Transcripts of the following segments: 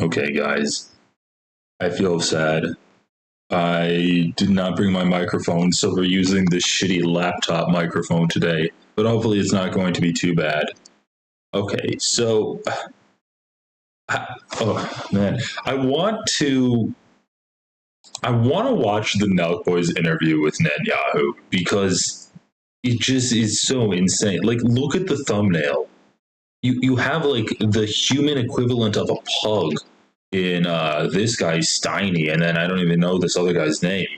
Okay, guys, I feel sad. I did not bring my microphone, so we're using this shitty laptop microphone today, but hopefully it's not going to be too bad. Okay, so, oh man, I want to watch the Nelk Boys interview with Netanyahu because it just is so insane. Like, look at the thumbnail. You have like the human equivalent of a pug in this guy Steiny, and then I don't even know this other guy's name,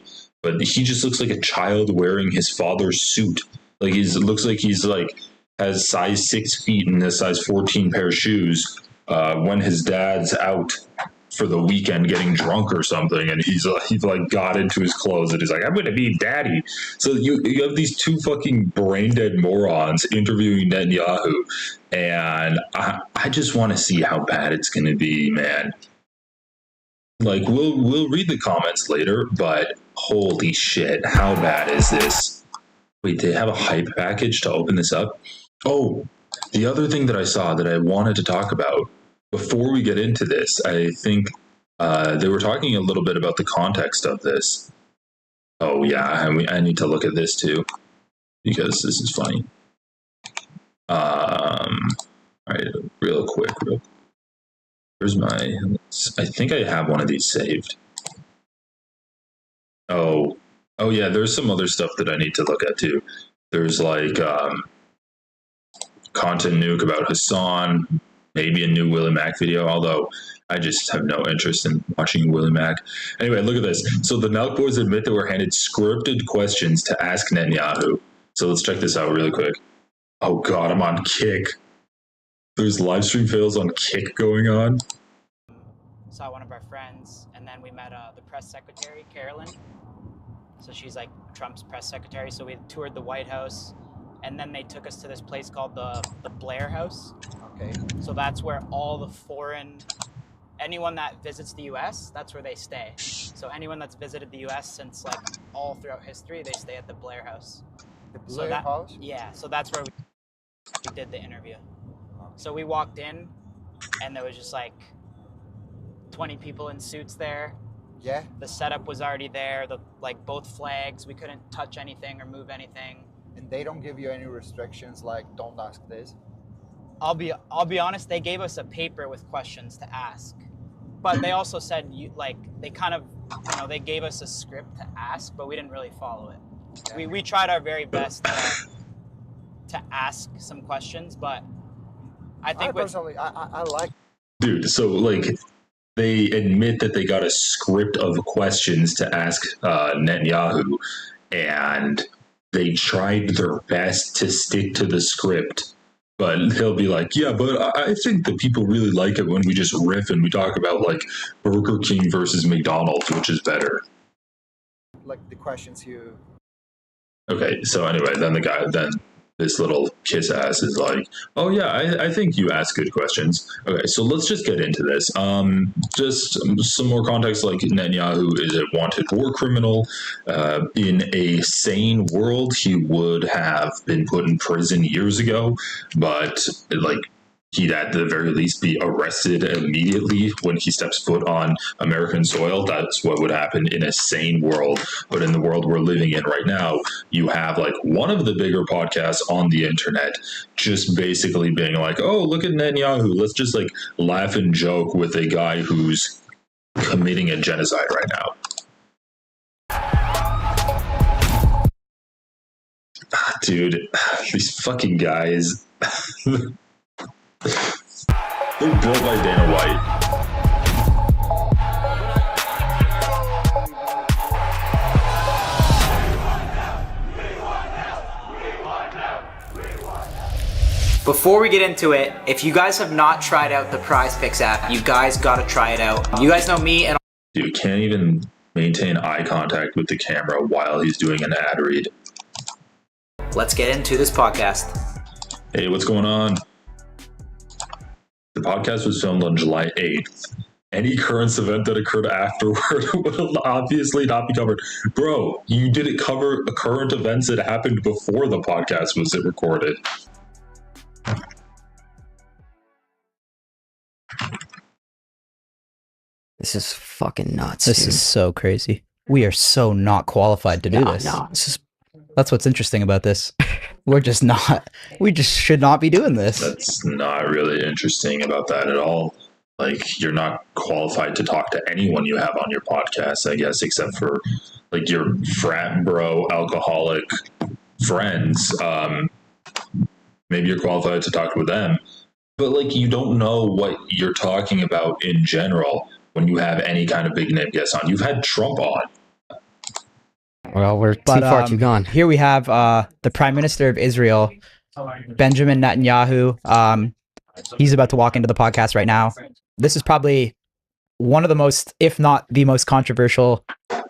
but he just looks like a child wearing his father's suit. Like looks like he's like has size 6 feet and a size 14 pair of shoes when his dad's out for the weekend getting drunk or something, and he's like got into his clothes and he's like, I'm gonna be daddy. So you have these two fucking brain dead morons interviewing Netanyahu, and I just want to see how bad it's gonna be, man. Like we'll read the comments later, but holy shit, how bad is this? Wait, they have a hype package to open this up? Oh, the other thing that I saw that I wanted to talk about before we get into this, I think they were talking a little bit about the context of this. Oh yeah, I need to look at this too, because this is funny. All right, real quick. Where's my, I think I have one of these saved. Oh yeah, there's some other stuff that I need to look at too. There's like content nuke about Hasan, maybe a new Willie Mac video, although I just have no interest in watching Willie Mac. Anyway, look at this. So the Nelk Boys admit they were handed scripted questions to ask Netanyahu. So let's check this out really quick. Oh God, I'm on Kick. There's live stream fails on Kick going on. Saw one of our friends, and then we met the press secretary, Carolyn. So she's like Trump's press secretary. So we toured the White House, and then they took us to this place called the Blair House. Okay. So that's where all the anyone that visits the U.S., that's where they stay. So anyone that's visited the U.S. since like all throughout history, they stay at the Blair House. The Blair House? Yeah, so that's where we did the interview. Okay. So we walked in, and there was just like 20 people in suits there. Yeah. The setup was already there. Both flags, we couldn't touch anything or move anything. And they don't give you any restrictions like don't ask this? I'll be honest, they gave us a paper with questions to ask. But they also said they gave us a script to ask, but we didn't really follow it. Yeah. We tried our very best to ask some questions, but I think I like. Dude, so like they admit that they got a script of questions to ask Netanyahu, and they tried their best to stick to the script, but they'll be like, yeah, but I think that people really like it when we just riff and we talk about like Burger King versus McDonald's, which is better. Like the questions you. Okay, so anyway, then this little kiss ass is like, oh yeah, I think you ask good questions. Okay, so let's just get into this. Just some more context, like Netanyahu is a wanted war criminal. In a sane world, he would have been put in prison years ago, but like he'd at the very least be arrested immediately when he steps foot on American soil. That's what would happen in a sane world. But in the world we're living in right now, you have like one of the bigger podcasts on the internet just basically being like, oh, look at Netanyahu. Let's just like laugh and joke with a guy who's committing a genocide right now. Dude, these fucking guys. They're built by Dana White. Before we get into it, if you guys have not tried out the Prize Picks app, you guys gotta try it out. You guys know me and... Dude can't even maintain eye contact with the camera while he's doing an ad read. Let's get into this podcast. Hey, what's going on? The podcast was filmed on July 8th. Any current event that occurred afterward will obviously not be covered. Bro, you didn't cover current events that happened before the podcast was recorded. This is fucking nuts. This dude. is so crazy. We are so not qualified to do this. No. That's what's interesting about this. We're just not. We just should not be doing this. That's not really interesting about that at all. Like, you're not qualified to talk to anyone you have on your podcast, I guess, except for like your frat bro, alcoholic friends. Maybe you're qualified to talk with them, but like, you don't know what you're talking about in general when you have any kind of big name guest on. You've had Trump on. Well, we're too far too gone. Here we have the Prime Minister of Israel, Benjamin Netanyahu. He's about to walk into the podcast right now. This is probably one of the most, if not the most controversial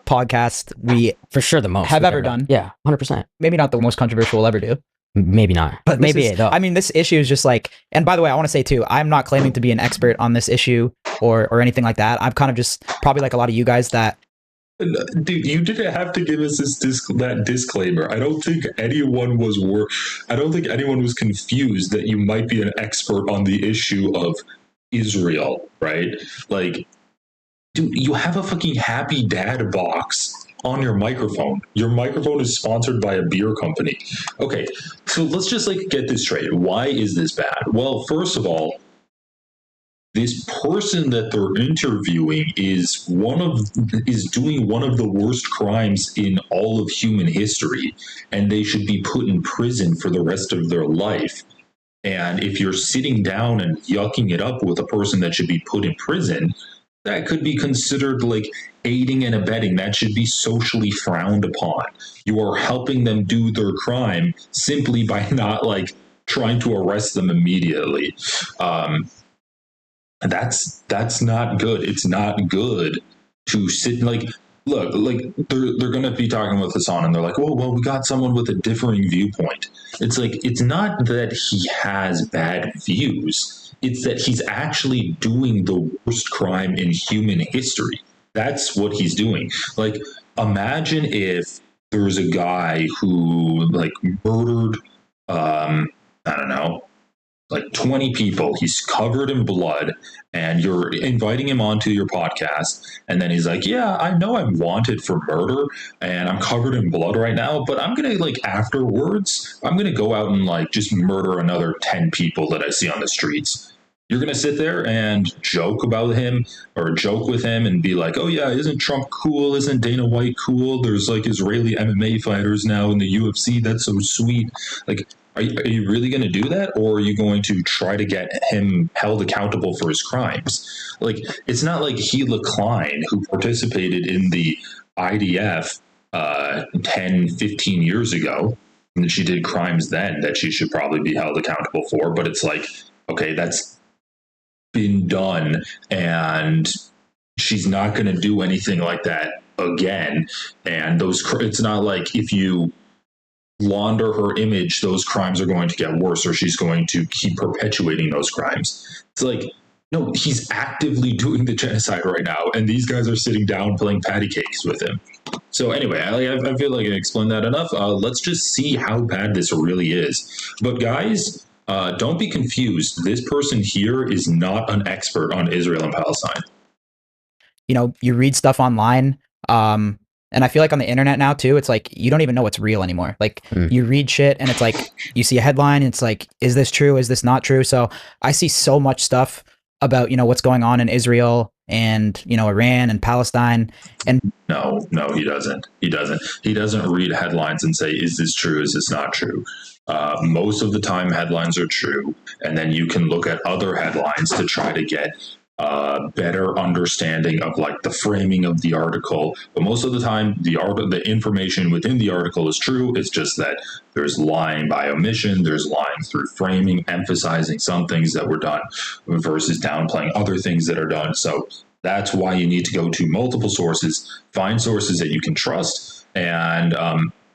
podcast we For sure the most have we've ever done. Yeah, 100%. Maybe not the most controversial we'll ever do. Maybe not. But maybe this is, I mean, this issue is just like, and by the way, I want to say too, I'm not claiming to be an expert on this issue or anything like that. I'm kind of just probably like a lot of you guys that. Dude, you didn't have to give us that disclaimer. I don't think anyone was confused that you might be an expert on the issue of Israel, right? Like, dude, you have a fucking Happy Dad box on your microphone. Your microphone is sponsored by a beer company. Okay, so let's just like get this straight. Why is this bad? Well, first of all, this person that they're interviewing is doing one of the worst crimes in all of human history, and they should be put in prison for the rest of their life. And if you're sitting down and yucking it up with a person that should be put in prison, that could be considered like aiding and abetting. That should be socially frowned upon. You are helping them do their crime simply by not like trying to arrest them immediately. That's not good. It's not good to sit like, look, like they're going to be talking with Hasan and they're like, oh, well, we got someone with a differing viewpoint. It's like, it's not that he has bad views. It's that he's actually doing the worst crime in human history. That's what he's doing. Like, imagine if there was a guy who like murdered, I don't know, like 20 people. He's covered in blood, and you're inviting him onto your podcast, and then he's like, yeah, I know I'm wanted for murder and I'm covered in blood right now, but I'm gonna like afterwards I'm gonna go out and like just murder another 10 people that I see on the streets. You're gonna sit there and joke about him or joke with him and be like, oh yeah, isn't Trump cool? Isn't Dana White cool? There's like Israeli MMA fighters now in the UFC. That's so sweet. Like, are you really going to do that, or are you going to try to get him held accountable for his crimes? Like, it's not like Klein, who participated in the IDF 10, 15 years ago, and she did crimes then that she should probably be held accountable for. But it's like, okay, that's been done, and she's not going to do anything like that again. And it's not like if you launder her image, those crimes are going to get worse, or she's going to keep perpetuating those crimes. It's like, no, he's actively doing the genocide right now, and these guys are sitting down playing patty cakes with him. So anyway, I feel like I explained that enough. Let's just see how bad this really is. But guys, don't be confused. This person here is not an expert on Israel and Palestine. You know, you read stuff online, and I feel like on the internet now too, it's like, you don't even know what's real anymore. Like you read shit and it's like, you see a headline and it's like, is this true? Is this not true? So I see so much stuff about, you know, what's going on in Israel and, you know, Iran and Palestine. And no, he doesn't. He doesn't read headlines and say, is this true? Is this not true? Most of the time headlines are true. And then you can look at other headlines to try to get better understanding of like the framing of the article. But most of the time the information within the article is true. It's just that there's lying by omission, there's lying through framing, emphasizing some things that were done versus downplaying other things that are done. So that's why you need to go to multiple sources, find sources that you can trust, and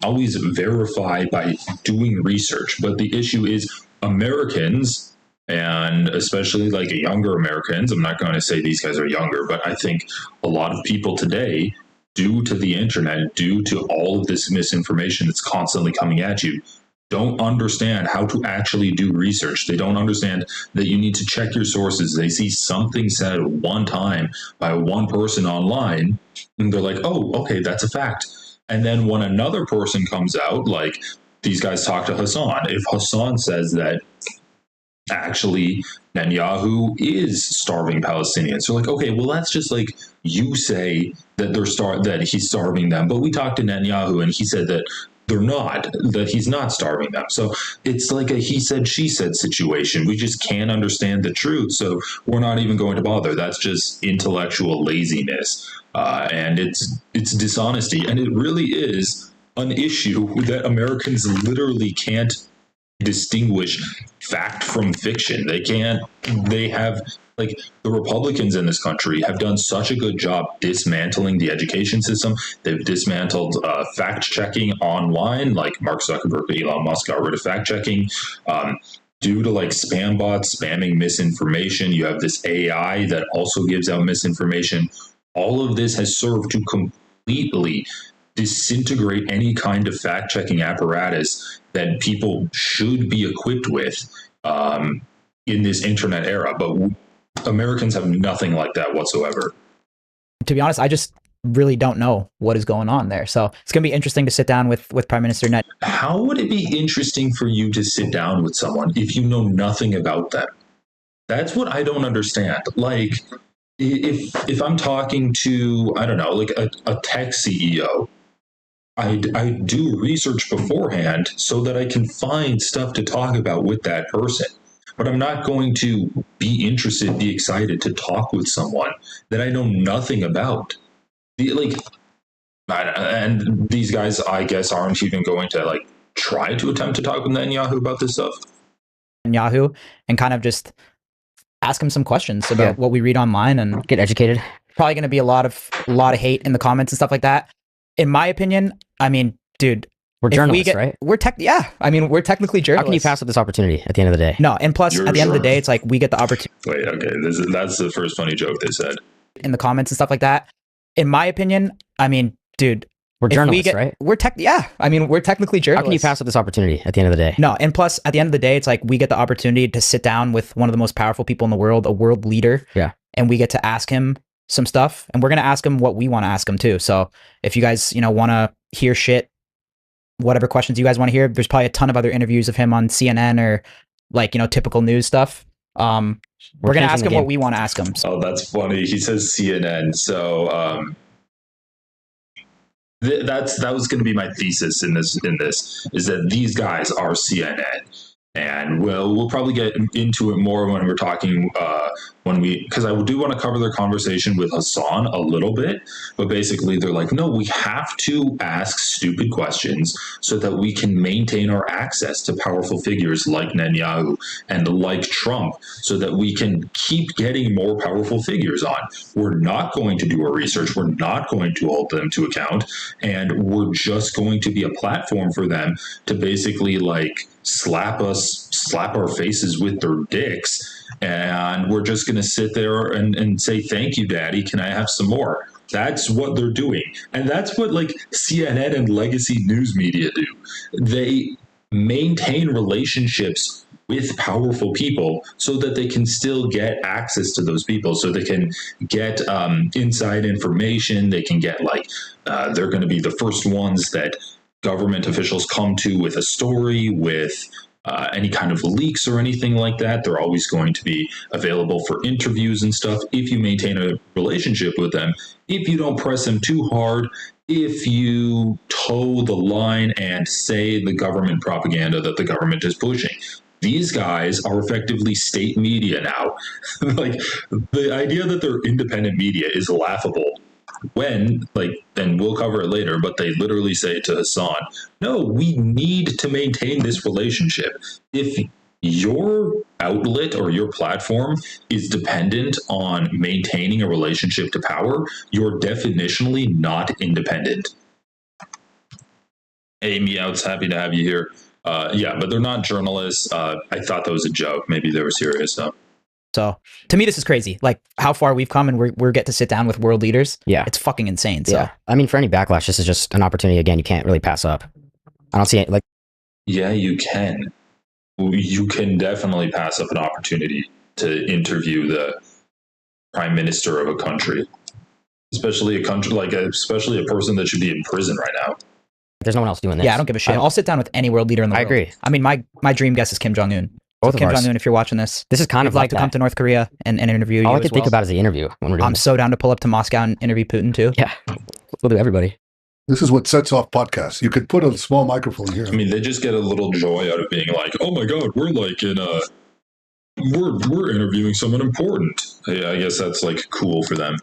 always verify by doing research. But the issue is Americans, and especially like younger Americans, I'm not going to say these guys are younger, but I think a lot of people today, due to the internet, due to all of this misinformation that's constantly coming at you, don't understand how to actually do research. They don't understand that you need to check your sources. They see something said one time by one person online, and they're like, oh, okay, that's a fact. And then when another person comes out, like these guys talk to Hasan, if Hasan says that actually Netanyahu is starving Palestinians, they're like, okay, well, that's just like you say that that he's starving them, but we talked to Netanyahu and he said that they're not, that he's not starving them. So it's like a he said, she said situation. We just can't understand the truth. So we're not even going to bother. That's just intellectual laziness. And it's dishonesty. And it really is an issue that Americans literally can't distinguish fact from fiction. They have, like, the Republicans in this country have done such a good job dismantling the education system. They've dismantled fact-checking online, like Mark Zuckerberg and Elon Musk got rid of fact-checking. Due to like spam bots spamming misinformation, you have this AI that also gives out misinformation. All of this has served to completely disintegrate any kind of fact-checking apparatus that people should be equipped with in this internet era. But Americans have nothing like that whatsoever. To be honest, I just really don't know what is going on there. So it's going to be interesting to sit down with Prime Minister Net. How would it be interesting for you to sit down with someone if you know nothing about them? That's what I don't understand. Like, if I'm talking to, I don't know, like a tech CEO, I do research beforehand so that I can find stuff to talk about with that person. But I'm not going to be interested, be excited to talk with someone that I know nothing about. And these guys, I guess, aren't even going to like try to attempt to talk with Netanyahu about this stuff. Netanyahu, and kind of just ask him some questions about what we read online and get educated. Probably going to be a lot of hate in the comments and stuff like that. In my opinion, I mean, dude, we're journalists, right? We're we're technically journalists. How can you pass up this opportunity at the end of the day? No, and plus, at the end of the day, it's like we get the opportunity. Wait, okay, that's the first funny joke they said in the comments and stuff like that. In my opinion, I mean, dude, we're journalists, right? We're we're technically journalists. How can you pass up this opportunity at the end of the day? No, and plus, at the end of the day, it's like we get the opportunity to sit down with one of the most powerful people in the world, a world leader. Yeah. And we get to ask him some stuff, and we're going to ask him what we want to ask him too. So if you guys, want to hear shit, whatever questions you guys want to hear, there's probably a ton of other interviews of him on CNN or like, typical news stuff. We're going to ask him what we want to ask him. Oh, that's funny. He says CNN. So that was going to be my thesis in this is that these guys are CNN. And we'll probably get into it more when we're talking, because I do want to cover their conversation with Hasan a little bit, but basically they're like, no, we have to ask stupid questions so that we can maintain our access to powerful figures like Netanyahu and like Trump, so that we can keep getting more powerful figures on. We're not going to do our research. We're not going to hold them to account. And we're just going to be a platform for them to basically like slap our faces with their dicks, and we're just going to sit there and say, thank you, daddy, can I have some more? That's what they're doing. And that's what like CNN and legacy news media do. They maintain relationships with powerful people so that they can still get access to those people, so they can get inside information. They can get like they're going to be the first ones that government officials come to with a story, with any kind of leaks or anything like that. They're always going to be available for interviews and stuff if you maintain a relationship with them, if you don't press them too hard, if you toe the line and say the government propaganda that the government is pushing. These guys are effectively state media now. Like, the idea that they're independent media is laughable. When, like, and we'll cover it later, but they literally say to Hasan, no, we need to maintain this relationship. If your outlet or your platform is dependent on maintaining a relationship to power, you're definitionally not independent. Hey, Meow's happy to have you here. Yeah, but they're not journalists. I thought that was a joke. Maybe they were serious, though. So to me, this is crazy. Like how far we've come, and we're get to sit down with world leaders. Yeah, it's fucking insane. So. Yeah, I mean, for any backlash, this is just an opportunity. Again, you can't really pass up. I don't see it like Yeah, you can. You can definitely pass up an opportunity to interview the prime minister of a country, especially especially a person that should be in prison right now. There's no one else doing this. Yeah, I don't give a shit. I'll sit down with any world leader in the world. I agree. I mean, my dream guest is Kim Jong-un. Both So of Kim ours. Jong-un, if you're watching this, This is kind we'd of like like to come to North Korea and interview you. All I as can think well. about is the interview when we're doing I'm this. so down to pull up to Moscow and interview Putin too. Yeah, we'll do everybody. This is what sets off podcasts. You could put a small microphone here. I mean, they just get a little joy out of being like, "Oh my God, we're like in a, we're interviewing someone important." Yeah, I guess that's like cool for them.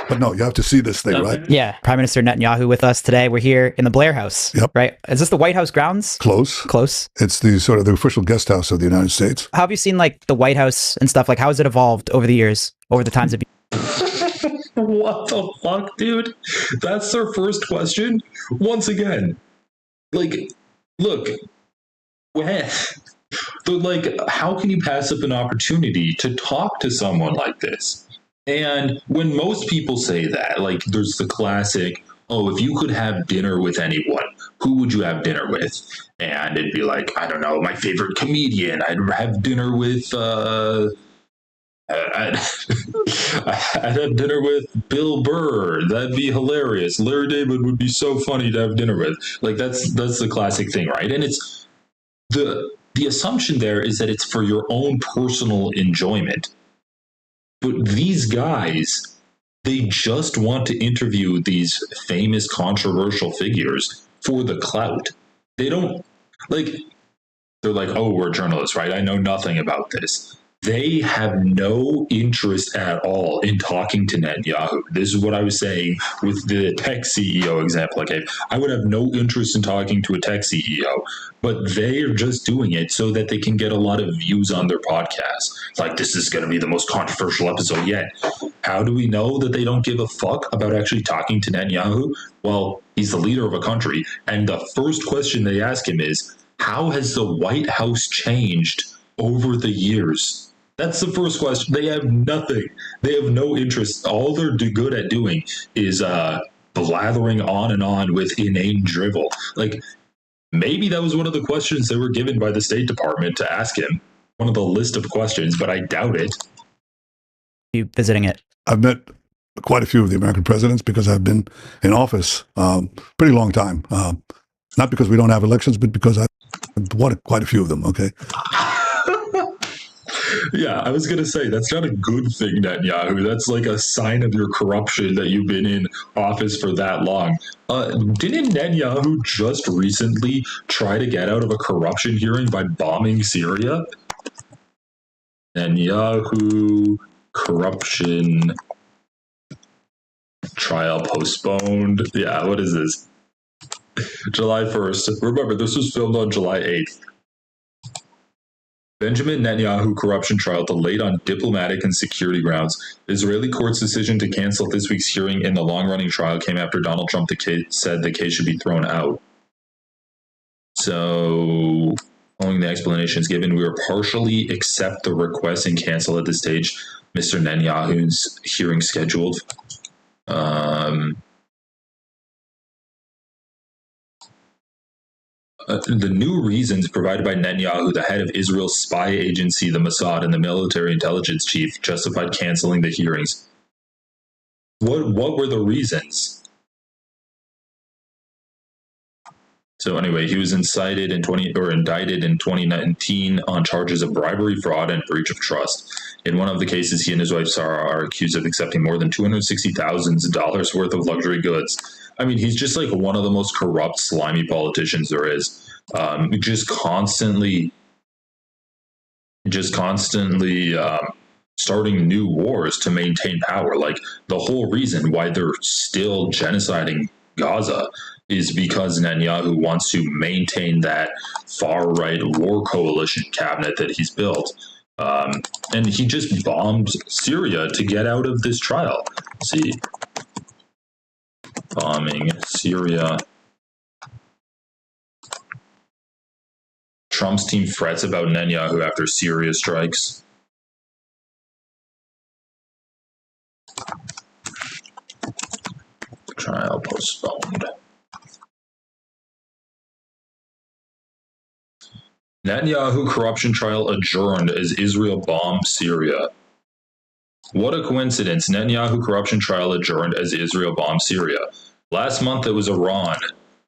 But no, you have to see this thing, right? Yeah, Prime Minister Netanyahu with us today. We're here in the Blair House. Yep. Right? Is this the White House grounds? Close. Close. It's the sort of the official guest house of the United States. How have you seen like the White House and stuff? Like, how has it evolved over the years, over the times of? What the fuck, dude? That's their first question. Once again, like, look, when, but like, how can you pass up an opportunity to talk to someone like this? And when most people say that, like, there's the classic, "Oh, if you could have dinner with anyone, who would you have dinner with?" And it'd be like, I don't know, my favorite comedian. I'd have dinner with, I'd have dinner with Bill Burr. That'd be hilarious. Larry David would be so funny to have dinner with. Like, that's the classic thing, right? And it's the assumption there is that it's for your own personal enjoyment. But these guys, they just want to interview these famous controversial figures for the clout. They don't like, they're like, "Oh, we're journalists, right? I know nothing about this." They have no interest at all in talking to Netanyahu. This is what I was saying with the tech CEO example I gave. I would have no interest in talking to a tech CEO, but they are just doing it so that they can get a lot of views on their podcast. It's like, this is going to be the most controversial episode yet. How do we know that they don't give a fuck about actually talking to Netanyahu? Well, he's the leader of a country, and the first question they ask him is, how has the White House changed over the years? That's the first question. They have nothing. They have no interest. All they're good at doing is blathering on and on with inane drivel. Like, maybe that was one of the questions they were given by the State Department to ask him. One of the list of questions, but I doubt it. You visiting it? I've met quite a few of the American presidents because I've been in office pretty long time. Not because we don't have elections, but because I've won quite a few of them, okay? Yeah, I was going to say, that's not a good thing, Netanyahu. That's like a sign of your corruption that you've been in office for that long. Didn't Netanyahu just recently try to get out of a corruption hearing by bombing Syria? Netanyahu corruption trial postponed. Yeah, what is this? July 1st. Remember, this was filmed on July 8th. Benjamin Netanyahu corruption trial delayed on diplomatic and security grounds. The Israeli court's decision to cancel this week's hearing in the long-running trial came after Donald Trump said the case should be thrown out. So, following the explanations given, we will partially accept the request and cancel at this stage Mr. Netanyahu's hearing scheduled. The new reasons provided by Netanyahu, the head of Israel's spy agency, the Mossad, and the military intelligence chief, justified canceling the hearings. What were the reasons? So anyway, he was indicted in 2019 on charges of bribery, fraud, and breach of trust. In one of the cases, he and his wife Sarah are accused of accepting more than $260,000 worth of luxury goods. I mean, he's just like one of the most corrupt, slimy politicians there is. Just constantly starting new wars to maintain power. Like, the whole reason why they're still genociding Gaza is because Netanyahu wants to maintain that far-right war coalition cabinet that he's built. And he just bombed Syria to get out of this trial. Let's see. Bombing Syria. Trump's team frets about Netanyahu after Syria strikes. Trial postponed. Netanyahu corruption trial adjourned as Israel bombed Syria. What a coincidence. Netanyahu corruption trial adjourned as Israel bombed Syria. Last month it was Iran.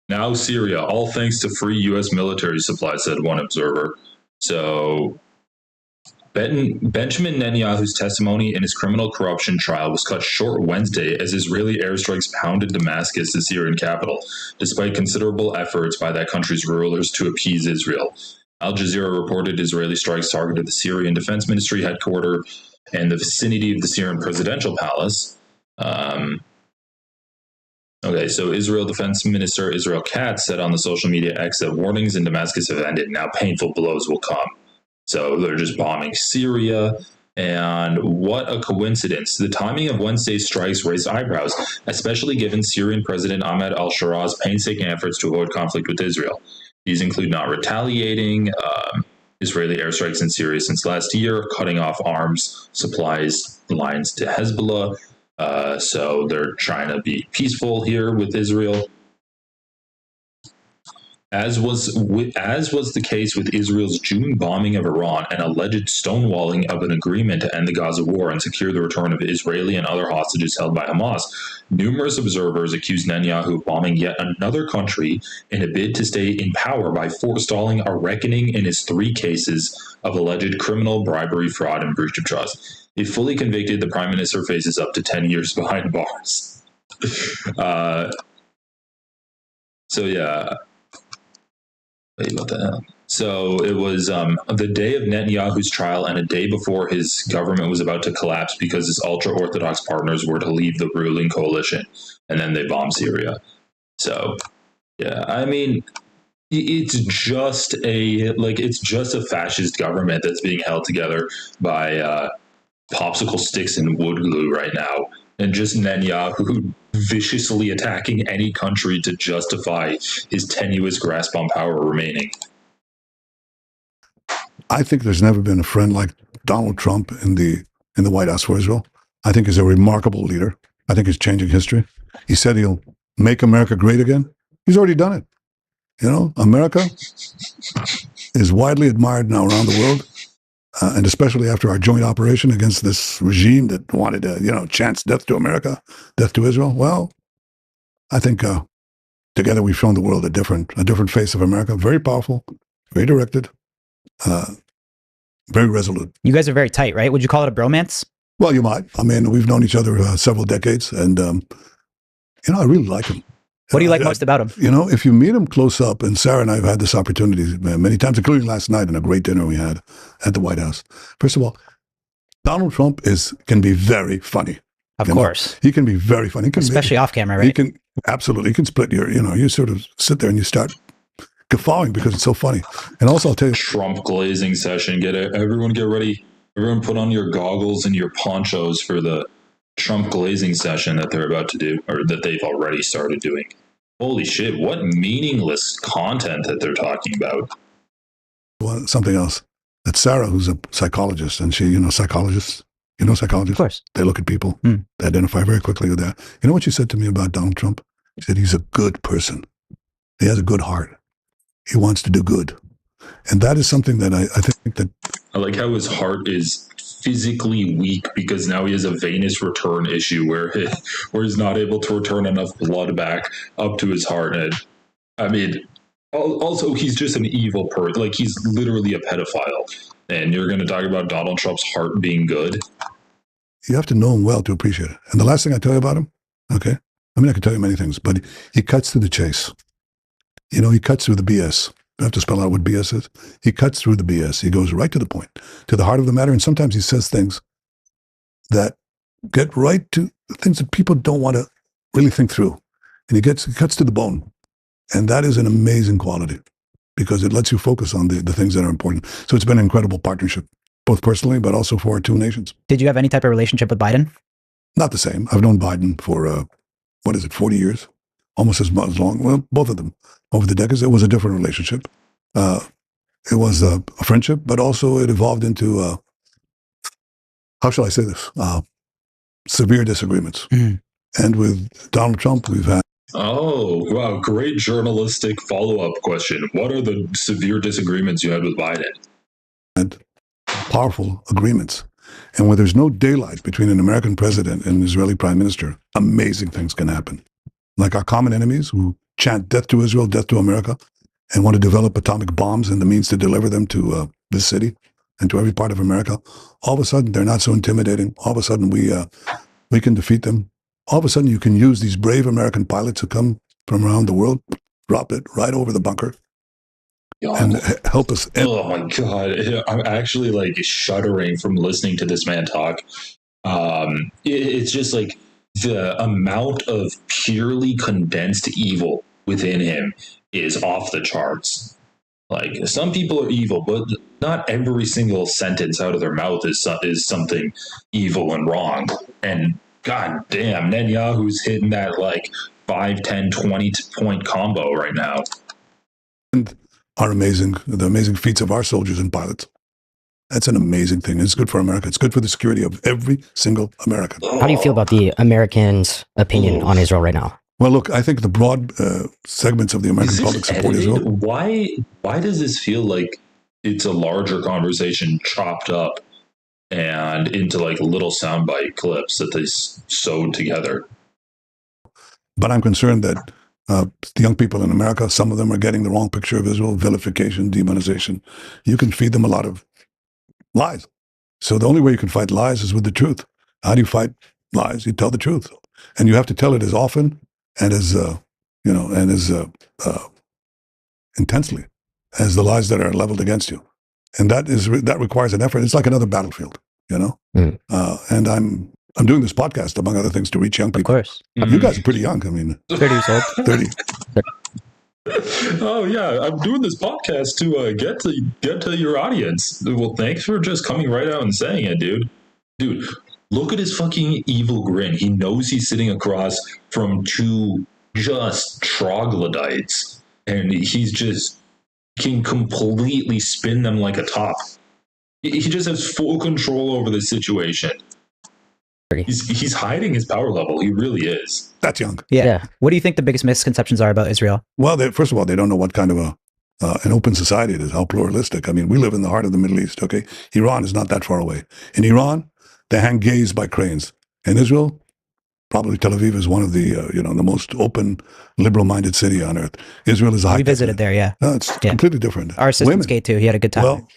Now Syria, all thanks to free U.S. military supplies, said one observer. So Benjamin Netanyahu's testimony in his criminal corruption trial was cut short Wednesday as Israeli airstrikes pounded Damascus, the Syrian capital, despite considerable efforts by that country's rulers to appease Israel. Al Jazeera reported Israeli strikes targeted the Syrian Defense Ministry headquarters and the vicinity of the Syrian presidential palace. So Israel Defense Minister Israel Katz said on the social media X that warnings in Damascus have ended. Now painful blows will come. So they're just bombing Syria. And what a coincidence. The timing of Wednesday's strikes raised eyebrows, especially given Syrian President Ahmed al-Shara's painstaking efforts to avoid conflict with Israel. These include not retaliating Israeli airstrikes in Syria since last year, cutting off arms supplies lines to Hezbollah. So they're trying to be peaceful here with Israel. As was the case with Israel's June bombing of Iran and alleged stonewalling of an agreement to end the Gaza war and secure the return of Israeli and other hostages held by Hamas, numerous observers accused Netanyahu of bombing yet another country in a bid to stay in power by forestalling a reckoning in his 3 cases of alleged criminal bribery, fraud, and breach of trust. If fully convicted, the prime minister faces up to 10 years behind bars. So it was the day of Netanyahu's trial and a day before his government was about to collapse because his ultra-Orthodox partners were to leave the ruling coalition, and then they bombed Syria. So, yeah, I mean, it's just a fascist government that's being held together by popsicle sticks and wood glue right now, and just Netanyahu viciously attacking any country to justify his tenuous grasp on power remaining. I think there's never been a friend like Donald Trump in the White House for Israel. I think he's a remarkable leader. I think he's changing history. He said he'll make America great again. He's already done it. You know, America is widely admired now around the world. And especially after our joint operation against this regime that wanted to, chance death to America, death to Israel. Well, I think together we've shown the world a different face of America. Very powerful, very directed, very resolute. You guys are very tight, right? Would you call it a bromance? Well, you might. I mean, we've known each other several decades, and I really like him. What do you like most about him? If you meet him close up, and Sarah and I have had this opportunity many times, including last night in a great dinner we had at the White House. First of all, Donald Trump can be very funny. Of course. He can be very funny. Especially off camera, right? Absolutely. He can split you sort of sit there and you start guffawing because it's so funny. And also I'll tell you. Trump glazing session. Everyone get ready. Everyone put on your goggles and your ponchos for the Trump glazing session that they're about to do, or that they've already started doing. Holy shit, what meaningless content that they're talking about. Well, something else. That Sarah, who's a psychologist, and she, psychologists, psychologists? Of course. They look at people. They identify very quickly with that. You know what she said to me about Donald Trump? She said he's a good person. He has a good heart. He wants to do good. And that is something that I think that... I like how his heart is physically weak because now he has a venous return issue where he's not able to return enough blood back up to his heart. And I mean, also he's just an evil person. Like, he's literally a pedophile. And you're going to talk about Donald Trump's heart being good? You have to know him well to appreciate it. And the last thing I tell you about him, okay? I mean, I could tell you many things, but he cuts through the chase. He cuts through the BS. I have to spell out what BS is. He cuts through the BS. He goes right to the point, to the heart of the matter. And sometimes he says things that get right to the things that people don't want to really think through. And he cuts to the bone. And that is an amazing quality because it lets you focus on the things that are important. So it's been an incredible partnership, both personally, but also for our 2 nations. Did you have any type of relationship with Biden? Not the same. I've known Biden for, 40 years? Almost as long. Well, both of them. Over the decades, it was a different relationship. It was a friendship, but also it evolved into, how shall I say this? Severe disagreements. And with Donald Trump, we've had Oh, wow. Great journalistic follow-up question. What are the severe disagreements you had with Biden? And powerful agreements. And where there's no daylight between an American president and an Israeli prime minister, amazing things can happen. Like our common enemies who chant death to Israel, death to America, and want to develop atomic bombs and the means to deliver them to this city and to every part of America. All of a sudden, they're not so intimidating. All of a sudden, we can defeat them. All of a sudden, you can use these brave American pilots who come from around the world, drop it right over the bunker, and help us. Oh my God. I'm actually like shuddering from listening to this man talk. It's just like the amount of purely condensed evil within him is off the charts. Like, some people are evil, but not every single sentence out of their mouth is something evil and wrong. And god damn, Netanyahu's hitting that like 5, 10, 20 point combo right now. And the amazing feats of our soldiers and pilots. That's an amazing thing. It's good for America. It's good for the security of every single American. How do you feel about the Americans' opinion on Israel right now? Well, look, I think the broad segments of the American public support Israel. Why does this feel like it's a larger conversation chopped up and into like little soundbite clips that they sewed together? But I'm concerned that the young people in America, some of them are getting the wrong picture of Israel, vilification, demonization. You can feed them a lot of lies. So the only way you can fight lies is with the truth. How do you fight lies? You tell the truth. And you have to tell it as often and as, intensely as the lies that are leveled against you. And that requires an effort. It's like another battlefield, you know? Mm. And I'm doing this podcast, among other things, to reach young people. Of course. You guys are pretty young. I mean, 30 years old. 30. Oh yeah, I'm doing this podcast to get to your audience. Well, thanks for just coming right out and saying it, dude. Dude, look at his fucking evil grin. He knows he's sitting across from two just troglodytes, and he's just can completely spin them like a top. He just has full control over the situation. He's hiding his power level. He really is. That's young. Yeah. What do you think the biggest misconceptions are about Israel? Well, first of all, they don't know what kind of an open society it is, how pluralistic. I mean, we live in the heart of the Middle East, okay? Iran is not that far away. In Iran, they hang gays by cranes. In Israel, probably Tel Aviv is one of the, the most open, liberal-minded city on earth. Israel is a high. We visited there, yeah. No, it's completely different. Our assistant's gay too. He had a good time. Well,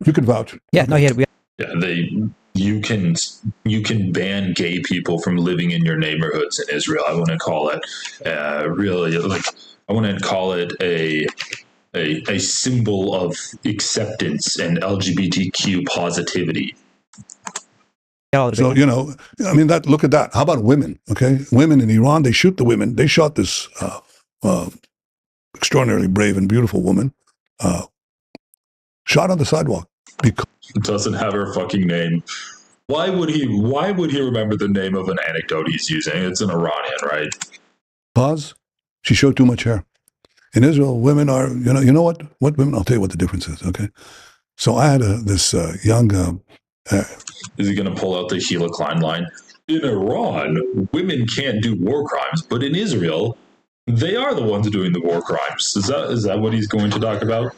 you can vouch. Yeah, no, he had. Yeah, you can ban gay people from living in your neighborhoods in Israel. I wouldn't call it really like I wouldn't call it a symbol of acceptance and LGBTQ positivity. So, I mean, look at that. How about women? Okay. Women in Iran, they shoot the women. They shot this extraordinarily brave and beautiful woman, shot on the sidewalk. Because doesn't have her fucking name. Why would he remember the name of an anecdote he's using? It's an Iranian, right? Because she showed too much hair. In Israel, women are, you know what women, I'll tell you what the difference is, okay? So I had this young... is he going to pull out the Gila Klein line? In Iran, women can't do war crimes, but in Israel, they are the ones doing the war crimes. Is that what he's going to talk about?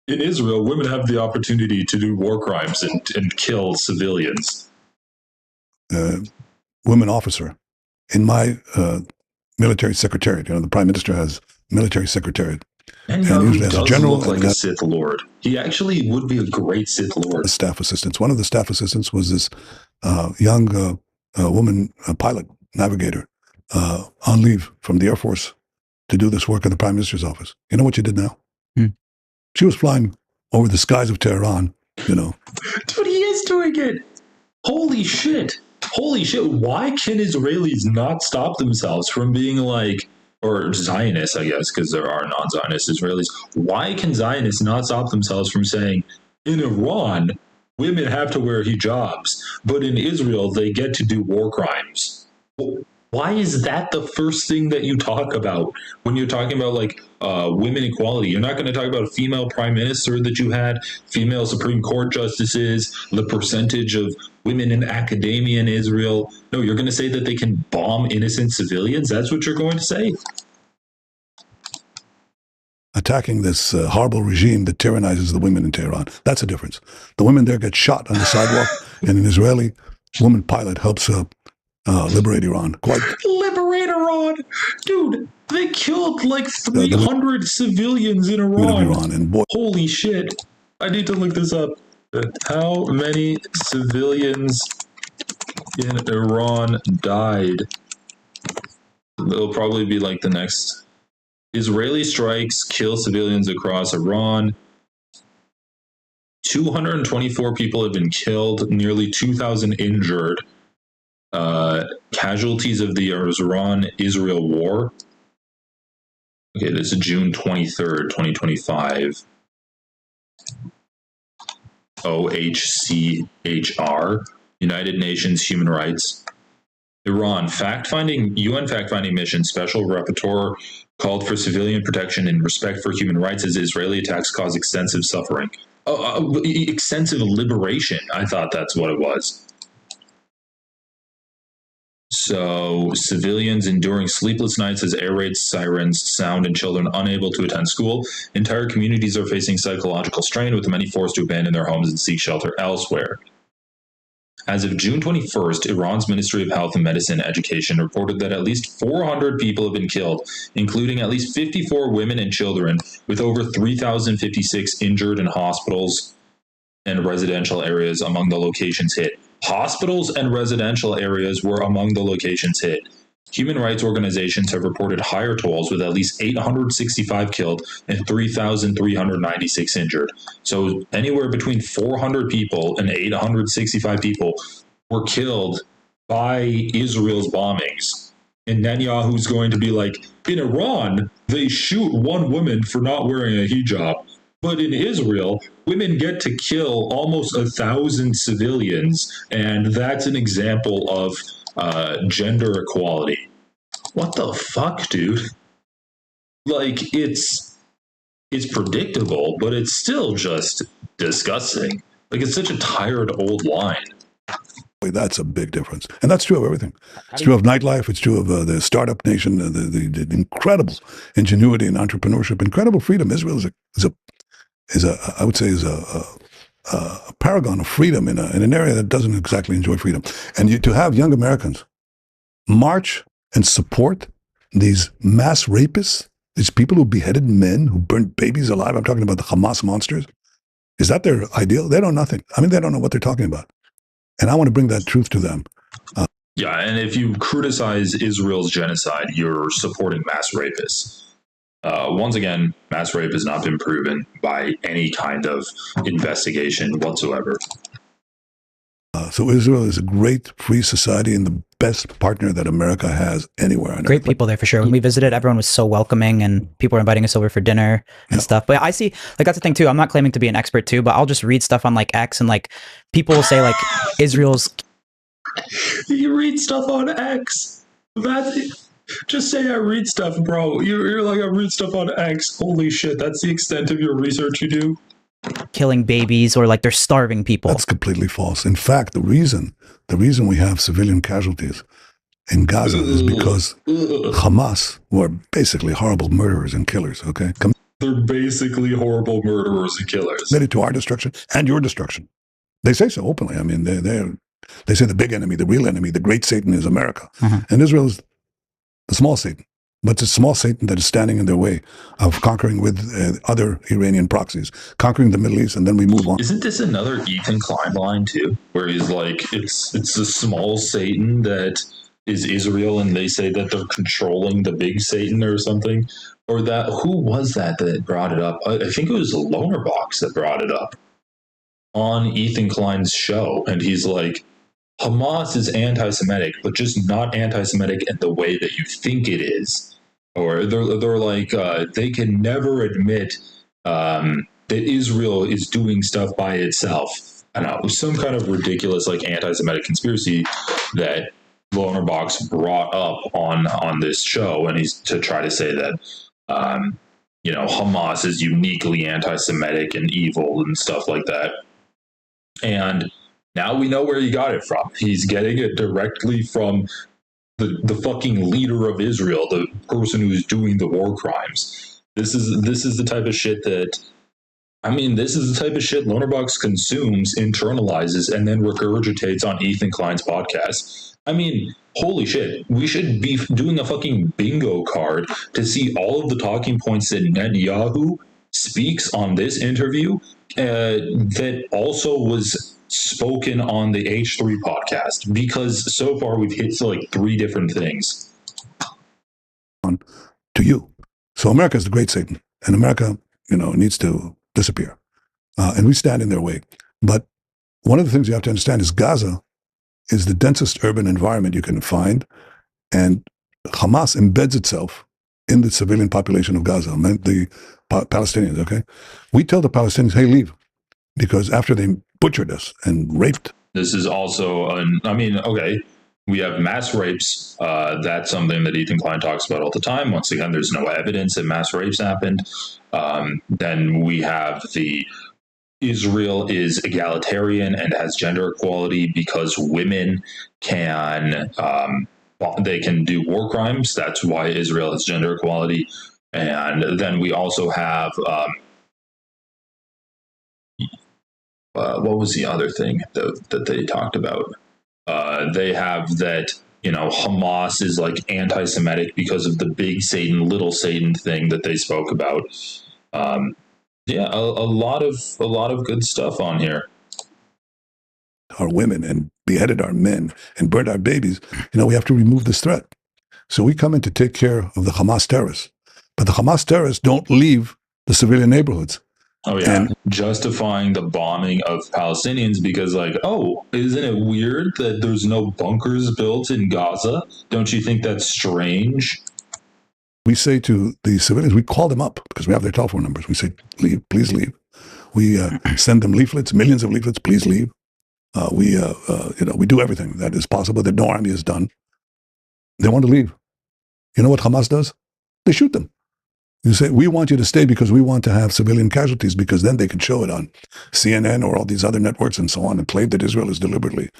In Israel, women have the opportunity to do war crimes and kill civilians. Women officer in my military secretariat. The prime minister has military secretariat. And usually has a general look like a Sith Lord. He actually would be a great Sith Lord. Staff assistants. One of the staff assistants was this young woman pilot, navigator, on leave from the Air Force to do this work in the prime minister's office. You know what she did now? She was flying over the skies of Tehran, Dude, he is doing it. Holy shit. Why can Israelis not stop themselves from being like, or Zionists, I guess, because there are non-Zionist Israelis. Why can Zionists not stop themselves from saying, in Iran, women have to wear hijabs, but in Israel, they get to do war crimes? Why is that the first thing that you talk about when you're talking about like women equality? You're not going to talk about a female prime minister that you had, female Supreme Court justices, the percentage of women in academia in Israel. No, you're going to say that they can bomb innocent civilians? That's what you're going to say? Attacking this horrible regime that tyrannizes the women in Tehran. That's a difference. The women there get shot on the sidewalk, and an Israeli woman pilot helps liberate Iran. Liberate Iran? Dude, they killed like 300 civilians in Iran. And holy shit. I need to look this up. How many civilians in Iran died? It'll probably be like the next. Israeli strikes kill civilians across Iran. 224 people have been killed, nearly 2,000 injured. Casualties of the Iran-Israel war. Okay, this is June 23rd, 2025. OHCHR, United Nations Human Rights. Iran, UN fact-finding mission, special rapporteur called for civilian protection and respect for human rights as Israeli attacks cause extensive suffering. Extensive liberation. I thought that's what it was. So, civilians enduring sleepless nights as air raid sirens sound and children unable to attend school. Entire communities are facing psychological strain, with many forced to abandon their homes and seek shelter elsewhere. As of June 21st, Iran's Ministry of Health and Medicine Education reported that at least 400 people have been killed, including at least 54 women and children, with over 3,056 injured in hospitals and residential areas among the locations hit. Hospitals and residential areas were among the locations hit. Human rights organizations have reported higher tolls, with at least 865 killed and 3,396 injured. So anywhere between 400 people and 865 people were killed by Israel's bombings. And Netanyahu's going to be like, in Iran, they shoot one woman for not wearing a hijab. But in Israel, women get to kill almost 1,000 civilians, and that's an example of gender equality. What the fuck, dude? Like, it's predictable, but it's still just disgusting. Like, it's such a tired old line. That's a big difference. And that's true of everything. It's true of nightlife. It's true of the startup nation, the incredible ingenuity and entrepreneurship, incredible freedom. Israel is a paragon of freedom in an area that doesn't exactly enjoy freedom. And to have young Americans march and support these mass rapists, these people who beheaded men, who burnt babies alive. I'm talking about the Hamas monsters. Is that their ideal? They know nothing. I mean, they don't know what they're talking about. And I want to bring that truth to them. Yeah, and if you criticize Israel's genocide, you're supporting mass rapists. Once again, mass rape has not been proven by any kind of investigation whatsoever. So Israel is a great free society and the best partner that America has anywhere. On Great earth. people there for sure. When we visited, everyone was so welcoming and people were inviting us over for dinner and stuff. But I see, like, that's the thing too. I'm not claiming to be an expert too, but I'll just read stuff on like X, and like people will say like Israel's. You read stuff on X. Just say I read stuff, bro. You're like, I read stuff on X. Holy shit, that's the extent of your research you do? Killing babies, or like they're starving people. That's completely false. In fact, the reason we have civilian casualties in Gaza is because Hamas were basically horrible murderers and killers, okay? They're basically horrible murderers and killers. Committed to our destruction and your destruction. They say so openly. I mean, they say the big enemy, the real enemy, the great Satan is America. And Israel is the small Satan. But it's a small Satan that is standing in their way of conquering with other Iranian proxies, conquering the Middle East, and then we move on. Isn't this another Ethan Klein line too, where he's like, it's the small Satan that is Israel, and they say that they're controlling the big Satan or something? Or that, who was that brought it up? I think it was Lonerbox that brought it up on Ethan Klein's show, and he's like, Hamas is anti-Semitic, but just not anti-Semitic in the way that you think it is. Or they're like, they can never admit that Israel is doing stuff by itself. I don't know, some kind of ridiculous like anti-Semitic conspiracy that Lonerbox brought up on this show, and he's to try to say that Hamas is uniquely anti-Semitic and evil and stuff like that. And now we know where he got it from. He's getting it directly from the fucking leader of Israel, the person who's doing the war crimes. This is the type of shit that, this is the type of shit Lonerbox consumes, internalizes, and then regurgitates on Ethan Klein's podcast. Holy shit. We should be doing a fucking bingo card to see all of the talking points that Netanyahu speaks on this interview that also was spoken on the H3 podcast, because so far we've hit like 3 different things. To you. So America is the great Satan, and America, needs to disappear. And we stand in their way. But one of the things you have to understand is Gaza is the densest urban environment you can find, and Hamas embeds itself in the civilian population of Gaza, the Palestinians, okay? We tell the Palestinians, hey, leave, because after they butchered us and raped. This is also, we have mass rapes. That's something that Ethan Klein talks about all the time. Once again, there's no evidence that mass rapes happened. Then we have Israel is egalitarian and has gender equality because women can do war crimes. That's why Israel has gender equality. And then we also have what was the other thing that they talked about? They have that Hamas is like anti-Semitic because of the big Satan, little Satan thing that they spoke about. A lot of good stuff on here. Our women and beheaded our men and burned our babies. We have to remove this threat. So we come in to take care of the Hamas terrorists. But the Hamas terrorists don't leave the civilian neighborhoods. Oh, yeah. And justifying the bombing of Palestinians because, isn't it weird that there's no bunkers built in Gaza? Don't you think that's strange? We say to the civilians, we call them up because we have their telephone numbers. We say, leave, please leave. We send them leaflets, millions of leaflets, please leave. We do everything that is possible that no army has done. They want to leave. You know what Hamas does? They shoot them. You say, we want you to stay because we want to have civilian casualties, because then they can show it on CNN or all these other networks and so on and claim that Israel is deliberately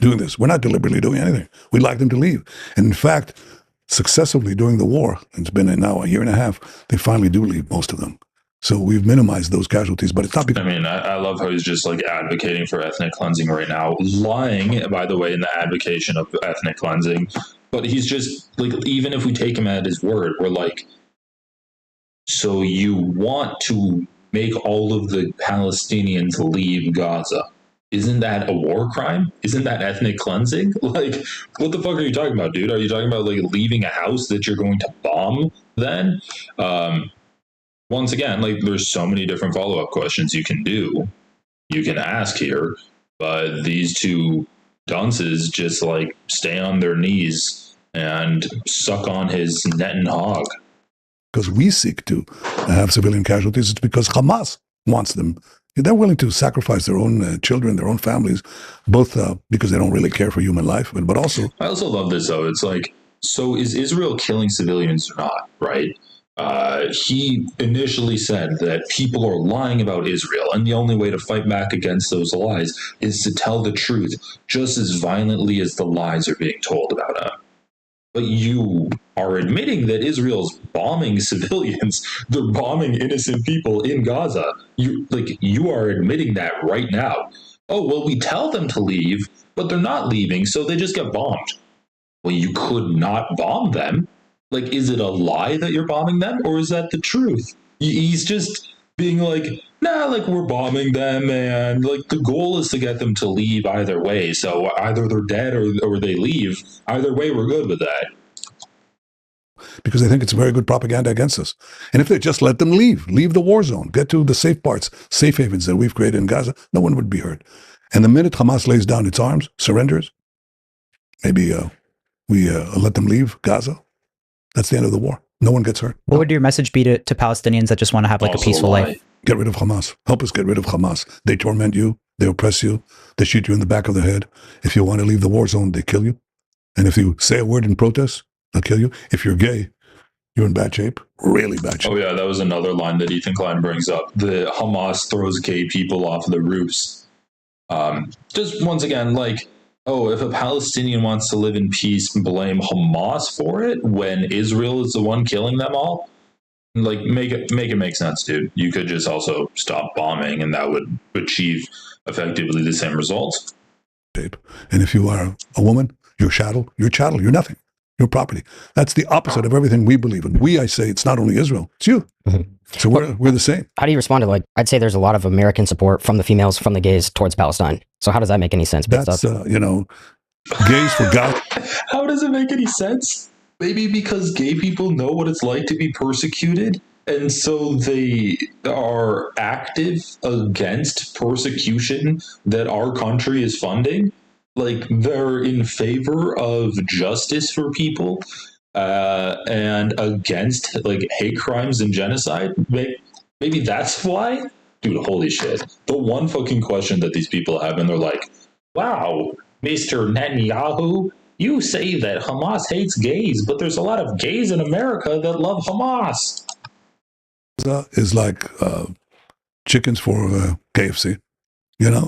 doing this. We're not deliberately doing anything. We'd like them to leave. And in fact, successively during the war, it's been now a year and a half, they finally do leave, most of them. So we've minimized those casualties, but it's not because... I love how he's just advocating for ethnic cleansing right now, lying, by the way, in the advocation of ethnic cleansing. But he's just even if we take him at his word, we're so you want to make all of the Palestinians leave Gaza. Isn't that a war crime? Isn't that ethnic cleansing? What the fuck are you talking about, dude? Are you talking about leaving a house that you're going to bomb then? Once again, there's so many different follow-up questions you can ask here, but these two dunces just stay on their knees and suck on his Netenyahu. Because we seek to have civilian casualties, it's because Hamas wants them. They're willing to sacrifice their own children, their own families, both because they don't really care for human life, but also... I also love this, though. It's so is Israel killing civilians or not, right? He initially said that people are lying about Israel, and the only way to fight back against those lies is to tell the truth just as violently as the lies are being told about him. But you are admitting that Israel's bombing civilians, they're bombing innocent people in Gaza. You are admitting that right now. Oh, well, we tell them to leave, but they're not leaving, so they just get bombed. Well, you could not bomb them. Is it a lie that you're bombing them, or is that the truth? He's just being we're bombing them, and the goal is to get them to leave either way. So either they're dead or they leave. Either way, we're good with that. Because they think it's very good propaganda against us. And if they just let them leave the war zone, get to the safe parts, safe havens that we've created in Gaza, no one would be hurt. And the minute Hamas lays down its arms, surrenders, maybe we let them leave Gaza, that's the end of the war. No one gets hurt. What would your message be to Palestinians that just want to have a peaceful life? Get rid of Hamas. Help us get rid of Hamas. They torment you. They oppress you. They shoot you in the back of the head. If you want to leave the war zone, they kill you. And if you say a word in protest, they'll kill you. If you're gay, you're in bad shape, really bad shape. Oh yeah, that was another line that Ethan Klein brings up. The Hamas throws gay people off the roofs. Just once again, like, oh, if a Palestinian wants to live in peace, blame Hamas for it when Israel is the one killing them all. Like, make it make sense, dude. You could just also stop bombing, and that would achieve effectively the same results. And if you are a woman, you're chattel, you're nothing. Your property. That's the opposite of everything we believe in. We, I say, it's not only Israel, it's you. So we're the same. How do you respond to, like, I'd say there's a lot of American support from the females, from the gays towards Palestine. So how does that make any sense? That's, gays for God. How does it make any sense? Maybe because gay people know what it's like to be persecuted, and so they are active against persecution that our country is funding. Like, they're in favor of justice for people and against, like, hate crimes and genocide. Maybe that's why? Dude, holy shit. The one fucking question that these people have, and they're like, wow, Mr. Netanyahu, you say that Hamas hates gays, but there's a lot of gays in America that love Hamas. Is like chickens for KFC.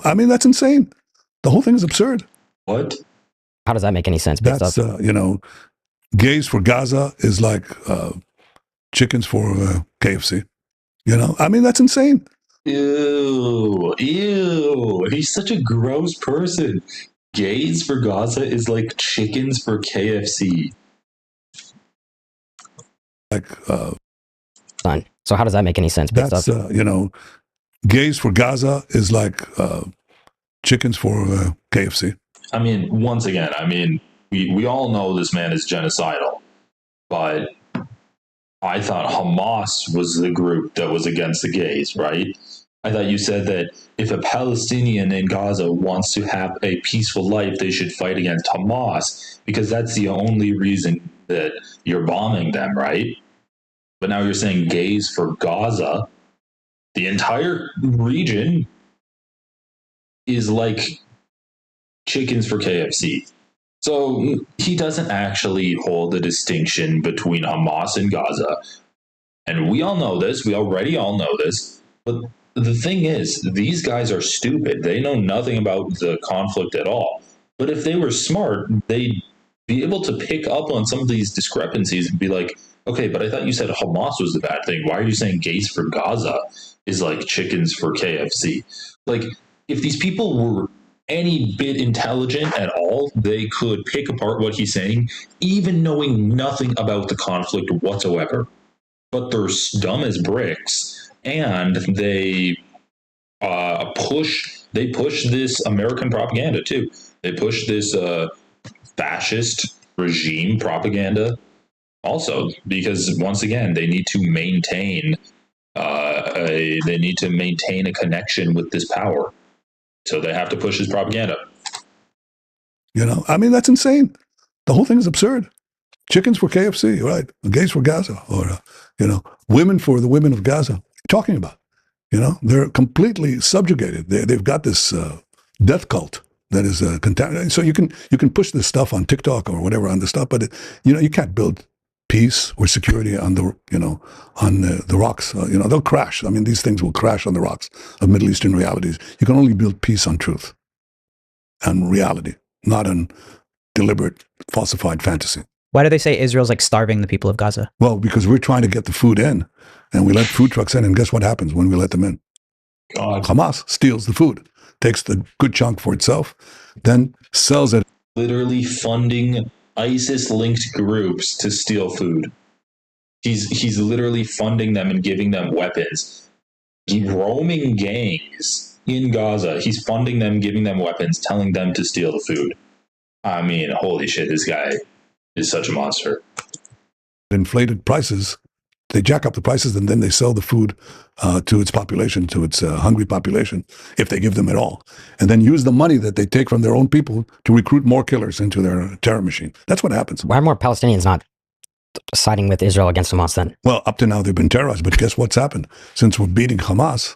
I mean, that's insane. The whole thing is absurd. What? How does that make any sense? That's, gays for Gaza is like chickens for KFC. I mean, that's insane. Ew. He's such a gross person. Gays for Gaza is like chickens for KFC. Like, fine. So how does that make any sense? That's, gays for Gaza is like chickens for KFC. I mean, once again, we all know this man is genocidal, but I thought Hamas was the group that was against the gays, right? I thought you said that if a Palestinian in Gaza wants to have a peaceful life, they should fight against Hamas, because that's the only reason that you're bombing them, right? But now you're saying gays for Gaza. The entire region is like chickens for KFC. So he doesn't actually hold the distinction between Hamas and Gaza. And we all know this. We already all know this. But the thing is, these guys are stupid. They know nothing about the conflict at all. But if they were smart, they'd be able to pick up on some of these discrepancies and be like, okay, but I thought you said Hamas was the bad thing. Why are you saying gays for Gaza is like chickens for KFC? Like, if these people were any bit intelligent at all, they could pick apart what he's saying, even knowing nothing about the conflict whatsoever. But they're dumb as bricks, and they push this American propaganda too. They push this fascist regime propaganda also, because once again, they need to maintain a connection with this power. So they have to push his propaganda. I mean, that's insane. The whole thing is absurd. Chickens for KFC, right? Gays for Gaza, or, women for the women of Gaza. What are you talking about? They're completely subjugated. They've got this death cult that is contaminated. So you can push this stuff on TikTok or whatever on the stuff, but you can't build peace or security on the rocks. They'll crash. I mean, these things will crash on the rocks of Middle Eastern realities. You can only build peace on truth and reality, not on deliberate, falsified fantasy. Why do they say Israel's like starving the people of Gaza? Well, because we're trying to get the food in, and we let food trucks in, and guess what happens when we let them in? God. Hamas steals the food, takes the good chunk for itself, then sells it. Literally funding ISIS-linked groups to steal food. He's literally funding them and giving them weapons. Roaming gangs in Gaza. He's funding them, giving them weapons, telling them to steal the food. I mean, holy shit, this guy is such a monster. Inflated prices. They jack up the prices, and then they sell the food to its population, to its hungry population, if they give them at all, and then use the money that they take from their own people to recruit more killers into their terror machine. That's what happens. Why are more Palestinians not siding with Israel against Hamas then? Well, up to now they've been terrorized, but guess what's happened? Since we're beating Hamas,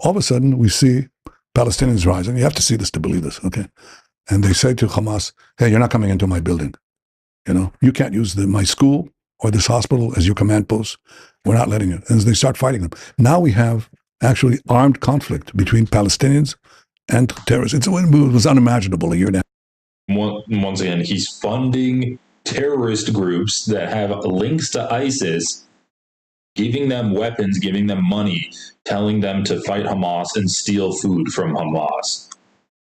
all of a sudden we see Palestinians rising. You have to see this to believe this, okay? and they say to Hamas, hey, you're not coming into my building. You can't use my school or this hospital as your command post. We're not letting you. And they start fighting them. Now we have actually armed conflict between Palestinians and terrorists. It was unimaginable a year and a half. Once again, he's funding terrorist groups that have links to ISIS, giving them weapons, giving them money, telling them to fight Hamas and steal food from Hamas.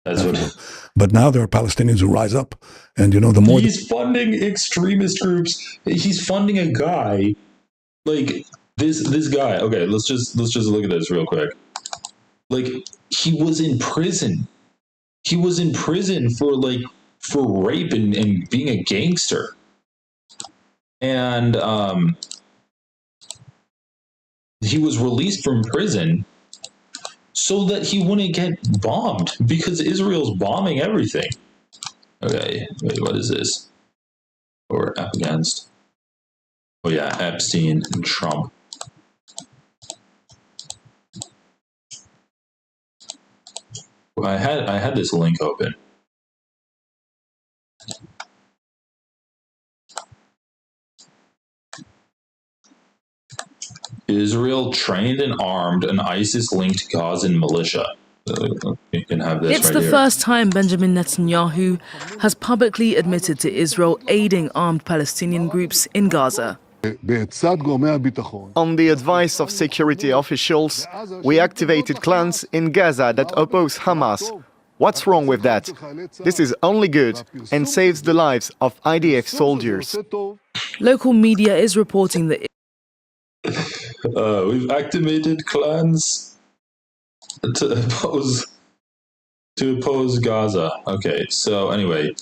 That's what. But now there are Palestinians who rise up, and the more he's funding extremist groups. He's funding a guy like this guy. Okay, let's just look at this real quick. Like, he was in prison. He was in prison for rape and being a gangster. And he was released from prison so that he wouldn't get bombed, because Israel's bombing everything. Okay, wait, what is this? Or up against? Oh yeah, Epstein and Trump. I had this link open. Israel trained and armed an ISIS-linked Gazan militia. You can have this. It's right the here. first time Benjamin Netanyahu has publicly admitted to Israel aiding armed Palestinian groups in Gaza. On the advice of security officials, we activated clans in Gaza that oppose Hamas. What's wrong with that? This is only good and saves the lives of IDF soldiers. Local media is reporting that We've activated clans to oppose Gaza. Okay, so anyway,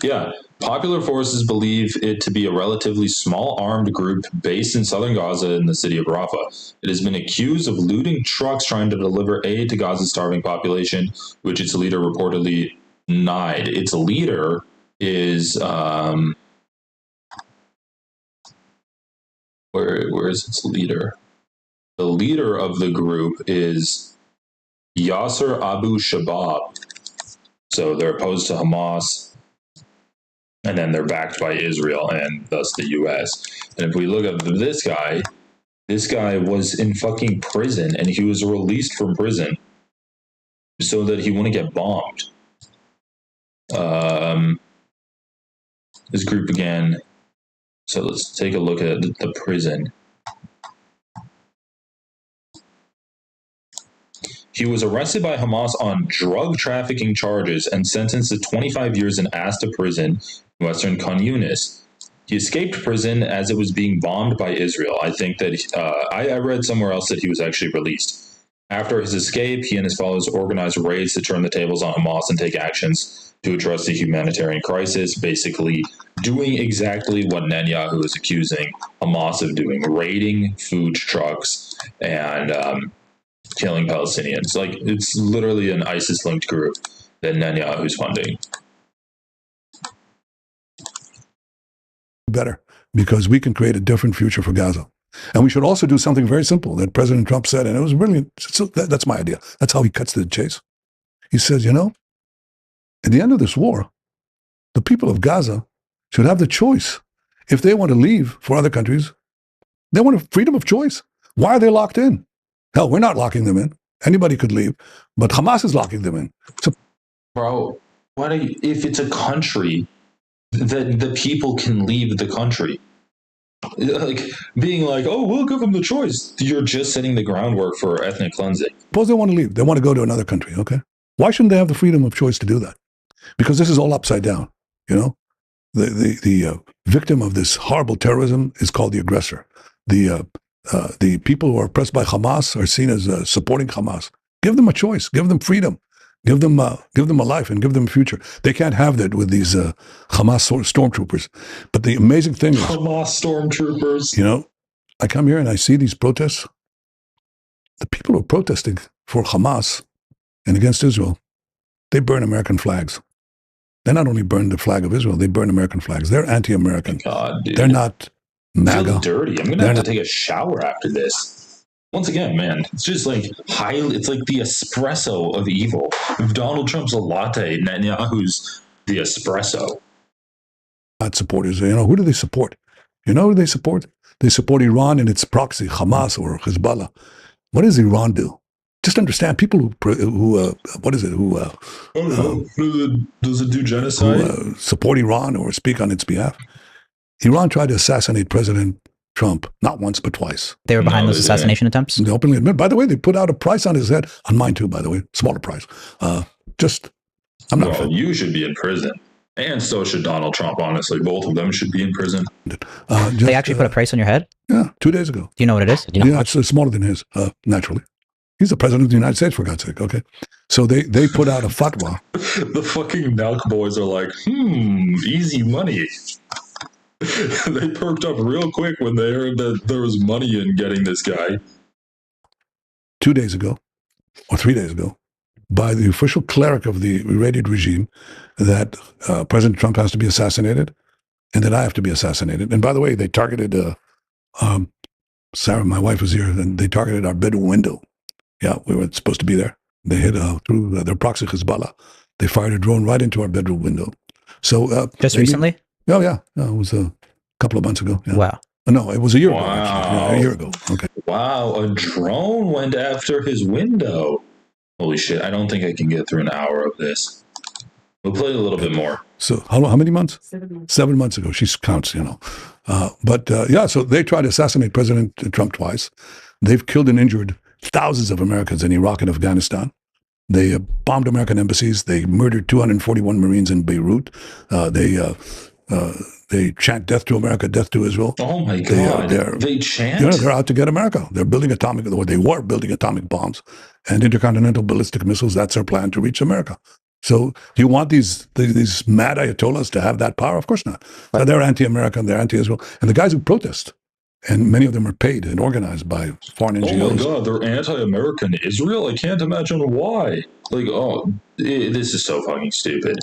yeah, popular forces believe it to be a relatively small armed group based in southern Gaza in the city of Rafah. It has been accused of looting trucks trying to deliver aid to Gaza's starving population, which its leader reportedly denied. Its leader is where is its leader? The leader of the group is Yasser Abu Shabab. So they're opposed to Hamas, and then they're backed by Israel and thus the US. And if we look at this guy was in fucking prison, and he was released from prison so that he wouldn't get bombed. This group began. So let's take a look at the prison. He was arrested by Hamas on drug trafficking charges and sentenced to 25 years in Asta prison in western Khan Yunis. He escaped prison as it was being bombed by Israel. I think that I read somewhere else that he was actually released. After his escape, he and his followers organized raids to turn the tables on Hamas and take actions to address the humanitarian crisis, basically doing exactly what Netanyahu is accusing Hamas of doing, raiding food trucks and killing Palestinians. Like, it's literally an ISIS-linked group that Netanyahu is funding. better, because we can create a different future for Gaza. And we should also do something very simple that President Trump said, and it was brilliant. So that's my idea. That's how he cuts to the chase. He says, at the end of this war, the people of Gaza should have the choice. If they want to leave for other countries, they want a freedom of choice. Why are they locked in? Hell, we're not locking them in. Anybody could leave, but Hamas is locking them in. So, bro, if it's a country, that the people can leave the country. Like, being like, oh, we'll give them the choice. You're just setting the groundwork for ethnic cleansing. Suppose they want to leave. They want to go to another country, okay? Why shouldn't they have the freedom of choice to do that? Because this is all upside down, The victim of this horrible terrorism is called the aggressor. The people who are oppressed by Hamas are seen as supporting Hamas. Give them a choice. Give them freedom. Give them a life and give them a future. They can't have that with these Hamas stormtroopers. But the amazing thing is, Hamas stormtroopers. I come here and I see these protests. The people who are protesting for Hamas and against Israel, they burn American flags. They not only burn the flag of Israel, they burn American flags. They're anti-American. God, dude. They're not MAGA. I feel dirty. I'm going to have to take a shower after this. Once again, man, it's just like it's like the espresso of evil. If Donald Trump's a latte, Netanyahu's the espresso. Supporters, who do they support? You know who they support? They support Iran and its proxy, Hamas or Hezbollah. What does Iran do? Just understand, people who does it do genocide? Who support Iran or speak on its behalf. Iran tried to assassinate President Trump, not once, but twice. They were behind those assassination attempts? They openly admit. By the way, they put out a price on his head, on mine too, by the way, smaller price. I'm not sure. You should be in prison. And so should Donald Trump, honestly. Both of them should be in prison. They actually put a price on your head? Yeah, 2 days ago. Do you know what it is? Yeah, it's smaller than his, naturally. He's the president of the United States, for God's sake, okay? So they put out a fatwa. The fucking Nelk boys are like, easy money. They perked up real quick when they heard that there was money in getting this guy. 2 days ago, or 3 days ago, by the official cleric of the irradiated regime, that President Trump has to be assassinated, and that I have to be assassinated. And by the way, they targeted Sarah, my wife was here, and they targeted our bedroom window. Yeah, we were supposed to be there. They hit through their proxy Hezbollah. They fired a drone right into our bedroom window. So just recently? Oh yeah, it was a couple of months ago. Yeah. Wow. No, it was a year ago. Actually. Yeah, a year ago. Okay. Wow, a drone went after his window. Holy shit! I don't think I can get through an hour of this. We'll play a little bit more. So how many months? 7 months ago. She counts, So they tried to assassinate President Trump twice. They've killed and injured thousands of Americans in Iraq and Afghanistan. They bombed American embassies. They murdered 241 Marines in Beirut. They chant death to America, death to Israel. Oh my God! They chant. They're out to get America. They were building atomic bombs and intercontinental ballistic missiles. That's their plan to reach America. So, do you want these mad ayatollahs to have that power? Of course not. They're anti-American. They're anti-Israel, and the guys who protest. And many of them are paid and organized by foreign NGOs. Oh my God, they're anti-American Israel? I can't imagine why. This is so fucking stupid.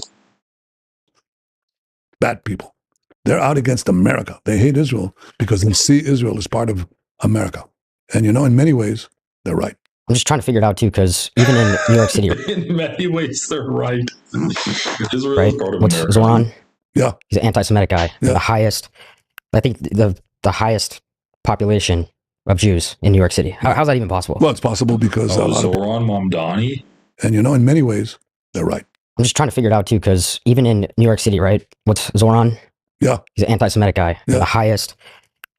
Bad people. They're out against America. They hate Israel because they see Israel as part of America. And in many ways, they're right. I'm just trying to figure it out too, because even in New York City, in many ways, they're right. Israel right? is part of What's America. Zoran? Yeah, he's an anti-Semitic guy. Yeah. The highest, I think the highest population of Jews in New York City. How's that even possible? Well, it's possible because Zoran Mamdani. And in many ways, they're right. I'm just trying to figure it out too, because even in New York City, right? What's Zoran? Yeah, he's an anti-Semitic guy. Yeah. The highest,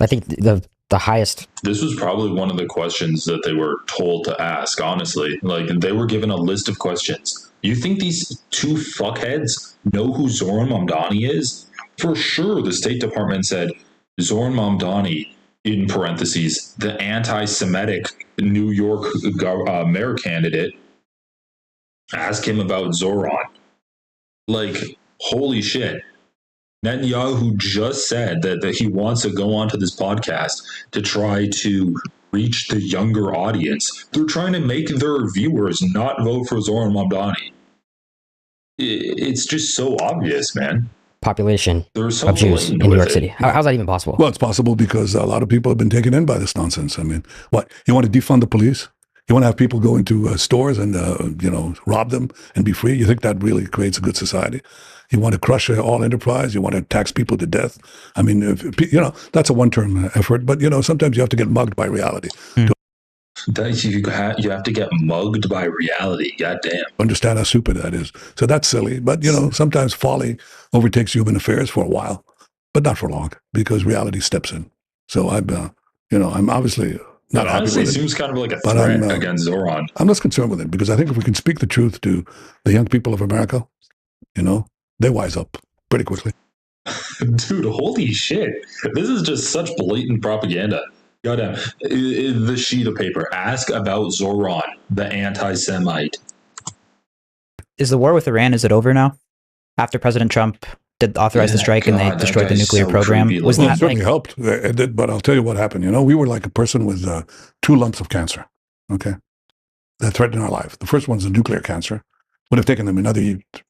I think the highest. This was probably one of the questions that they were told to ask, honestly. They were given a list of questions. You think these two fuckheads know who Zoran Mamdani is? For sure, the State Department said, Zoran Mamdani, in parentheses, the anti-Semitic New York mayor candidate. Ask him about Zoran. Holy shit. Netanyahu just said that he wants to go onto this podcast to try to reach the younger audience. They're trying to make their viewers not vote for Zoran Mamdani. It's just so obvious, man. Population so of Jews in New York City. How's that even possible? Well, it's possible because a lot of people have been taken in by this nonsense. I mean, what? You want to defund the police? You want to have people go into stores and, rob them and be free? You think that really creates a good society? You want to crush all enterprise? You want to tax people to death? I mean, that's a one-term effort. But, sometimes you have to get mugged by reality. You have to get mugged by reality. Goddamn. Understand how stupid that is. So that's silly. But, sometimes folly overtakes human affairs for a while, but not for long because reality steps in. So I'm obviously not happy with it. It seems kind of like a threat against Zoran. I'm less concerned with it because I think if we can speak the truth to the young people of America, they wise up pretty quickly. Dude, holy shit. This is just such blatant propaganda. Goddamn. The sheet of paper. Ask about Zoran, the anti-Semite. Is the war with Iran, is it over now? After President Trump did authorize the strike and they destroyed the nuclear program? Wasn't that certainly helped? It did, but I'll tell you what happened. We were like a person with 2 lumps of cancer, okay, that threatened our life. The first one's the nuclear cancer. Would have taken them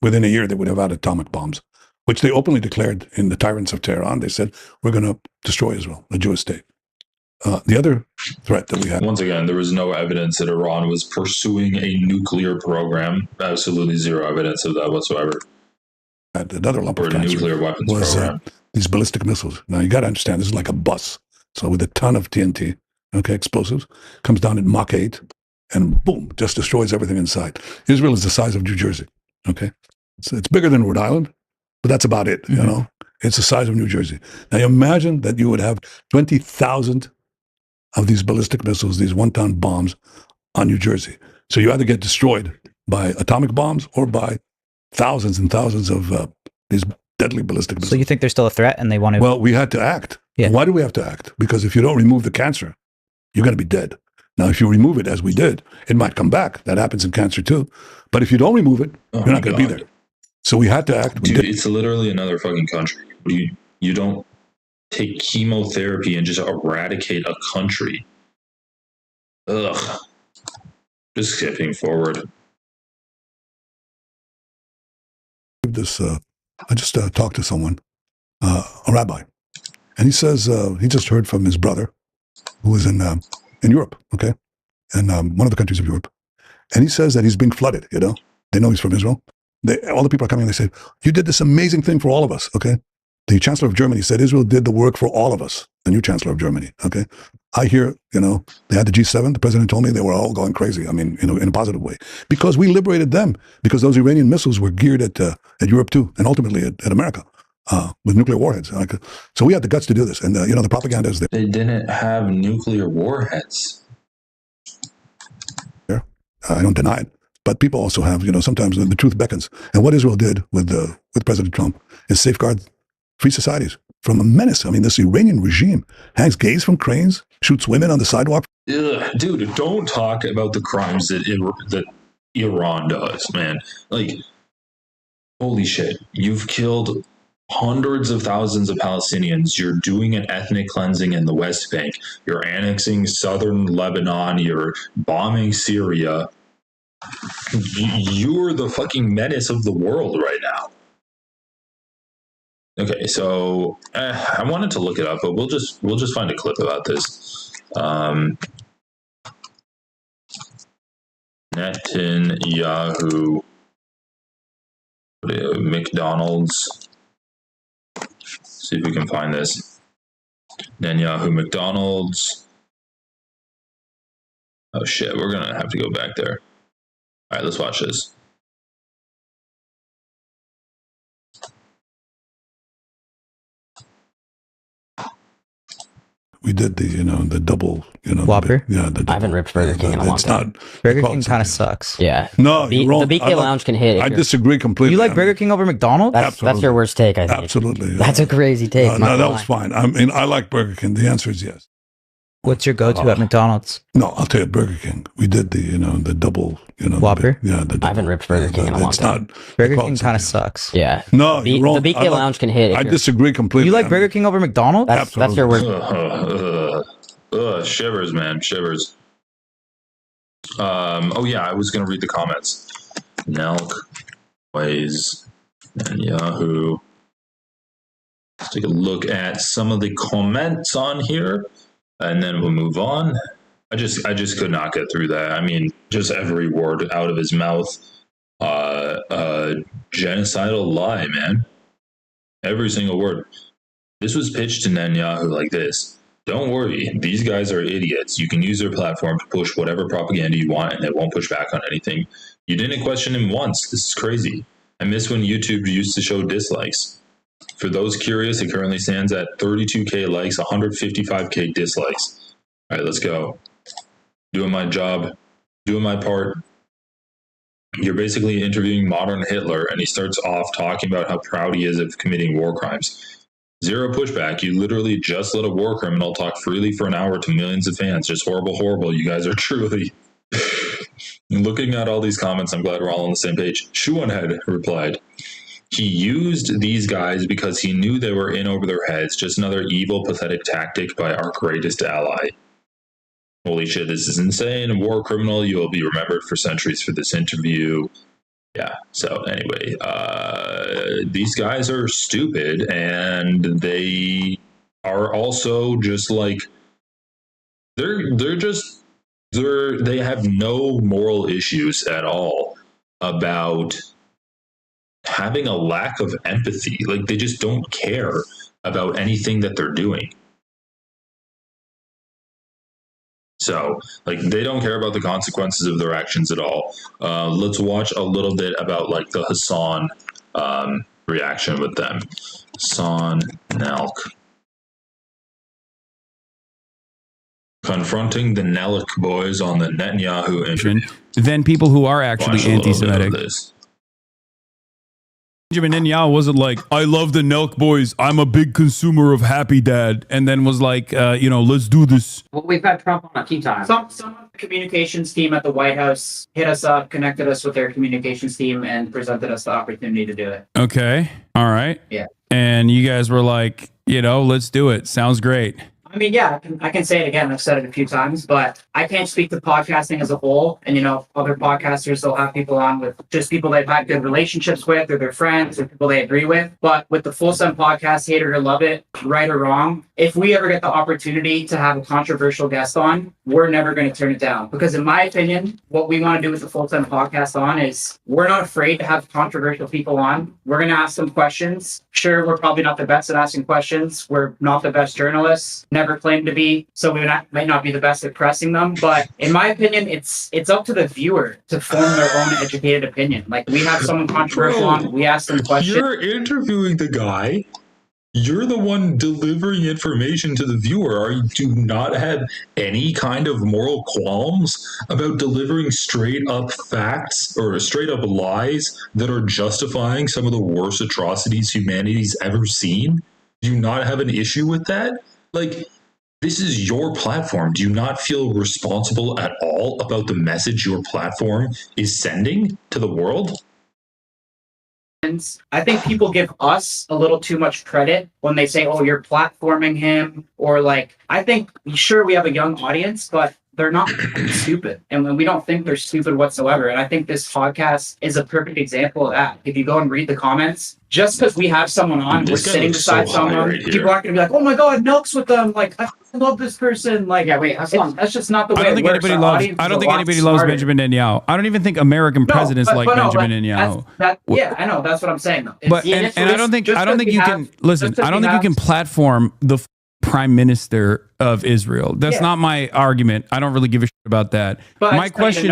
within a year, they would have had atomic bombs, which they openly declared in the tyrants of Tehran. They said, we're going to destroy Israel, the Jewish state. The other threat that we have. Once again, there was no evidence that Iran was pursuing a nuclear program. Absolutely zero evidence of that whatsoever. Another lump Or of a cancer nuclear weapons was program. these ballistic missiles. Now you got to understand, this is like a bus. So with a ton of TNT, okay, explosives, comes down at Mach 8, and boom, just destroys everything inside. Israel is the size of New Jersey, okay? So it's bigger than Rhode Island, but that's about it, you know? It's the size of New Jersey. Now you imagine that you would have 20,000 of these ballistic missiles, these one-ton bombs on New Jersey. So you either get destroyed by atomic bombs or by thousands and thousands of these deadly ballistic missiles. So you think they're still a threat and they want to... Well, we had to act. Yeah. Why do we have to act? Because if you don't remove the cancer, you're going to be dead. Now, if you remove it, as we did, it might come back. That happens in cancer too. But if you don't remove it, you're not going to be there. So we had to act. Dude, it's literally another fucking country. You don't take chemotherapy and just eradicate a country. Ugh. Just skipping forward. This, I just talked to someone, a rabbi, and he says he just heard from his brother, who was in Europe, okay, in one of the countries of Europe, and he says that he's being flooded. You know, they know he's from Israel. All the people are coming and they say, "You did this amazing thing for all of us." Okay, the Chancellor of Germany said Israel did the work for all of us. The new Chancellor of Germany. Okay, I hear, you know, they had the G7. The president told me they were all going crazy. I mean, you know, in a positive way, because we liberated them. Because those Iranian missiles were geared at Europe too, and ultimately at America with nuclear warheads. So we had the guts to do this, and you know, the propaganda is there. They didn't have nuclear warheads. I don't deny it, but people also have, you know, sometimes the truth beckons. And what Israel did with President Trump is safeguard free societies from a menace. I mean, this Iranian regime hangs gays from cranes, shoots women on the sidewalk. Ugh, dude, don't talk about the crimes that Iran does, man. Like, holy shit, you've killed hundreds of thousands of Palestinians. You're doing an ethnic cleansing in the West Bank. You're annexing southern Lebanon. You're bombing Syria. You're the fucking menace of the world right now. Okay, so I wanted to look it up, but we'll just find a clip about this. Netanyahu, McDonald's. See if we can find this. Netanyahu, McDonald's. Oh shit, we're gonna have to go back there. All right, let's watch this. We did the double, Whopper? I haven't ripped Burger King in a long time. Burger King kind of sucks. Yeah. No, the you're wrong. BK Lounge can hit. I disagree completely. You like Burger King over McDonald's? That's your worst take, I think. Absolutely. That's a crazy take. No, that was fine. I mean, I like Burger King. The answer is yes. What's your go-to at McDonald's? No, I'll tell you, Burger King. We did the double, Whopper? I haven't ripped Burger King in a long time. Burger King kind of sucks. Yeah. No, you're wrong. The BK Lounge can hit. I disagree completely. You like Burger King over McDonald's? That's your worst. Shivers, man, shivers. Oh yeah, I was gonna read the comments. Nelk, Waze, and Yahoo. Let's take a look at some of the comments on here, and then we'll move on. I just could not get through that. I mean, just every word out of his mouth, genocidal lie, man. Every single word. This was pitched to Netanyahu like this. Don't worry, these guys are idiots. You can use their platform to push whatever propaganda you want, and they won't push back on anything. You didn't question him once. This is crazy. I miss when YouTube used to show dislikes. For those curious, it currently stands at 32K likes, 155K dislikes. All right, let's go. Doing my job, doing my part. You're basically interviewing modern Hitler, and he starts off talking about how proud he is of committing war crimes. Zero pushback. You literally just let a war criminal talk freely for an hour to millions of fans. Just horrible, horrible. You guys are truly... Looking at all these comments, I'm glad we're all on the same page. Shoeonhead replied, he used these guys because he knew they were in over their heads. Just another evil, pathetic tactic by our greatest ally. Holy shit, this is insane. A war criminal, you will be remembered for centuries for this interview. Yeah, so anyway, these guys are stupid, and they are also just like They have no moral issues at all about having a lack of empathy. Like, they just don't care about anything that they're doing. So, like, they don't care about the consequences of their actions at all. Let's watch a little bit about, like, the Hasan reaction with them. Hasan Nelk. Confronting the Nelk boys on the Netanyahu interview. Than people who are actually anti-Semitic. Benjamin Netanyahu wasn't like, I love the Nelk boys, I'm a big consumer of Happy Dad, and then was like, let's do this. Well, we've had Trump on a few times. Some of the communications team at the White House hit us up, connected us with their communications team, and presented us the opportunity to do it. Okay. All right. Yeah. And you guys were like, let's do it. Sounds great. I mean, yeah, I can say it again. I've said it a few times, but I can't speak to podcasting as a whole. And, other podcasters, they'll have people on with just people they've had good relationships with, or their friends, or people they agree with. But with the Full Send podcast, hate it or love it, right or wrong, if we ever get the opportunity to have a controversial guest on, we're never going to turn it down. Because in my opinion, what we want to do with the Full Send podcast on is we're not afraid to have controversial people on. We're going to ask them questions. Sure, we're probably not the best at asking questions. We're not the best journalists. Never claim to be, so we might not be the best at pressing them, but in my opinion, it's up to the viewer to form their own educated opinion. Like, we have someone controversial on, we ask them questions. You're interviewing the guy. You're the one delivering information to the viewer. You do not have any kind of moral qualms about delivering straight up facts or straight up lies that are justifying some of the worst atrocities humanity's ever seen? Do you not have an issue with that? Like, this is your platform. Do you not feel responsible at all about the message your platform is sending to the world? I think people give us a little too much credit when they say, oh, you're platforming him, or like, I think, sure, we have a young audience, but they're not stupid. And we don't think they're stupid whatsoever. And I think this podcast is a perfect example of that. If you go and read the comments, just because we have someone on, we're sitting beside someone, people aren't going to be like, oh my God, Nelk's with them. Like, I love this person. Like, yeah, wait, that's just not the way it works. I don't think anybody loves Benjamin Netanyahu. I don't even think American presidents like Benjamin Netanyahu. Yeah, I know. That's what I'm saying, though. But and I don't think you can listen. I don't think you can platform the prime minister of Israel. That's not my argument. I don't really give a shit about that. But my question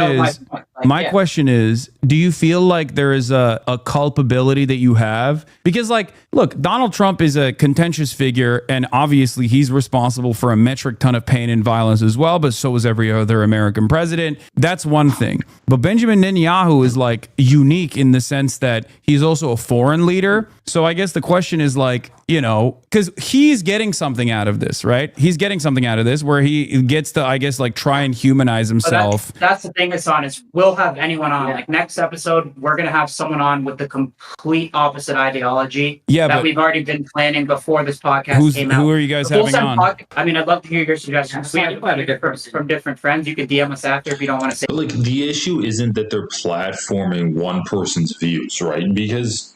is, do you feel like there is a culpability that you have? Because, like, look, Donald Trump is a contentious figure, and obviously he's responsible for a metric ton of pain and violence as well, but so is every other American president. That's one thing. But Benjamin Netanyahu is, like, unique in the sense that he's also a foreign leader. So I guess the question is, like, because he's getting something out of this, right? He's getting something out of this where he gets to, I guess, like, try and humanize himself. That's the thing that's on is we'll have anyone on. Like, next episode, we're going to have someone on with the complete opposite ideology that we've already been planning before this podcast came out. Who are you guys having on? I mean, I'd love to hear your suggestions. We have from different friends. You could DM us after if you don't want to say. But, like, the issue isn't that they're platforming one person's views, right? Because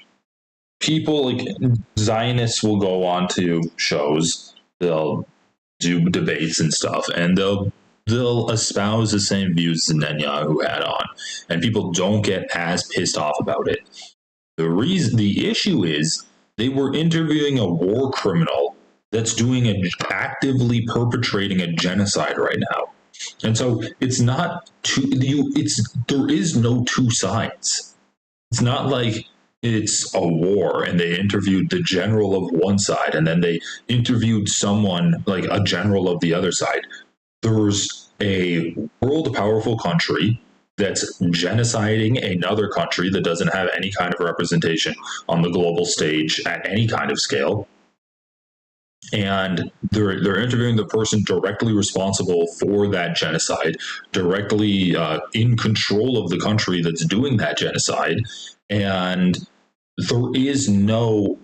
people, like, Zionists will go on to shows, they'll do debates and stuff, and they'll espouse the same views that Netanyahu had on, and people don't get as pissed off about it. The issue is they were interviewing a war criminal that's actively perpetrating a genocide right now. And so it's not there is no two sides. It's not like it's a war and they interviewed the general of one side and then they interviewed someone like a general of the other side. There's a world powerful country that's genociding another country that doesn't have any kind of representation on the global stage at any kind of scale. And they're interviewing the person directly responsible for that genocide, directly in control of the country that's doing that genocide. And there is no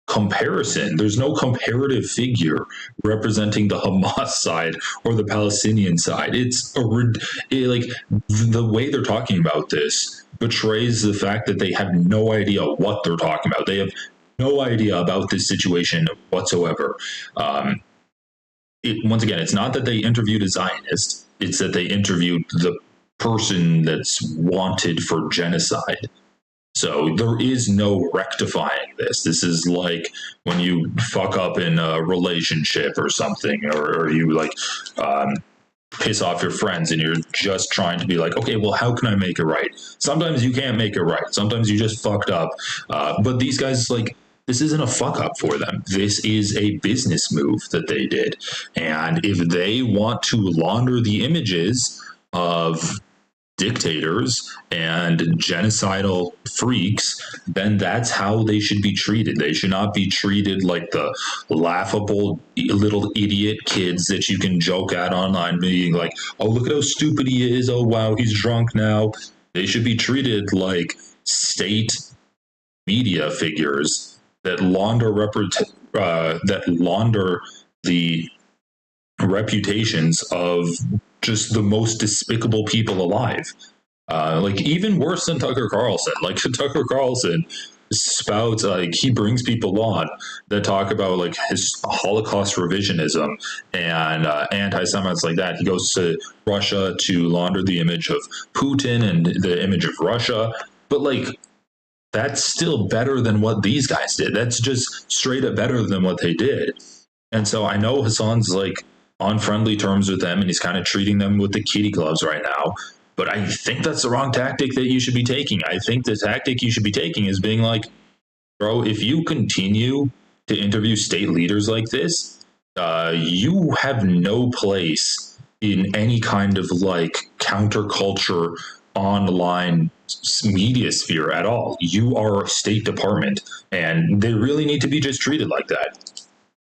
comparison. There's no comparative figure representing the Hamas side or the Palestinian side. Like, the way they're talking about this betrays the fact that they have no idea what they're talking about. They have no idea about this situation whatsoever. once again, it's not that they interviewed a Zionist, it's that they interviewed the person that's wanted for genocide. So there is no rectifying this. This is like when you fuck up in a relationship or something, or you like piss off your friends and you're just trying to be like, okay, well, how can I make it right? Sometimes you can't make it right. Sometimes you just fucked up. But these guys, like, this isn't a fuck up for them. This is a business move that they did. And if they want to launder the images of dictators and genocidal freaks, then that's how they should be treated. They should not be treated like the laughable little idiot kids that you can joke at online, being like, oh, look at how stupid he is. Oh, wow, he's drunk now. They should be treated like state media figures that launder the reputations of just the most despicable people alive. Like, even worse than Tucker Carlson. Like, Tucker Carlson spouts, like, he brings people on that talk about, like, his Holocaust revisionism and anti-Semites like that. He goes to Russia to launder the image of Putin and the image of Russia. But, like, that's still better than what these guys did. That's just straight up better than what they did. And so I know Hasan's, like, on friendly terms with them, and he's kind of treating them with the kitty gloves right now. But I think that's the wrong tactic that you should be taking. I think the tactic you should be taking is being like, bro, if you continue to interview state leaders like this, you have no place in any kind of, like, counterculture online media sphere at all. You are a State Department, and they really need to be just treated like that.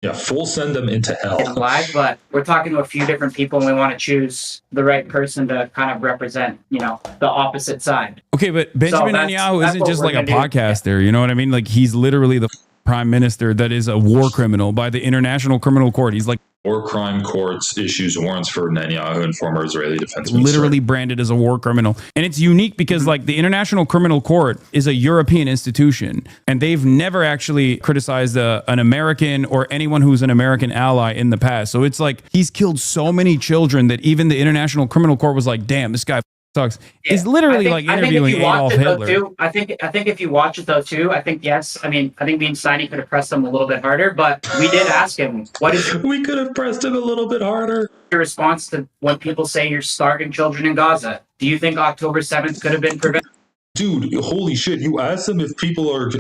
Yeah, full send them into hell. But we're talking to a few different people, and we want to choose the right person to kind of represent, you know, the opposite side. Okay, but Benjamin Netanyahu isn't just like a podcaster. You know what I mean? Like, he's literally the prime minister that is a war criminal by the International Criminal Court. He's like, war crime courts issues warrants for Netanyahu and former Israeli defense minister. Literally branded as a war criminal. And it's unique because, like, the International Criminal Court is a European institution, and they've never actually criticized an American or anyone who's an American ally in the past. So it's like he's killed so many children that even the International Criminal Court was like, damn, this guy sucks. Yeah. Is literally like interviewing Adolf Hitler. I think if you watch it though too, I think yes. I mean, I think me and Steiny could have pressed him a little bit harder, but we did ask him, what is we could have pressed him a little bit harder. Your response to when people say you're starving children in Gaza? Do you think October 7th could have been prevented? Dude, holy shit! You asked him if people are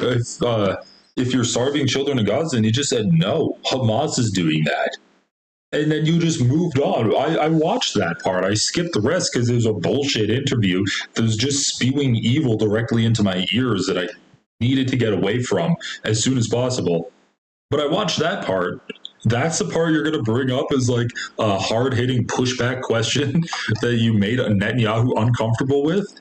if you're starving children in Gaza, and he just said no. Hamas is doing that. And then you just moved on. I watched that part. I skipped the rest because it was a bullshit interview that was just spewing evil directly into my ears that I needed to get away from as soon as possible. But I watched that part. That's the part you're going to bring up as like a hard-hitting pushback question that you made Netanyahu uncomfortable with?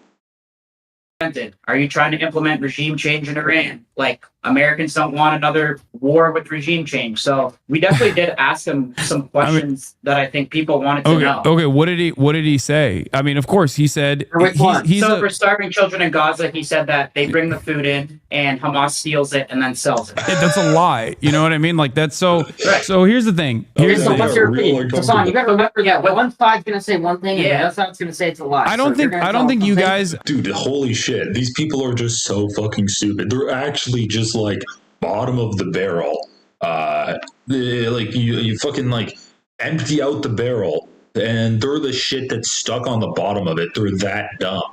Are you trying to implement regime change in Iran? Like, Americans don't want another war with regime change. So we definitely did ask him some questions that I think people wanted to know. Okay, what did he say? I mean, of course, he said for starving children in Gaza, he said that they bring the food in and Hamas steals it and then sells it. That's a lie. You know what I mean? Like, that's so. Right. So here's the thing. What's your opinion? Hasan, you got to remember, one side's gonna say one thing, and the other side's gonna say it's a lie. I don't think you guys. Dude, holy shit! These people are just so fucking stupid. They're actually just like bottom of the barrel. Like you fucking like empty out the barrel, and they're the shit that's stuck on the bottom of it. They're that dumb.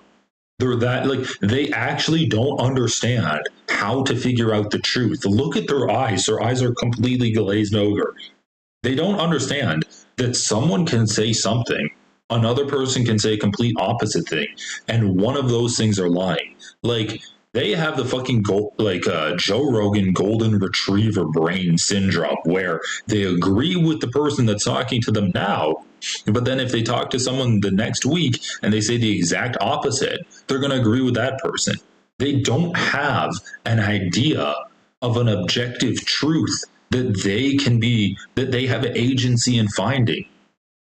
They're that, like, they actually don't understand how to figure out the truth. Look at their eyes. Their eyes are completely glazed over. They don't understand that someone can say something, another person can say a complete opposite thing, and one of those things are lying. Like, they have the fucking Joe Rogan golden retriever brain syndrome, where they agree with the person that's talking to them now, but then if they talk to someone the next week and they say the exact opposite, they're going to agree with that person. They don't have an idea of an objective truth that they have agency in finding.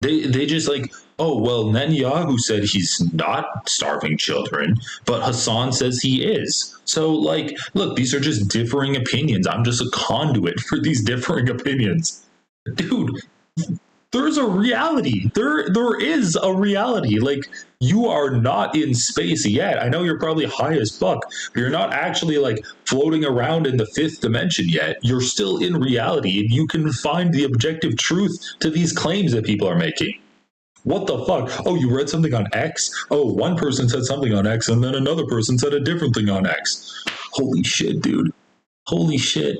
They just like, oh, well, Netanyahu said he's not starving children, but Hasan says he is. So, like, look, these are just differing opinions. I'm just a conduit for these differing opinions. Dude, there's a reality. There is a reality. Like, you are not in space yet. I know you're probably high as fuck, but you're not actually like floating around in the fifth dimension yet. You're still in reality, and you can find the objective truth to these claims that people are making. What the fuck? Oh, you read something on X? Oh, one person said something on X, and then another person said a different thing on X. Holy shit, dude. Holy shit.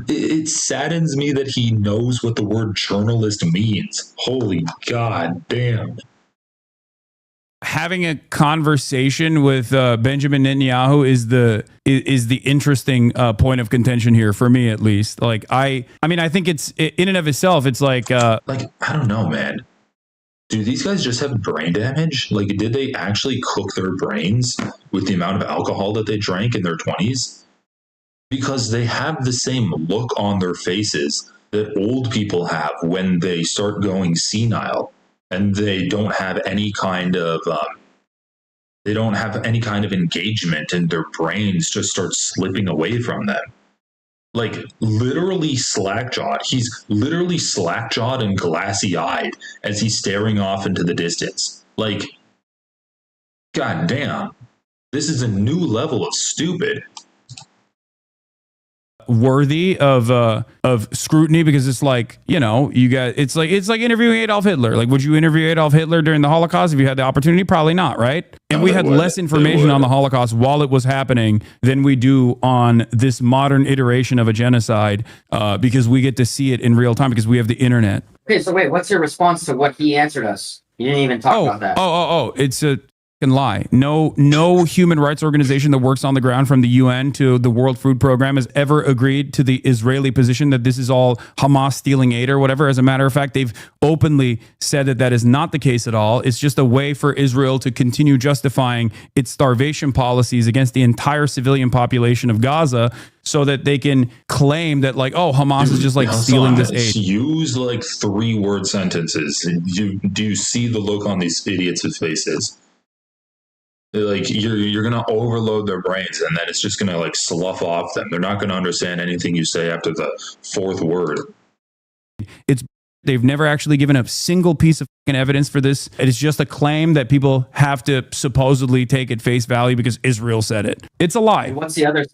It saddens me that he knows what the word journalist means. Holy god damn. Having a conversation with Benjamin Netanyahu is the interesting point of contention here for me, at least. Like, I mean, I think it's in and of itself. It's like I don't know, man. Do these guys just have brain damage? Like, did they actually cook their brains with the amount of alcohol that they drank in their 20s? Because they have the same look on their faces that old people have when they start going senile. And they don't have any kind of engagement, and their brains just start slipping away from them. Like, literally slack-jawed. He's literally slack-jawed and glassy-eyed as he's staring off into the distance. Like, god damn, this is a new level of stupid. Worthy of scrutiny, because it's like, you know, you got it's like interviewing Adolf Hitler. Like, would you interview Adolf Hitler during the Holocaust if you had the opportunity? Probably not, right? And we had less information on the Holocaust while it was happening than we do on this modern iteration of a genocide, because we get to see it in real time because we have the internet. Okay, so wait, what's your response to what he answered us? You didn't even talk about that. It's a lie. No human rights organization that works on the ground, from the UN to the World Food Program, has ever agreed to the Israeli position that this is all Hamas stealing aid or whatever. As a matter of fact, they've openly said that that is not the case at all. It's just a way for Israel to continue justifying its starvation policies against the entire civilian population of Gaza, so that they can claim that, like, oh, Hamas is just like stealing this aid. Use like 3-word sentences. Do you see the look on these idiots' faces? Like, you're gonna overload their brains, and then it's just gonna like slough off them. They're not gonna understand anything you say after the 4th word. They've never actually given a single piece of evidence for this. It is just a claim that people have to supposedly take at face value because Israel said it. It's a lie. And what's the other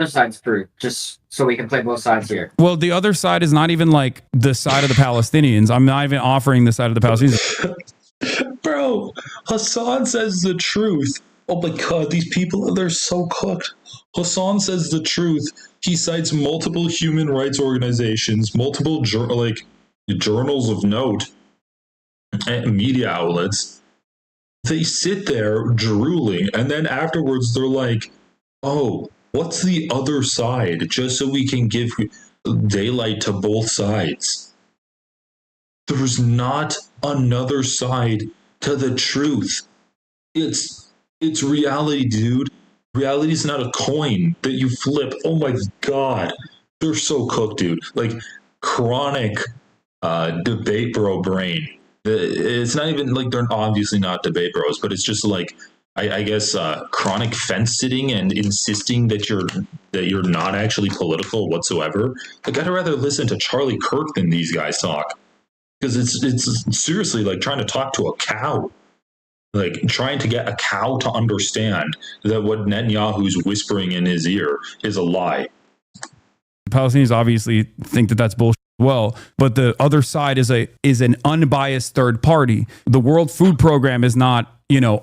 side's proof? Just so we can play both sides here. Well, the other side is not even like the side of the Palestinians. I'm not even offering the side of the Palestinians. Bro, Hasan says the truth. Oh my god, these people, they're so cooked. Hasan says the truth. He cites multiple human rights organizations, multiple journals of note, and media outlets. They sit there drooling, and then afterwards they're like, oh, what's the other side? Just so we can give daylight to both sides. There's not another side to the truth. It's reality, dude. Reality is not a coin that you flip. Oh my god. They're so cooked, dude. Like, chronic debate bro brain. It's not even like, they're obviously not debate bros, but it's just like, I guess chronic fence sitting and insisting that you're not actually political whatsoever. Like, I'd rather listen to Charlie Kirk than these guys talk. Because it's seriously like trying to talk to a cow. Like, trying to get a cow to understand that what Netanyahu's whispering in his ear is a lie. The Palestinians obviously think that that's bullshit as well, but the other side is an unbiased third party. The World Food Program is not,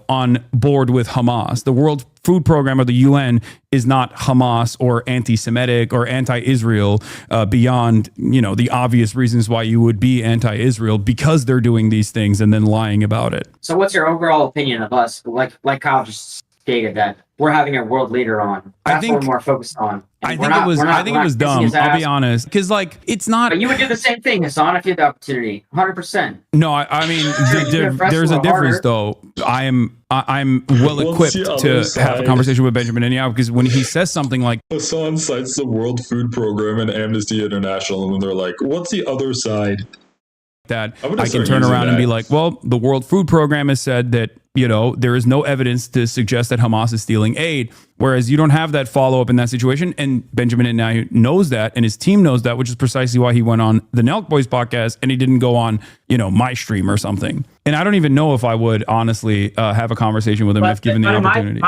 on board with Hamas. The World Food Program of the UN is not Hamas or anti-Semitic or anti-Israel, beyond, the obvious reasons why you would be anti-Israel, because they're doing these things and then lying about it. So what's your overall opinion of us? Like Kyle just stated, that we're having a world leader on. That's what we're more focused on. I think it was dumb. I'll be honest, because it's not. But you would do the same thing, Hasan, if you had the opportunity. 100%. No, I mean, there's a difference though. I'm well equipped to have a conversation with Benjamin Netanyahu, because when he says something like, Hasan cites the World Food Program and Amnesty International, and they're like, "What's the other side?" That I can turn around and be like, well, the World Food Program has said that there is no evidence to suggest that Hamas is stealing aid. Whereas you don't have that follow-up in that situation. And Benjamin Netanyahu knows that, and his team knows that, which is precisely why he went on the Nelk Boys podcast and he didn't go on, my stream or something. And I don't even know if I would honestly have a conversation with him if given the opportunity.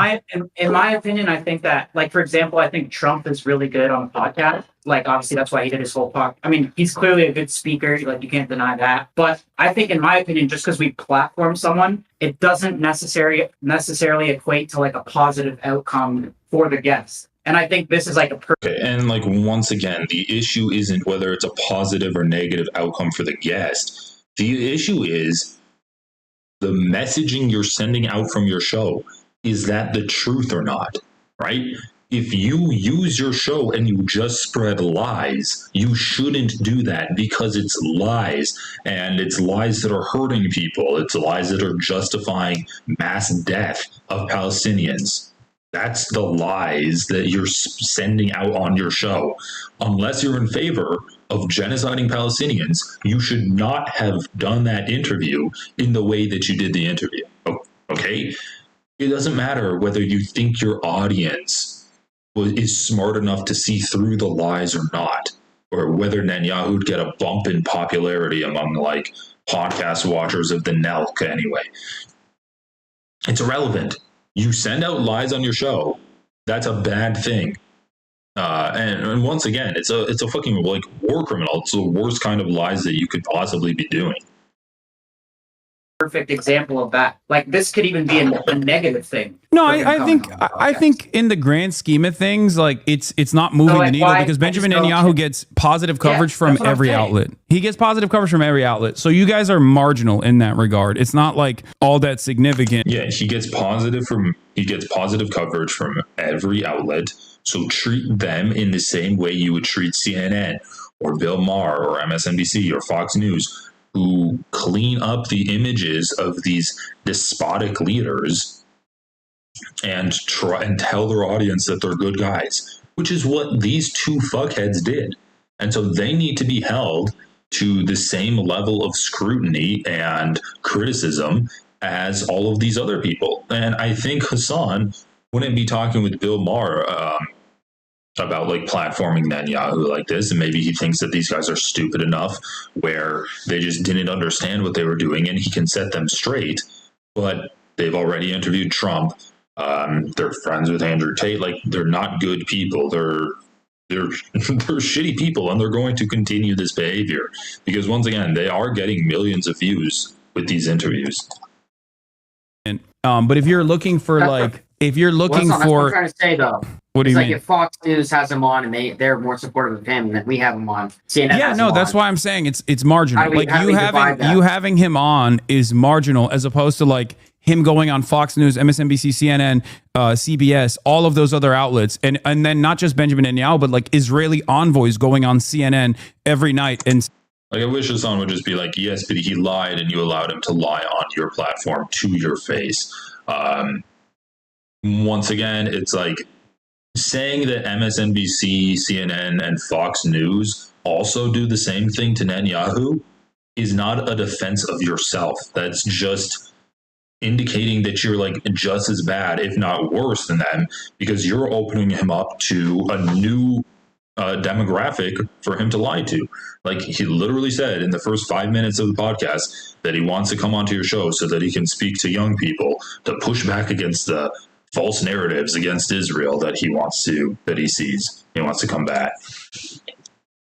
In my opinion, I think that, like, for example, I think Trump is really good on the podcast. Like, obviously, that's why he did his whole talk. I mean, he's clearly a good speaker. Like, you can't deny that. But I think, in my opinion, just because we platform someone, it doesn't necessarily equate to, like, a positive outcome for the guest. And I think this is like a okay. And like, once again, the issue isn't whether it's a positive or negative outcome for the guest. The issue is the messaging you're sending out from your show. Is that the truth or not? Right? If you use your show and you just spread lies, you shouldn't do that, because it's lies, and it's lies that are hurting people. It's lies that are justifying mass death of Palestinians. That's the lies that you're sending out on your show. Unless you're in favor of genociding Palestinians, you should not have done that interview in the way that you did the interview. Okay? It doesn't matter whether you think your audience is smart enough to see through the lies or not, or whether Netanyahu would get a bump in popularity among like podcast watchers of the Nelk anyway. It's irrelevant. You send out lies on your show, that's a bad thing. And once again, it's a fucking like war criminal. It's the worst kind of lies that you could possibly be doing. Perfect example of that. Like, this could even be a negative thing. No, I think in the grand scheme of things, like it's not moving the needle, because Benjamin Netanyahu gets positive coverage from every outlet. He gets positive coverage from every outlet. So you guys are marginal in that regard. It's not like all that significant. Yeah, he gets positive coverage from every outlet. So treat them in the same way you would treat CNN or Bill Maher or MSNBC or Fox News, who clean up the images of these despotic leaders and try and tell their audience that they're good guys, which is what these two fuckheads did. And so they need to be held to the same level of scrutiny and criticism as all of these other people. And I think Hasan wouldn't be talking with Bill Maher about like platforming Netanyahu like this, and maybe he thinks that these guys are stupid enough where they just didn't understand what they were doing and he can set them straight. But they've already interviewed Trump. They're friends with Andrew Tate. Like, they're not good people. They're shitty people, and they're going to continue this behavior because, once again, they are getting millions of views with these interviews. And but if you're looking for that's what I'm trying to say, though. What do you mean? If Fox News has him on and they're more supportive of him than we have him on, CNN yeah, no, that's why I'm saying it's marginal. Like, you having him on is marginal, as opposed to like him going on Fox News, MSNBC, CNN, CBS, all of those other outlets, and then not just Benjamin Netanyahu, but like Israeli envoys going on CNN every night. And like, I wish Hasan would just be like, yes, but he lied, and you allowed him to lie on your platform to your face. Once again, it's like saying that MSNBC, CNN, and Fox News also do the same thing to Netanyahu is not a defense of yourself. That's just indicating that you're like just as bad, if not worse than them, because you're opening him up to a new demographic for him to lie to. Like, he literally said in the first 5 minutes of the podcast that he wants to come onto your show so that he can speak to young people to push back against the false narratives against Israel that he sees. He wants to combat.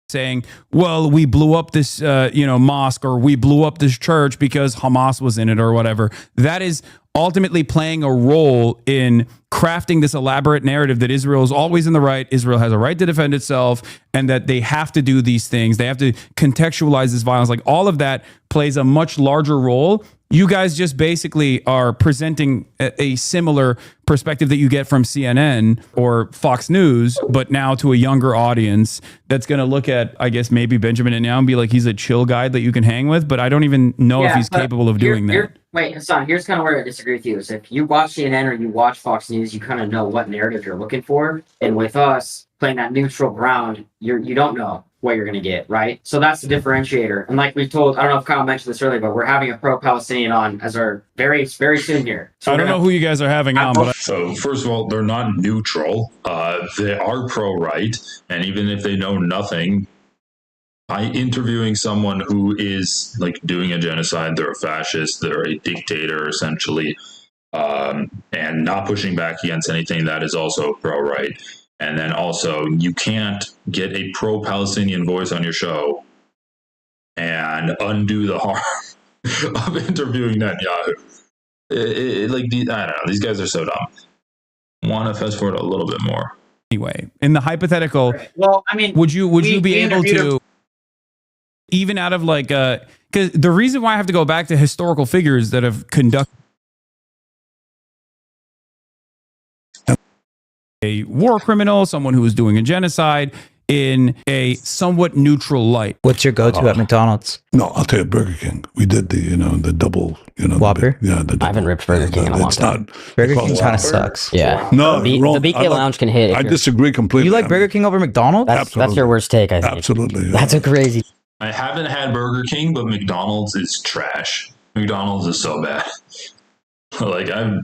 Saying, well, we blew up this mosque, or we blew up this church because Hamas was in it, or whatever. That is ultimately playing a role in crafting this elaborate narrative that Israel is always in the right, Israel has a right to defend itself, and that they have to do these things. They have to contextualize this violence. Like, all of that plays a much larger role. You guys just basically are presenting a similar perspective that you get from CNN or Fox News, but now to a younger audience that's going to look at, I guess, maybe Benjamin Netanyahu and be like, he's a chill guy that you can hang with, but I don't even know if he's capable of doing that. Wait, Hasan, here's kind of where I disagree with you. Is if you watch CNN or you watch Fox News, you kind of know what narrative you're looking for. And with us, playing that neutral ground, you don't know what you're going to get, right? So that's the differentiator. And like we told, I don't know if Kyle mentioned this earlier, but we're having a pro-Palestinian on as our very soon here. So I don't know who you guys are having on, but so first of all, they're not neutral. They are pro-right, and even if they know nothing, by interviewing someone who is like doing a genocide, they're a fascist, they're a dictator essentially, and not pushing back against anything that is also pro-right. And then also, you can't get a pro-Palestinian voice on your show and undo the harm of interviewing Netanyahu. I don't know. These guys are so dumb. Want to fast forward a little bit more? Anyway, in the hypothetical, well, I mean, would you be able to, even out of like, because the reason why I have to go back to historical figures that have conducted a war criminal, someone who was doing a genocide in a somewhat neutral light. What's your go-to at McDonald's? No, I'll tell you, Burger King. We did the double, Whopper? I haven't ripped Burger King in a long time. Burger King kind of sucks. Yeah. No, the BK Lounge can hit. I disagree completely. You like Burger King over McDonald's? That's your worst take, I think. Absolutely. That's a crazy. I haven't had Burger King, but McDonald's is trash. McDonald's is so bad. Like, I'd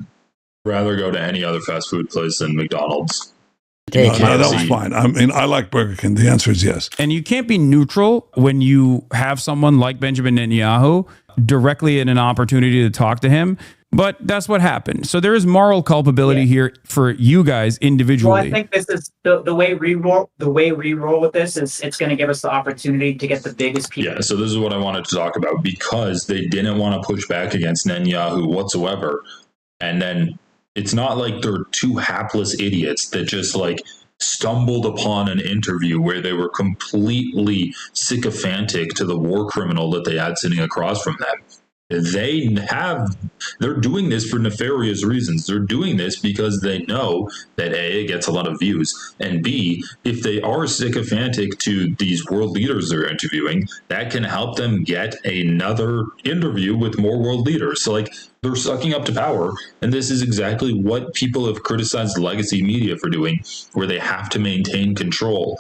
rather go to any other fast food place than McDonald's. No, that was fine. I mean, I like Burger King. The answer is yes. And you can't be neutral when you have someone like Benjamin Netanyahu directly in an opportunity to talk to him. But that's what happened. So there is moral culpability here for you guys individually. Well, I think this is the way we roll. The way we roll with this is it's going to give us the opportunity to get the biggest people. Yeah. So this is what I wanted to talk about, because they didn't want to push back against Netanyahu whatsoever, and then it's not like they're two hapless idiots that just like stumbled upon an interview where they were completely sycophantic to the war criminal that they had sitting across from them. They're doing this for nefarious reasons. They're doing this because they know that A, it gets a lot of views, and B, if they are sycophantic to these world leaders they're interviewing, that can help them get another interview with more world leaders. So like, they're sucking up to power, and this is exactly what people have criticized legacy media for doing, where they have to maintain control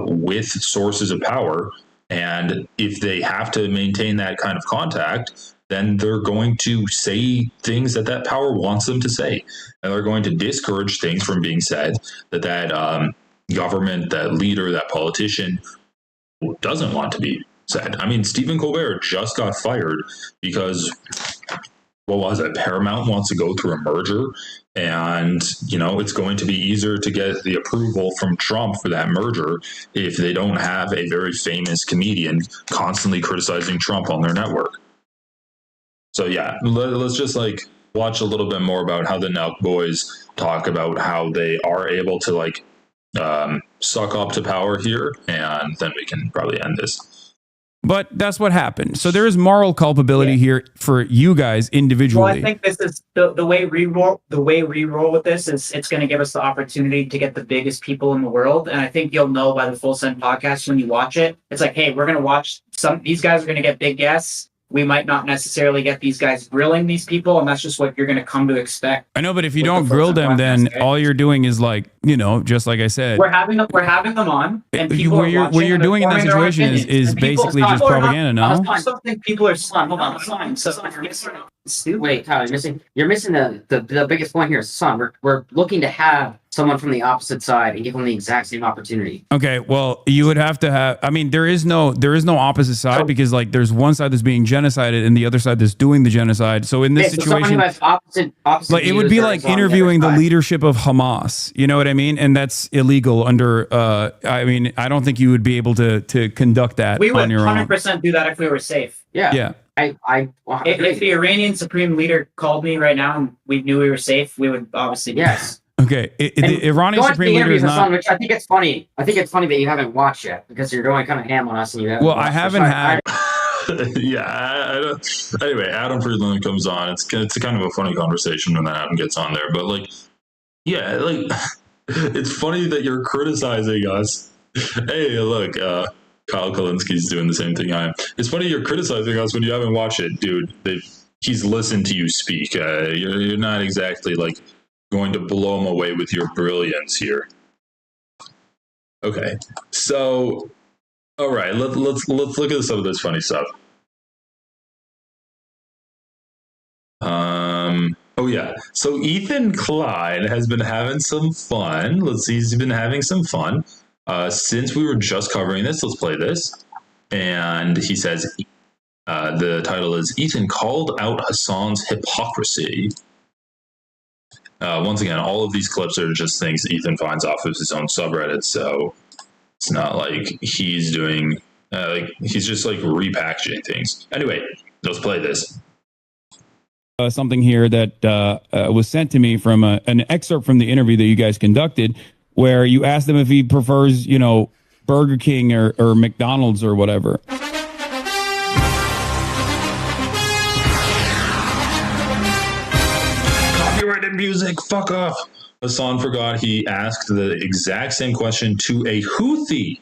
with sources of power. And if they have to maintain that kind of contact, then they're going to say things that power wants them to say. And they're going to discourage things from being said that government, that leader, that politician doesn't want to be said. I mean, Stephen Colbert just got fired because, what was it? Paramount wants to go through a merger, and it's going to be easier to get the approval from Trump for that merger if they don't have a very famous comedian constantly criticizing Trump on their network. So yeah, let's just like watch a little bit more about how the Nelk boys talk about how they are able to like suck up to power here, and then we can probably end this. But that's what happened. So there is moral culpability here for you guys individually. Well, I think this is the way we roll. The way we roll with this is it's going to give us the opportunity to get the biggest people in the world. And I think you'll know by the Full Send podcast when you watch it. It's like, hey, we're going to watch these guys are going to get big guests. We might not necessarily get these guys grilling these people, and that's just what you're going to come to expect. I know, but if you don't grill them, then all you're doing is like, just like I said, we're having them on, and people what you're doing in that situation is basically just propaganda. No, I still think people are hold on. Wait, Tyler, you're missing the biggest point here. Son, we're looking to have someone from the opposite side and give them the exact same opportunity. Okay, well, you would have to have. I mean, there is no opposite side, because like there's one side that's being genocided and the other side that's doing the genocide. So in this situation, opposite like it would be like interviewing the leadership of Hamas. You know what I mean? And that's illegal under. I mean, I don't think you would be able to conduct that on your own. We would 100% do that if we were safe. Yeah. If the Iranian supreme leader called me right now and we knew we were safe, we would obviously yes. Okay, the Iranian supreme leader is not. Which I think it's funny. I think it's funny that you haven't watched yet, because you're going kind of ham on us, and you haven't. Well, I haven't had. Yeah, I don't. Anyway, Adam Friedland comes on. It's kind of a funny conversation when Adam gets on there, but like, yeah, like it's funny that you're criticizing us. Hey, look, Kyle Kalinski's doing the same thing I am. It's funny you're criticizing us when you haven't watched it, dude. He's listened to you speak. You're not exactly like going to blow him away with your brilliance here. Okay, so all right, let's look at some of this funny stuff. Oh yeah, so Ethan Klein has been having some fun. Let's see, he's been having some fun. Since we were just covering this, let's play this. And he says, the title is Ethan called out Hasan's hypocrisy. Once again, all of these clips are just things Ethan finds off of his own subreddit, so it's not like he's doing, he's just like repackaging things. Anyway, let's play this. Something here that was sent to me from an excerpt from the interview that you guys conducted, where you asked him if he prefers, you know, Burger King or McDonald's or whatever. Copyrighted music, fuck off. Hasan forgot he asked the exact same question to a Houthi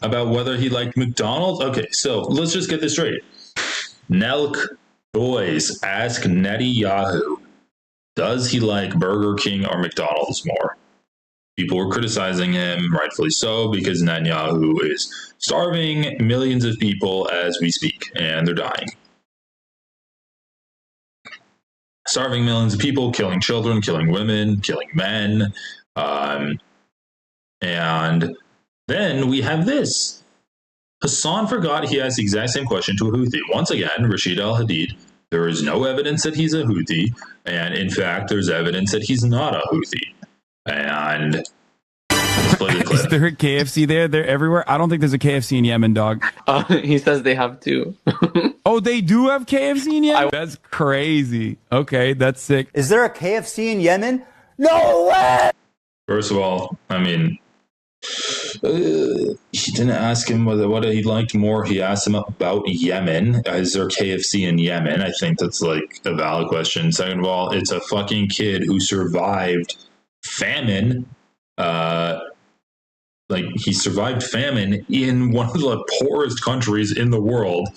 about whether he liked McDonald's. Okay, so let's just get this straight. Nelk boys ask Netanyahu, does he like Burger King or McDonald's more? People were criticizing him, rightfully so, because Netanyahu is starving millions of people as we speak, and they're dying. Starving millions of people, killing children, killing women, killing men. And then we have this. Hasan forgot he asked the exact same question to a Houthi. Once again, Rashid al-Hadid, there is no evidence that he's a Houthi, and in fact, there's evidence that he's not a Houthi. And let's play the clip. Is there a KFC there? They're everywhere. I don't think there's a KFC in Yemen, dog. He says they have two. Oh, they do have KFC in Yemen? That's crazy. Okay, that's sick. Is there a KFC in Yemen? No way! First of all, I mean, he didn't ask him what he liked more. He asked him about Yemen. Is there KFC in Yemen? I think that's like a valid question. Second of all, it's a fucking kid who survived famine. Like he survived famine in one of the poorest countries in the world,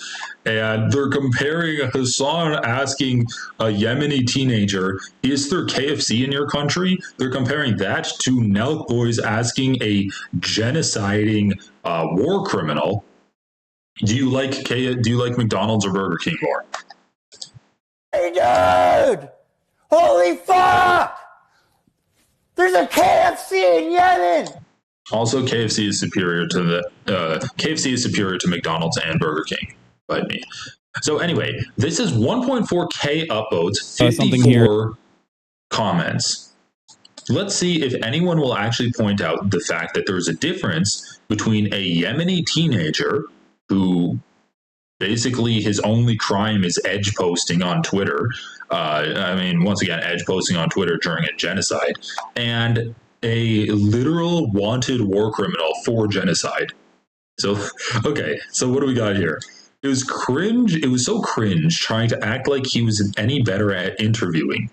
and they're comparing Hasan asking a Yemeni teenager, is there KFC in your country? They're comparing that to Nelk boys asking a genociding war criminal, do you like McDonald's or Burger King more? Hey dude! Holy fuck! There's a KFC in Yemen! Also, KFC is superior to McDonald's and Burger King by me. So anyway, this is 1.4K upvotes, 54 comments. Let's see if anyone will actually point out the fact that there's a difference between a Yemeni teenager who basically his only crime is edge posting on Twitter. I mean, once again, edge posting on Twitter during a genocide, and a literal wanted war criminal for genocide. So, okay, so what do we got here? It was cringe. It was so cringe trying to act like he was any better at interviewing.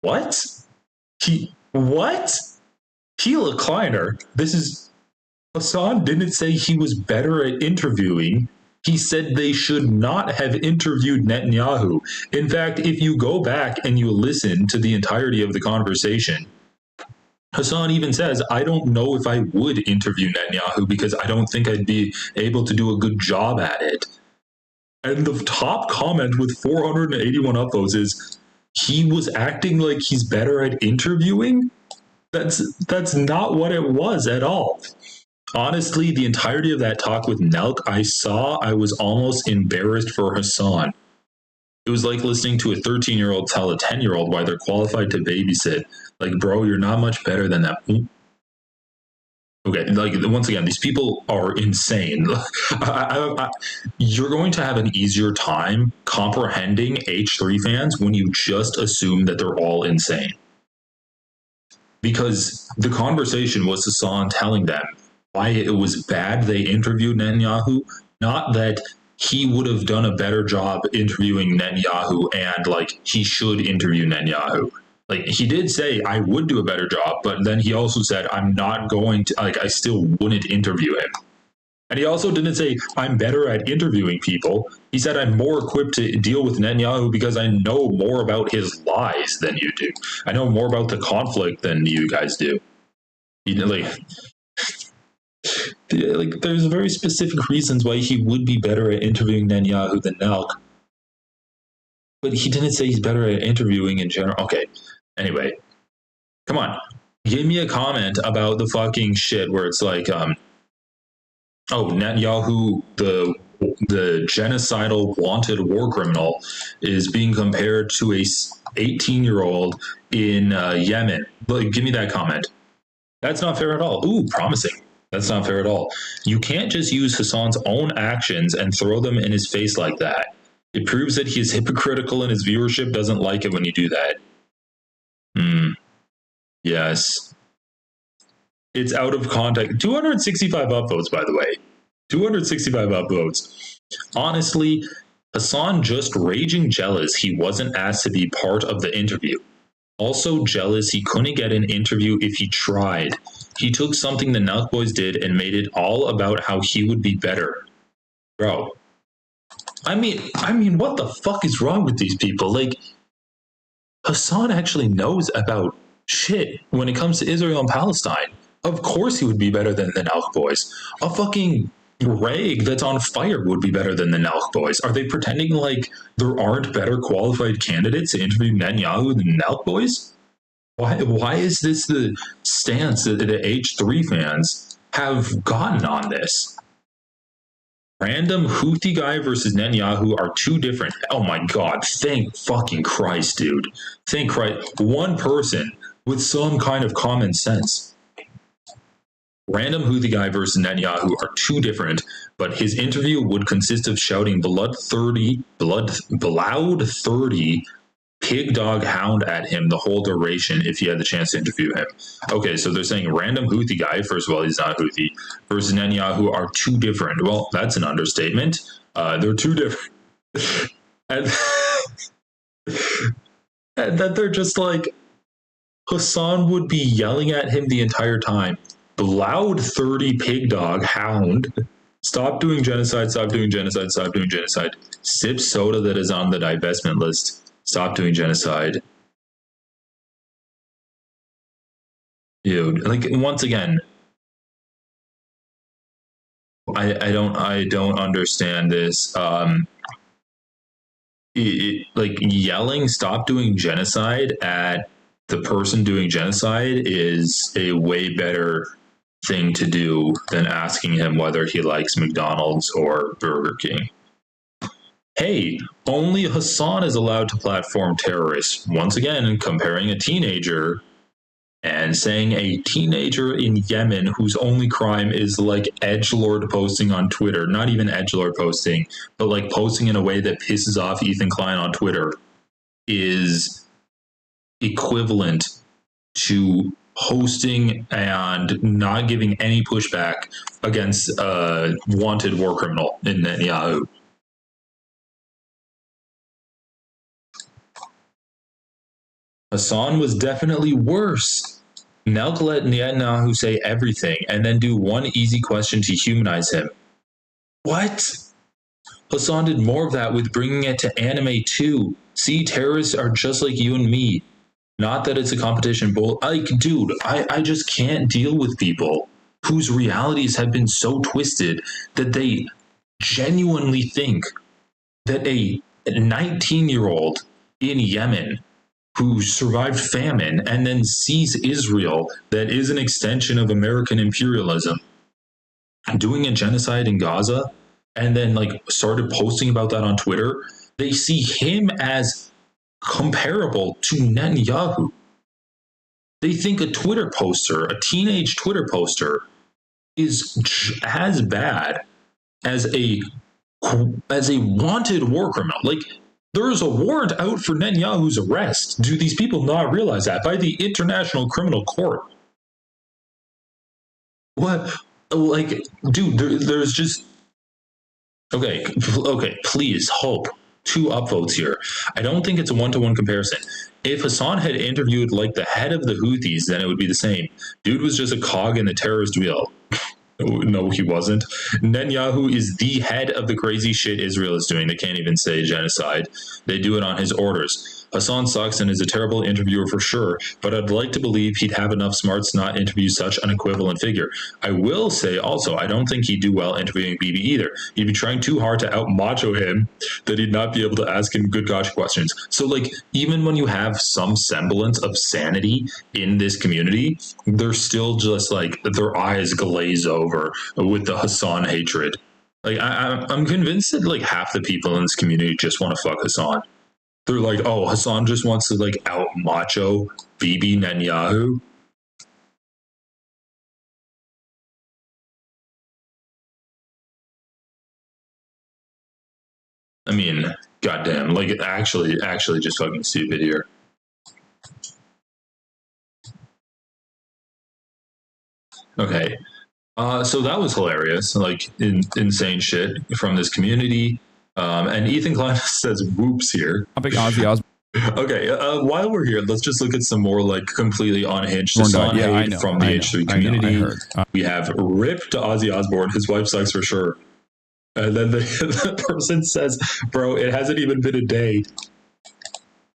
What? Tila Kleiner. This is, Hasan didn't say he was better at interviewing. He said they should not have interviewed Netanyahu. In fact, if you go back and you listen to the entirety of the conversation, Hasan even says, I don't know if I would interview Netanyahu because I don't think I'd be able to do a good job at it. And the top comment with 481 upvotes is, he was acting like he's better at interviewing? That's not what it was at all. Honestly, the entirety of that talk with Nelk, I was almost embarrassed for Hasan. It was like listening to a 13-year-old tell a 10-year-old why they're qualified to babysit. Like, bro, you're not much better than that. Okay, like, once again, these people are insane. You're going to have an easier time comprehending H3 fans when you just assume that they're all insane. Because the conversation was Hasan telling them why it was bad they interviewed Netanyahu, not that he would have done a better job interviewing Netanyahu and, like, he should interview Netanyahu. Like, he did say, I would do a better job, but then he also said, I'm not going to, like, I still wouldn't interview him. And he also didn't say, I'm better at interviewing people. He said, I'm more equipped to deal with Netanyahu because I know more about his lies than you do. I know more about the conflict than you guys do. You know, like there's very specific reasons why he would be better at interviewing Netanyahu than Nelk. But he didn't say he's better at interviewing in general. Okay. Anyway, come on. Give me a comment about the fucking shit where it's like, Netanyahu, the genocidal wanted war criminal, is being compared to a 18-year-old in Yemen. Like, give me that comment. That's not fair at all. Ooh, promising. That's not fair at all. You can't just use Hasan's own actions and throw them in his face like that. It proves that he is hypocritical and his viewership doesn't like it when you do that. Yes. It's out of context. 265 upvotes, by the way. 265 upvotes. Honestly, Hasan just raging jealous he wasn't asked to be part of the interview. Also jealous he couldn't get an interview if he tried. He took something the Nelk boys did and made it all about how he would be better. Bro. I mean, what the fuck is wrong with these people? Like, Hasan actually knows about shit when it comes to Israel and Palestine. Of course he would be better than the Nelk boys. A fucking rag that's on fire would be better than the Nelk boys. Are they pretending like there aren't better qualified candidates to interview Netanyahu than the Nelk boys? Why is this the stance that the H3 fans have gotten on this? Random Houthi guy versus Netanyahu are two different. Oh my God, thank fucking Christ, dude. Thank Christ. One person with some kind of common sense. Random Houthi guy versus Netanyahu are two different, but his interview would consist of shouting blood 30, pig dog hound at him the whole duration if he had the chance to interview him. Okay, so they're saying random Houthi guy, first of all, he's not Houthi, versus Netanyahu are two different. Well, that's an understatement. They're two different. and that they're just like, Hasan would be yelling at him the entire time. Loud 30 pig dog hound. Stop doing genocide, stop doing genocide, stop doing genocide. Sip soda that is on the divestment list. Stop doing genocide. Dude, like, once again, I don't understand this. Like, yelling stop doing genocide at the person doing genocide is a way better thing to do than asking him whether he likes McDonald's or Burger King. Hey, only Hasan is allowed to platform terrorists. Once again, comparing a teenager and saying a teenager in Yemen whose only crime is like edgelord posting on Twitter, not even edgelord posting, but like posting in a way that pisses off Ethan Klein on Twitter, is equivalent to hosting and not giving any pushback against a wanted war criminal in Netanyahu. Hasan was definitely worse. Nelk let Netanyahu say everything and then do one easy question to humanize him. What? Hasan did more of that with bringing it to anime too. See, terrorists are just like you and me. Not that it's a competition, but like, dude, I just can't deal with people whose realities have been so twisted that they genuinely think that a 19-year-old in Yemen who survived famine and then sees Israel that is an extension of American imperialism doing a genocide in Gaza and then like started posting about that on Twitter, they see him as comparable to Netanyahu. They think a Twitter poster, a teenage Twitter poster, is as bad as a wanted war criminal. Like, there's a warrant out for Netanyahu's arrest. Do these people not realize that? By the International Criminal Court. What? Like, dude, there's just... Okay, please, hope. 2 upvotes here. I don't think it's a one-to-one comparison. If Hasan had interviewed like the head of the Houthis, then it would be the same. Dude was just a cog in the terrorist wheel. No, he wasn't. Netanyahu is the head of the crazy shit Israel is doing. They can't even say genocide. They do it on his orders. Hasan sucks and is a terrible interviewer for sure, but I'd like to believe he'd have enough smarts to not interview such an equivalent figure. I will say also, I don't think he'd do well interviewing Bibi either. He'd be trying too hard to out-macho him that he'd not be able to ask him good gotcha questions. So, like, even when you have some semblance of sanity in this community, they're still just, like, their eyes glaze over with the Hasan hatred. Like, I'm convinced that, like, half the people in this community just want to fuck Hasan. They're like, oh, Hasan just wants to, like, out-macho Bibi Netanyahu. I mean, goddamn, like, actually just fucking stupid here. Okay. So that was hilarious, like insane shit from this community. And Ethan Klein says whoops here. How big Ozzy Osbourne? Okay, while we're here, let's just look at some more like completely unhinged Hasan hate from the H3 community. We have ripped to Ozzy Osbourne, his wife sucks for sure. And then the person says, bro, it hasn't even been a day.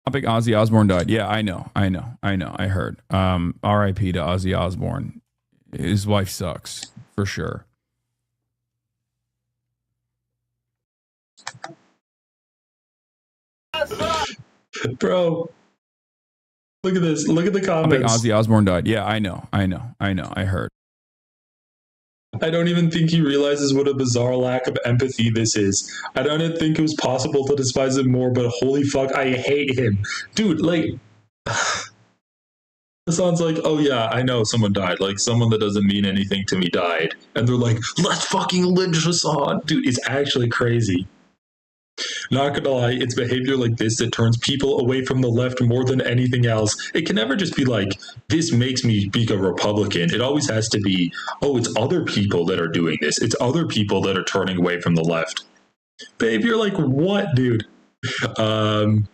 How big Ozzy Osbourne died? Yeah, I know. I heard. R.I.P. to Ozzy Osbourne. His wife sucks for sure. Bro, look at this. Look at the comments. How big Ozzy Osbourne died? Yeah, I know. I heard. I don't even think he realizes what a bizarre lack of empathy this is. I don't even think it was possible to despise him more, but holy fuck, I hate him. Dude, like, Hasan's like, oh yeah, I know someone died. Like, someone that doesn't mean anything to me died. And they're like, let's fucking lynch Hasan. Dude, it's actually crazy. Not gonna lie, it's behavior like this that turns people away from the left more than anything else. It can never just be like, this makes me be a Republican. It always has to be, oh, it's other people that are doing this. It's other people that are turning away from the left. Babe, you're like, what, dude? Oh,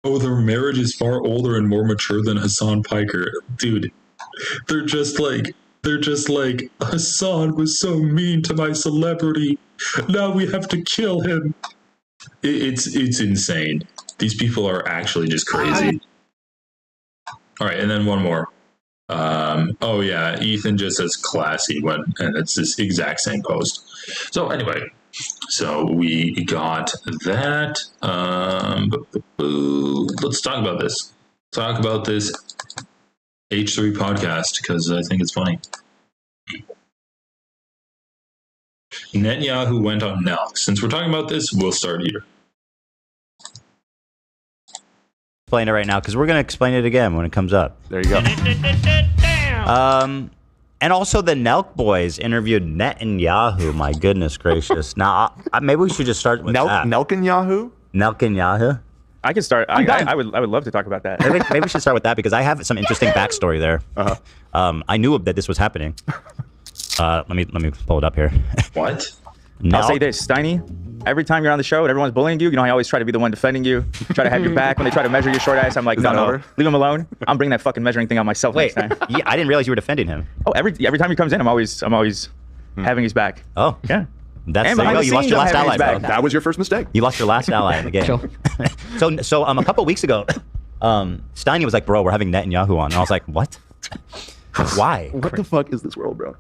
their marriage is far older and more mature than Hasan Piker. Dude, they're just like, Hasan was so mean to my celebrity. Now we have to kill him. It's insane. These people are actually just crazy. All right, and then one more. Oh yeah, Ethan just says classy and it's this exact same post. So anyway, so we got that. Let's talk about this. Talk about this H3 podcast because I think it's funny. Netanyahu went on Nelk. Since we're talking about this, we'll start here. Explain it right now because we're going to explain it again when it comes up. There you go. And also the Nelk boys interviewed Netanyahu. My goodness gracious. Now, maybe we should just start with that. Nelkenyahu? Nelkenyahu? I can start. I would love to talk about that. Maybe we should start with that because I have some interesting backstory there. I knew that this was happening. Let me pull it up here. What? I'll say this, Steiny. Every time you're on the show and everyone's bullying you, I always try to be the one defending you, try to have your back. When they try to measure your short ass, I'm like, no, leave him alone. I'm bringing that fucking measuring thing on myself next time. Yeah, I didn't realize you were defending him. Oh, every time he comes in, I'm always having his back. Oh, yeah. That's you lost your last ally, bro. That was your first mistake. You lost your last ally in the game. So a couple weeks ago, Steiny was like, bro, we're having Netanyahu on. And I was like, what? Why? What the fuck is this world, bro?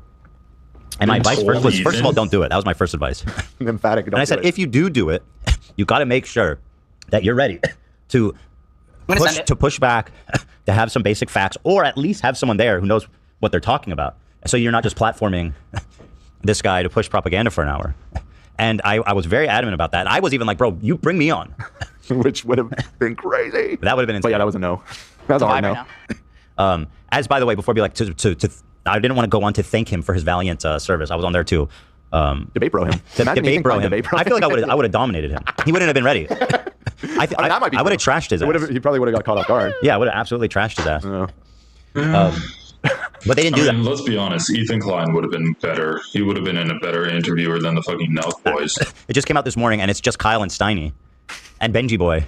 And my advice was, first of all, don't do it. That was my first advice. Emphatic. And I said, if you do it, you got to make sure that you're ready to push back, to have some basic facts, or at least have someone there who knows what they're talking about. So you're not just platforming this guy to push propaganda for an hour. And I was very adamant about that. I was even like, bro, you bring me on. Which would have been crazy. That would have been insane. But yeah, that was a no. That was a hard no. As by the way, before we like I didn't want to go on to thank him for his valiant service. I was on there too. Debate bro him. Debate bro him. I feel like I would have dominated him. He wouldn't have been ready. I would have trashed his ass. He probably would have got caught off guard. Yeah, I would have absolutely trashed his ass. But they didn't do that. Let's be honest. Ethan Klein would have been better. He would have been a better interviewer than the fucking Nelk boys. It just came out this morning, and it's just Kyle and Steiny and Benji boy.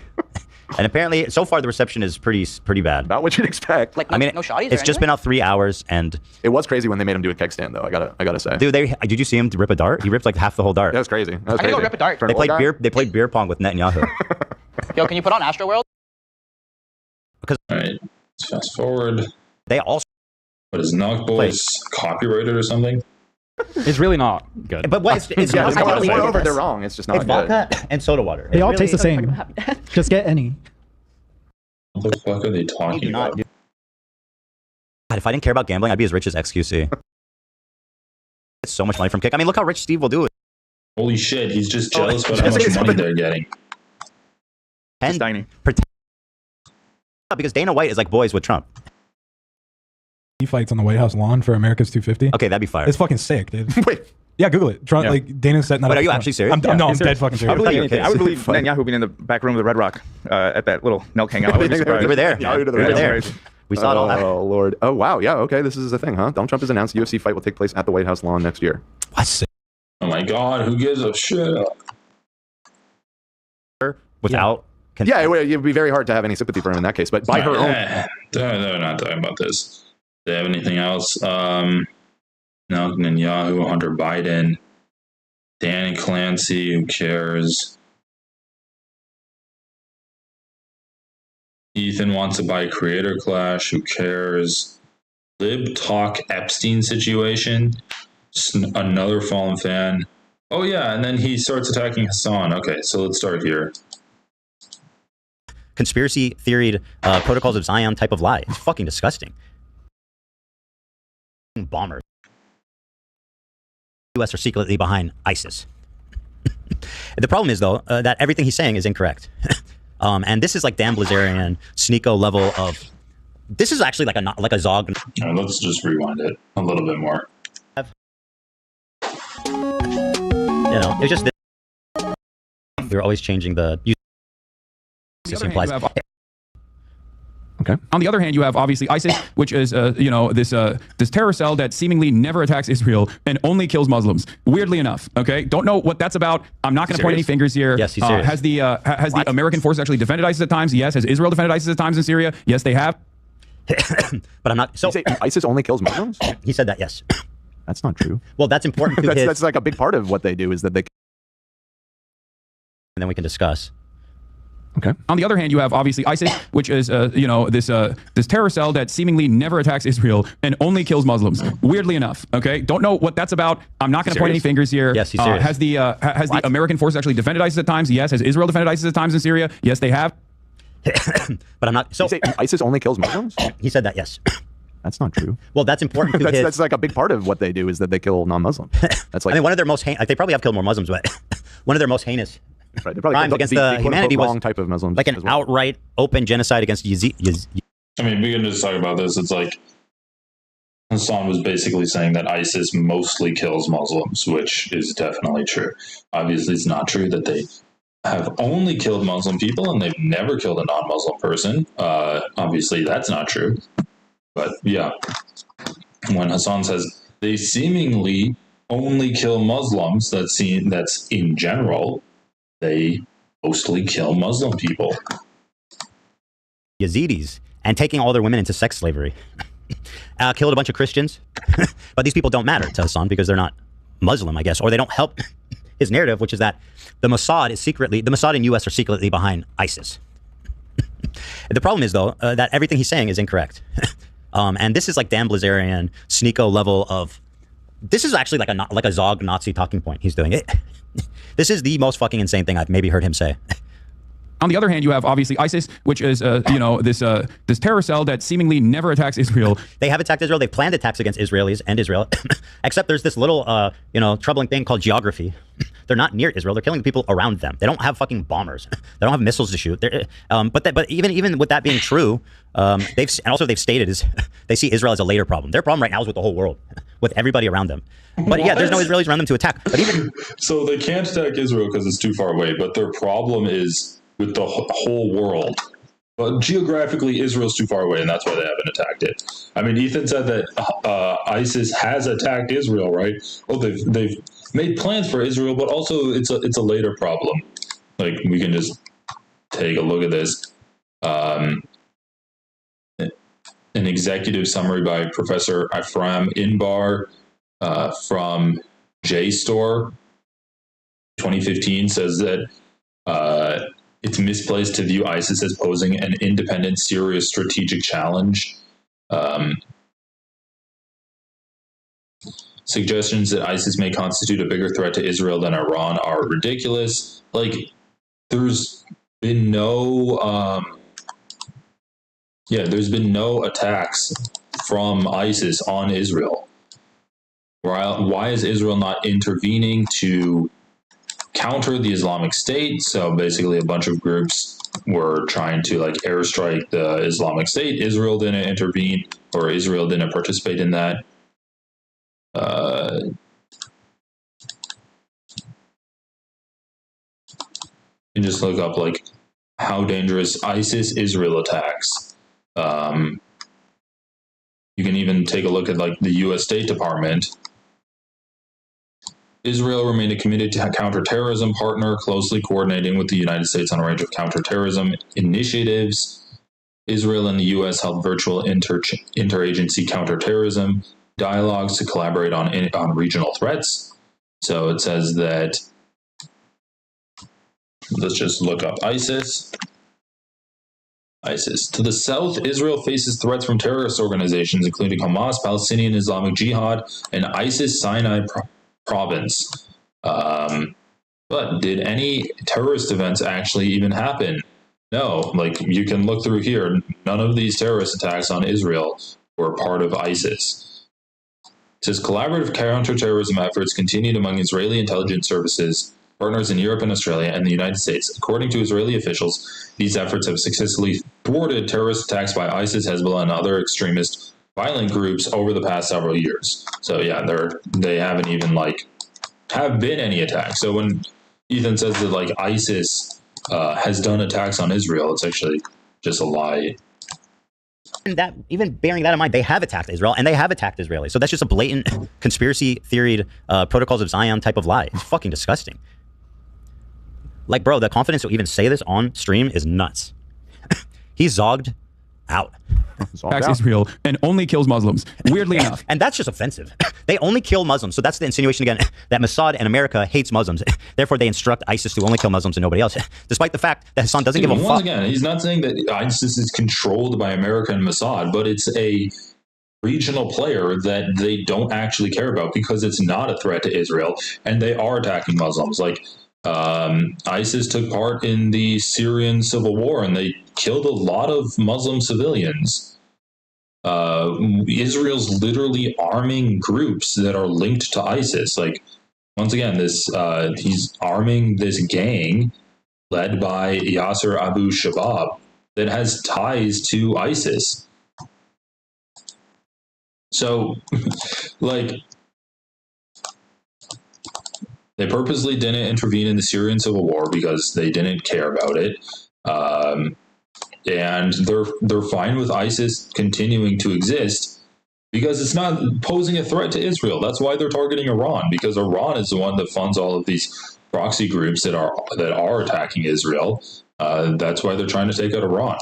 And apparently, so far the reception is pretty bad. About what you'd expect. Like, no shotties. It's just been out 3 hours, and it was crazy when they made him do a keg stand, though. I gotta say, dude, did you see him rip a dart? He ripped like half the whole dart. That was crazy. I can go rip a dart. They played beer pong with Netanyahu. Yo, can you put on Astro World? Because all right, let's fast forward. They also. What is Nelk Boys copyrighted or something? It's really not good. But what? It's Yeah, not moreover, they're wrong. It's just not It's good. vodka and soda water. They all taste the same. Just get any. What the fuck are they talking about? God, if I didn't care about gambling, I'd be as rich as XQC. It's so much money from Kick. I mean, look how rich Steve will do it. Holy shit, he's just jealous about how much money they're getting. And because Dana White is like boys with Trump. He fights on the White House lawn for America's 250. Okay, that'd be fire. It's fucking sick, dude. Wait. Yeah, Google it. Trump, like Dana's setting that But up. are you actually serious? I'm dead fucking serious. I believe anything. I would believe Netanyahu being in the back room of the Red Rock at that little Nelk hangout. I would be surprised. We were there. Yeah, We were there. We saw it all happen. Oh, Lord. Oh, wow. Yeah, okay. This is a thing, huh? Donald Trump has announced a UFC fight will take place at the White House lawn next year. What's it? Oh my god, who gives a shit? Without Yeah, it would be very hard to have any sympathy for him in that case, but by her own... They're not talking about this. Do they have anything else? Netanyahu, Hunter Biden, Danny Clancy, who cares? Ethan wants to buy Creator Clash, who cares? Lib Talk Epstein situation, another fallen fan. Oh yeah, and then he starts attacking Hasan. Okay, so let's start here. Conspiracy theoried protocols of Zion type of lie. It's fucking disgusting. Bombers. U.S. are secretly behind ISIS. The problem is, though, that everything he's saying is incorrect. And this is like Dan Blazarian, Sneeko level of... This is actually like a Zog. Let's just rewind it a little bit more. You know, it's just... We're always changing the... Okay. On the other hand, you have obviously ISIS, which is this terror cell that seemingly never attacks Israel and only kills Muslims. Weirdly enough, okay. Don't know what that's about. I'm not going to point any fingers here. Yes, he's serious. Has the American forces actually defended ISIS at times? Yes. Has Israel defended ISIS at times in Syria? Yes, they have. But I'm not. So you say ISIS only kills Muslims? He said that. Yes. That's not true. Well, that's important. To that's like a big part of what they do is that they. And then we can discuss. Okay. On the other hand, you have obviously ISIS, which is this terror cell that seemingly never attacks Israel and only kills Muslims. Weirdly enough, okay. Don't know what that's about. I'm not going to point any fingers here. Yes, he's serious. Has the American forces actually defended ISIS at times? Yes. Has Israel defended ISIS at times in Syria? Yes, they have. But I'm not. So you say ISIS only kills Muslims? He said that. Yes. That's not true. Well, that's important. To that's like a big part of what they do is that they kill non-Muslims. That's like. I mean, one of their most they probably have killed more Muslims, but one of their most heinous. Right, crimes against the humanity was wrong type of Muslims, like an outright open genocide against Yazid. I mean, we can just talk about this. It's like Hasan was basically saying that ISIS mostly kills Muslims, which is definitely true. Obviously, it's not true that they have only killed Muslim people and they've never killed a non-Muslim person. Obviously, that's not true. But yeah, when Hasan says they seemingly only kill Muslims, that's in general. They mostly kill Muslim people. Yazidis and taking all their women into sex slavery. Killed a bunch of Christians. But these people don't matter to Hasan because they're not Muslim, I guess, or they don't help his narrative, which is that the Mossad in U.S. are secretly behind ISIS. The problem is, though, that everything he's saying is incorrect. And this is like Dan Blazarian, Sneeko level of... This is actually like a Zog Nazi talking point he's doing. This is the most fucking insane thing I've maybe heard him say. On the other hand, you have obviously ISIS, which is this terror cell that seemingly never attacks Israel. They have attacked Israel. They've planned attacks against Israelis and Israel. Except there's this little troubling thing called geography. They're not near Israel. They're killing the people around them. They don't have fucking bombers. They don't have missiles to shoot. But even with that being true, they've stated is they see Israel as a later problem. Their problem right now is with the whole world, with everybody around them. But yeah, there's no Israelis around them to attack. But even so, they can't attack Israel because it's too far away. But their problem is with the whole world. But geographically, Israel's too far away, and that's why they haven't attacked it. I mean, Ethan said that ISIS has attacked Israel, right? Oh, they've made plans for Israel, but also it's a later problem. Like, we can just take a look at this. An executive summary by Professor Ephraim Inbar from JSTOR 2015 says that it's misplaced to view ISIS as posing an independent, serious strategic challenge. Suggestions that ISIS may constitute a bigger threat to Israel than Iran are ridiculous. Like, there's been no, there's been no attacks from ISIS on Israel. Why is Israel not intervening to counter the Islamic State? So basically, a bunch of groups were trying to like airstrike the Islamic State. Israel didn't intervene, or Israel didn't participate in that. You just look up like how dangerous ISIS-Israel attacks. You can even take a look at like the U.S. State Department. Israel remained a committed to counterterrorism partner, closely coordinating with the United States on a range of counterterrorism initiatives. Israel and the U.S. held virtual interagency counterterrorism dialogues to collaborate on regional threats. So it says that, let's just look up ISIS. ISIS. To the south, Israel faces threats from terrorist organizations, including Hamas, Palestinian Islamic Jihad, and ISIS Sinai province. But did any terrorist events actually even happen? No. Like, you can look through here. None of these terrorist attacks on Israel were part of ISIS. It says collaborative counterterrorism efforts continued among Israeli intelligence services partners in Europe and Australia and the United States. According to Israeli officials, these efforts have successfully thwarted terrorist attacks by ISIS, Hezbollah, and other extremist violent groups over the past several years. So yeah, they haven't even have been any attacks. So when Ethan says that like ISIS has done attacks on Israel, it's actually just a lie. And that, even bearing that in mind, they have attacked Israel and they have attacked Israelis. So that's just a blatant conspiracy theoried protocols of Zion type of lie. It's fucking disgusting. Like, bro, the confidence to even say this on stream is nuts. He's zogged out. Attacks Israel and only kills Muslims. Weirdly enough. And that's just offensive. They only kill Muslims. So that's the insinuation again that Mossad and America hates Muslims. Therefore, they instruct ISIS to only kill Muslims and nobody else. Despite the fact that Hasan doesn't give a fuck. Once again, he's not saying that ISIS is controlled by America and Mossad, but it's a regional player that they don't actually care about because it's not a threat to Israel, and they are attacking Muslims. Like, ISIS took part in the Syrian civil war and they killed a lot of Muslim civilians. Israel's literally arming groups that are linked to ISIS. Like, once again, he's arming this gang led by Yasser Abu Shabab that has ties to ISIS. So, like, they purposely didn't intervene in the Syrian civil war because they didn't care about it. And they're fine with ISIS continuing to exist because it's not posing a threat to Israel. That's why they're targeting Iran, because Iran is the one that funds all of these proxy groups that are attacking Israel. That's why they're trying to take out Iran.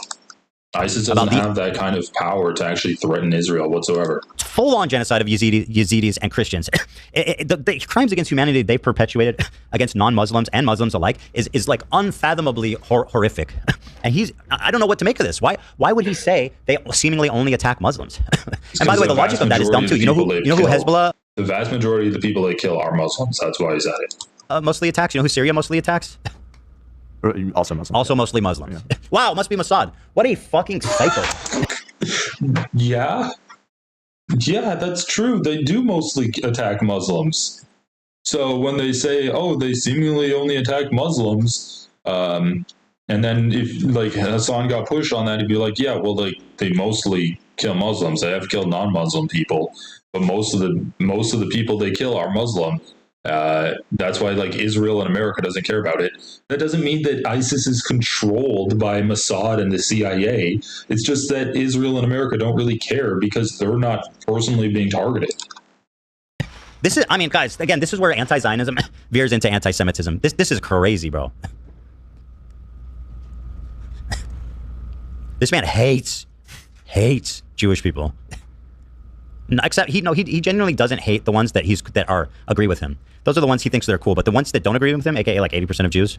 ISIS doesn't have that kind of power to actually threaten Israel whatsoever. Full-on genocide of Yazidis and Christians. The crimes against humanity they've perpetuated against non-Muslims and Muslims alike is like unfathomably horrific. And I don't know what to make of this. Why would he say they seemingly only attack Muslims? And by the way, the logic of that is dumb too. You know who Hezbollah? The vast majority of the people they kill are Muslims. That's why he's at it. Mostly attacks. You know who Syria mostly attacks? Also Muslims. Also mostly Muslims. Yeah. Wow, it must be Mossad. What a fucking psycho. Yeah, that's true. They do mostly attack Muslims. So when they say, oh, they seemingly only attack Muslims, and then if like Hasan got pushed on that, he'd be like, yeah, well, they mostly kill Muslims. They have killed non-Muslim people, but most of the people they kill are Muslim. That's why like Israel and America doesn't care about it. That doesn't mean that ISIS is controlled by Mossad and the CIA. It's just that Israel and America don't really care because they're not personally being targeted. This is, I mean, guys, again, this is where anti-Zionism veers into anti-Semitism. This is crazy, bro. This man hates Jewish people. Except he genuinely doesn't hate the ones that agree with him. Those are the ones he thinks they're cool. But the ones that don't agree with him, aka like 80% of Jews,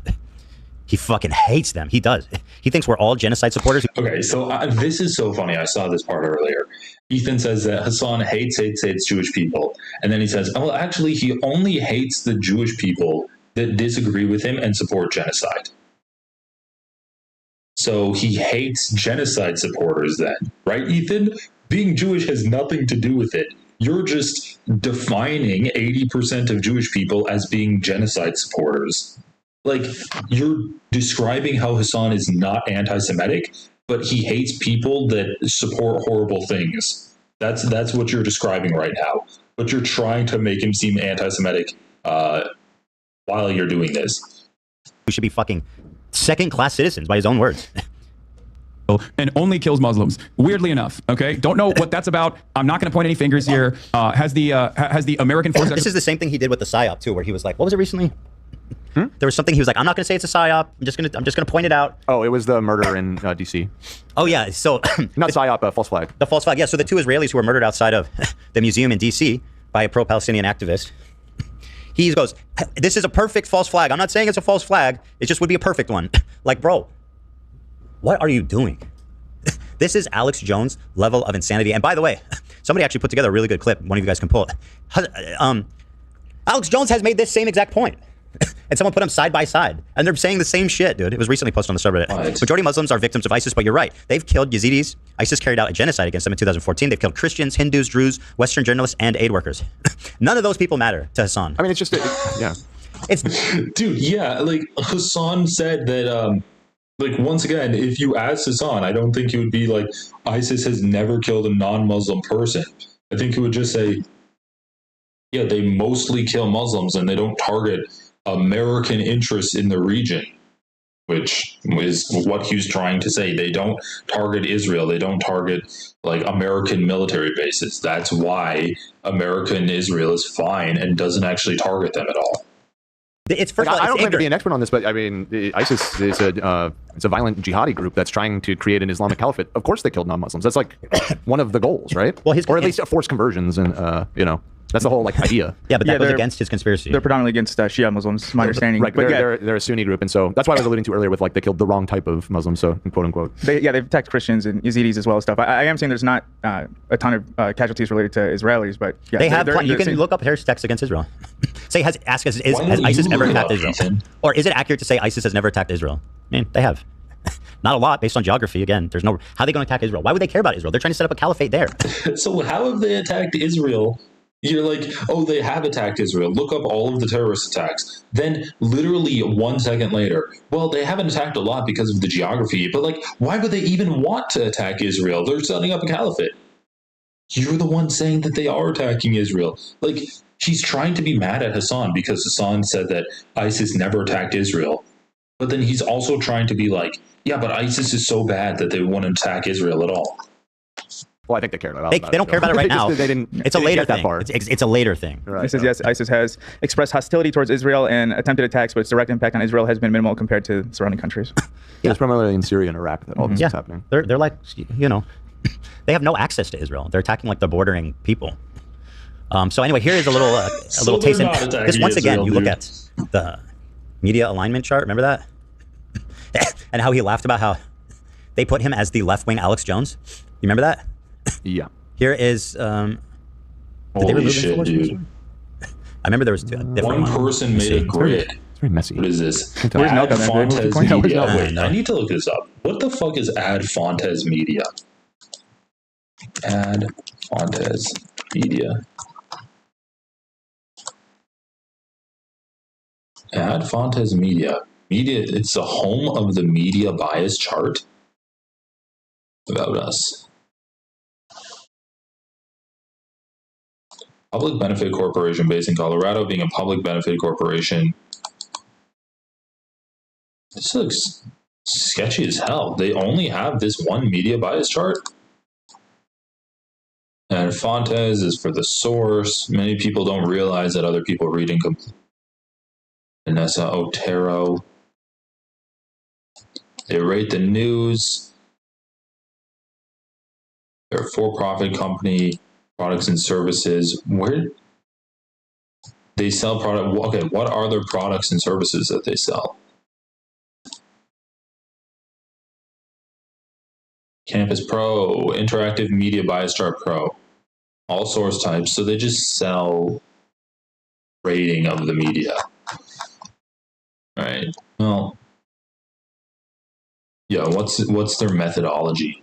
He fucking hates them. He does. He thinks we're all genocide supporters. Okay, so this is so funny. I saw this part earlier. Ethan says that Hasan hates Jewish people. And then he says, oh, well, actually, he only hates the Jewish people that disagree with him and support genocide. So he hates genocide supporters then, right, Ethan? Being Jewish has nothing to do with it. You're just defining 80% of Jewish people as being genocide supporters. Like, you're describing how Hasan is not anti-Semitic, but he hates people that support horrible things. That's what you're describing right now. But you're trying to make him seem anti-Semitic while you're doing this. We should be fucking second-class citizens, by his own words. And only kills Muslims. Weirdly enough, okay? Don't know what that's about. I'm not going to point any fingers here. Has the American force... This is the same thing he did with the PSYOP, too, where he was like, what was it recently? There was something he was like, I'm not going to say it's a PSYOP. I'm just going to point it out. Oh, it was the murder in D.C. Oh, yeah. So not PSYOP, false flag. The false flag, yeah. So the two Israelis who were murdered outside of the museum in D.C. by a pro-Palestinian activist, he goes, this is a perfect false flag. I'm not saying it's a false flag. It just would be a perfect one. Like, bro, what are you doing? This is Alex Jones' level of insanity. And by the way, somebody actually put together a really good clip. One of you guys can pull it. Alex Jones has made this same exact point. And someone put them side by side. And they're saying the same shit, dude. It was recently posted on the subreddit. Right. Majority of Muslims are victims of ISIS, but you're right. They've killed Yazidis. ISIS carried out a genocide against them in 2014. They've killed Christians, Hindus, Druze, Western journalists, and aid workers. None of those people matter to Hasan. I mean, it's just, yeah. It's dude, yeah. Like, Hasan said that, like, once again, if you ask Hasan, I don't think he would be like, ISIS has never killed a non-Muslim person. I think he would just say, yeah, they mostly kill Muslims and they don't target American interests in the region, which is what he was trying to say. They don't target Israel. They don't target, like, American military bases. That's why America and Israel is fine and doesn't actually target them at all. It's first like, of all, I don't claim to be an expert on this, but I mean, ISIS is it's a violent jihadi group that's trying to create an Islamic caliphate. Of course, they killed non-Muslims. That's like one of the goals, right? Well, or at least forced conversions, and you know, that's the whole like idea. Yeah, but that goes against his conspiracy. They're predominantly against Shia Muslims, my understanding. Right, but they're a Sunni group, and so that's why I was alluding to earlier with like they killed the wrong type of Muslims, so quote unquote. They've attacked Christians and Yazidis as well as stuff. I am saying there's not a ton of casualties related to Israelis, but yeah, they have. You can look up terrorist attacks against Israel. Say, has ISIS ever attacked Israel? Or is it accurate to say ISIS has never attacked Israel? I mean, they have. Not a lot based on geography. Again, there's no. How are they going to attack Israel? Why would they care about Israel? They're trying to set up a caliphate there. So how have they attacked Israel? You're like, oh, they have attacked Israel. Look up all of the terrorist attacks. Then literally 1 second later, well, they haven't attacked a lot because of the geography. But like, why would they even want to attack Israel? They're setting up a caliphate. You're the one saying that they are attacking Israel. Like, he's trying to be mad at Hasan because Hasan said that ISIS never attacked Israel. But then he's also trying to be like, yeah, but ISIS is so bad that they won't attack Israel at all. Well, I think they care about it. They don't care about it right now. It's a later thing. It's a later thing. Right. It says, yes, ISIS has expressed hostility towards Israel and attempted attacks, but its direct impact on Israel has been minimal compared to surrounding countries. Yeah, it's primarily in Syria and Iraq that all this is happening. They're like, you know, they have no access to Israel. They're attacking like the bordering people. So anyway, here is a little taste. This once again, you look at the media alignment chart. Remember that? And how he laughed about how they put him as the left-wing Alex Jones. You remember that? Yeah. Here is. Did they remove shit, dude. I remember there was one person made a grid. It's very messy. What is this? Where's Nelk on Fontes Media. Wait, I need to look this up. What the fuck is Ad Fontes Media? Ad Fontes Media. Ad Fontes Media. It's the home of the media bias chart. About us. Public benefit corporation based in Colorado, being a public benefit corporation. This looks sketchy as hell. They only have this one media bias chart. And Fontes is for the source. Many people don't realize that other people read incomplete. Vanessa Otero. They rate the news. They're a for-profit company. Products and services. Where they sell product? Okay, what are their products and services that they sell? Campus Pro, Interactive Media Bias Chart Pro, all source types. So they just sell rating of the media. All right. Well, yeah, what's their methodology?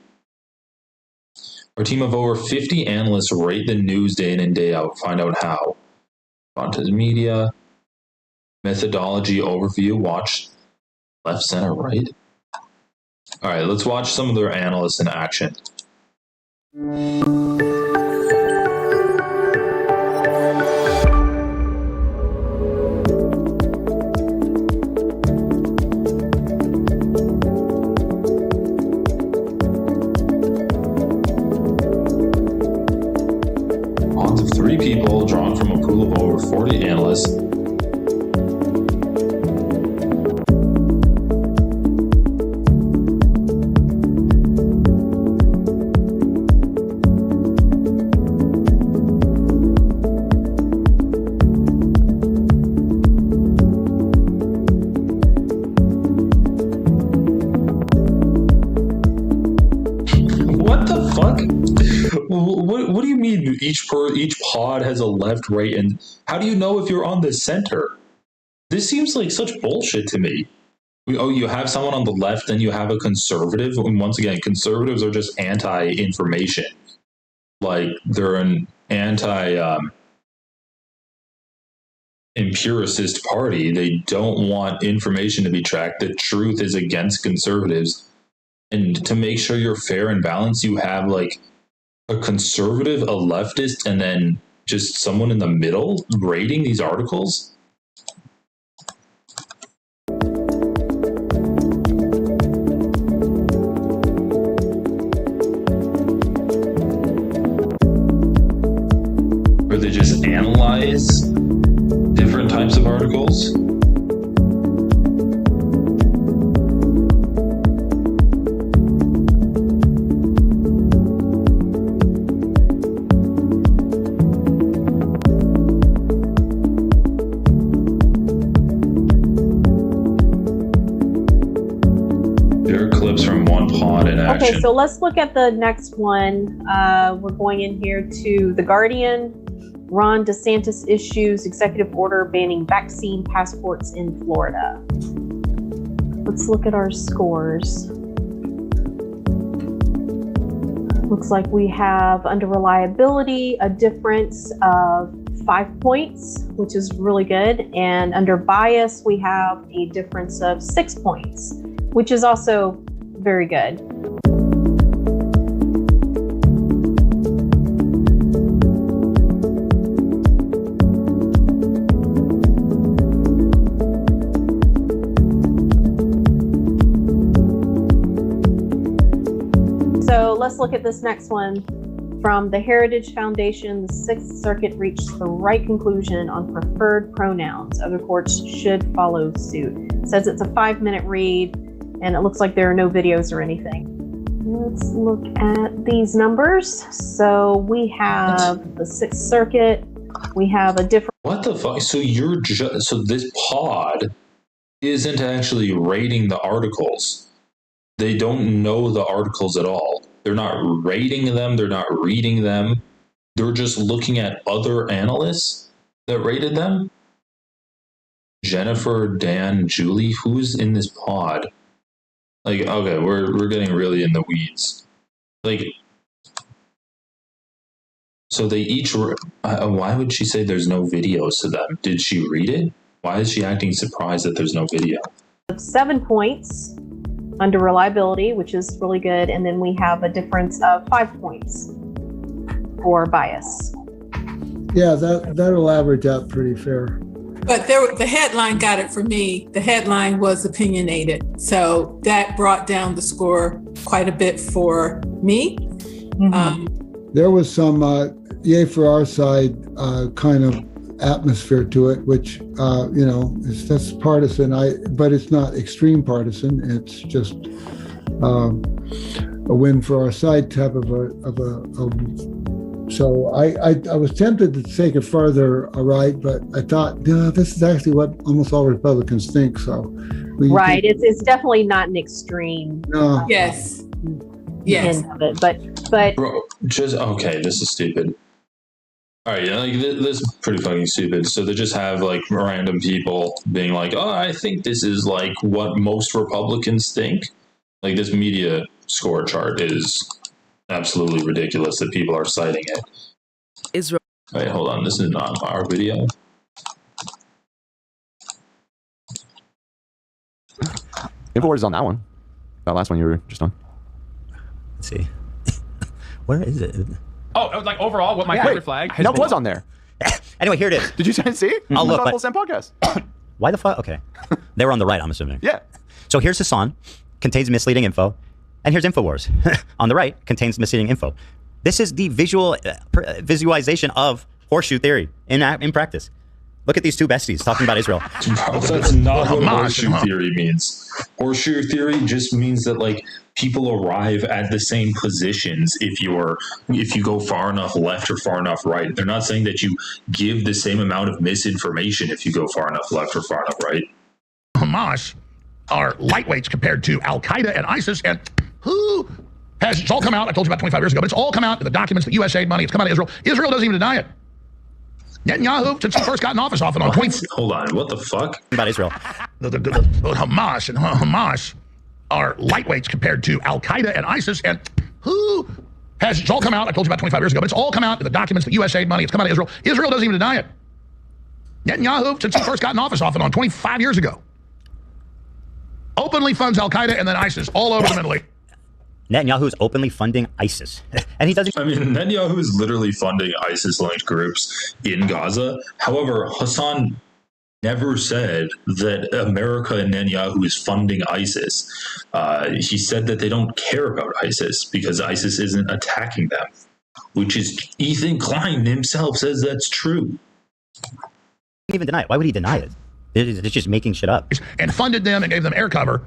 Our team of over 50 analysts rate the news day in and day out. Find out how. Content media, methodology overview, watch left, center, right. All right, let's watch some of their analysts in action. Odds of 3 people drawn from a pool of over 40 analysts. What do you mean each pod has a left, right, and how do you know if you're on the center? This seems like such bullshit to me. You have someone on the left, then you have a conservative, and once again, conservatives are just anti-information. Like, they're an anti-empiricist party. They don't want information to be tracked. The truth is against conservatives. And to make sure you're fair and balanced, you have, like, a conservative, a leftist, and then just someone in the middle rating these articles? Or they just analyze different types of articles? Okay, so let's look at the next one. We're going in here to The Guardian. Ron DeSantis issues executive order banning vaccine passports in Florida. Let's look at our scores. Looks like we have, under reliability, a difference of 5 points, which is really good. And under bias, we have a difference of 6 points, which is also very good. So let's look at this next one. From the Heritage Foundation, the Sixth Circuit reached the right conclusion on preferred pronouns. Other courts should follow suit. It says it's a 5-minute read, and it looks like there are no videos or anything. Let's look at these numbers. So we have the Sixth Circuit. We have a different. What the fuck? So so this pod isn't actually rating the articles. They don't know the articles at all. They're not rating them. They're not reading them. They're just looking at other analysts that rated them. Jennifer, Dan, Julie, who's in this pod? Like, okay, we're getting really in the weeds. Like, so they each. Why would she say there's no videos to them? Did she read it? Why is she acting surprised that there's no video? 7 points under reliability, which is really good, and then we have a difference of 5 points for bias. Yeah, that'll average out pretty fair. But the headline got it for me. The headline was opinionated, so that brought down the score quite a bit for me. Mm-hmm. There was some yay for our side kind of atmosphere to it, which that's partisan. But it's not extreme partisan. It's just a win for our side type of a. So I was tempted to take it further right, but I thought this is actually what almost all Republicans think. So right, it's definitely not an extreme. No. Yes. Yes. end of it. But Bro, just okay. This is stupid. All right, yeah, like this is pretty fucking stupid. So they just have like random people being like, "Oh, I think this is like what most Republicans think." Like this media score chart is absolutely ridiculous that people are citing it. Israel. Wait, hold on. This is not our video. InfoWars is on that one. That last one you were just on. Let's see. Where is it? Oh, like overall, what my favorite flag? Nelk was on there. Anyway, here it is. Did you see? I'll look. Full Send podcast. Why the fuck? Okay. They were on the right, I'm assuming. Yeah. So here's Hasan, contains misleading info. And here's InfoWars. On the right, contains misleading info. This is the visualization of horseshoe theory in practice. Look at these two besties talking about Israel. That's not what horseshoe theory means. Horseshoe theory just means that like people arrive at the same positions if you go far enough left or far enough right. They're not saying that you give the same amount of misinformation if you go far enough left or far enough right. Hamas are lightweights compared to Al Qaeda and ISIS, and it's all come out. I told you about 25 years ago, but it's all come out in the documents, the USAID money. It's come out of Israel. Israel doesn't even deny it. Netanyahu, since he first got in office, off and on. Hold on, what the fuck? About Israel. The Hamas are lightweights compared to Al Qaeda and ISIS, and it's all come out. I told you about 25 years ago, but it's all come out in the documents, the USAID money. It's come out of Israel. Israel doesn't even deny it. Netanyahu, since he first got in office, off and on 25 years ago, openly funds Al Qaeda and then ISIS all over the Middle East. Netanyahu is openly funding ISIS. And he doesn't. I mean, Netanyahu is literally funding ISIS-linked groups in Gaza. However, Hasan never said that America and Netanyahu is funding ISIS. He said that they don't care about ISIS because ISIS isn't attacking them, which is Ethan Klein himself says that's true. He didn't even deny it. Why would he deny it? It's just making shit up. And funded them and gave them air cover.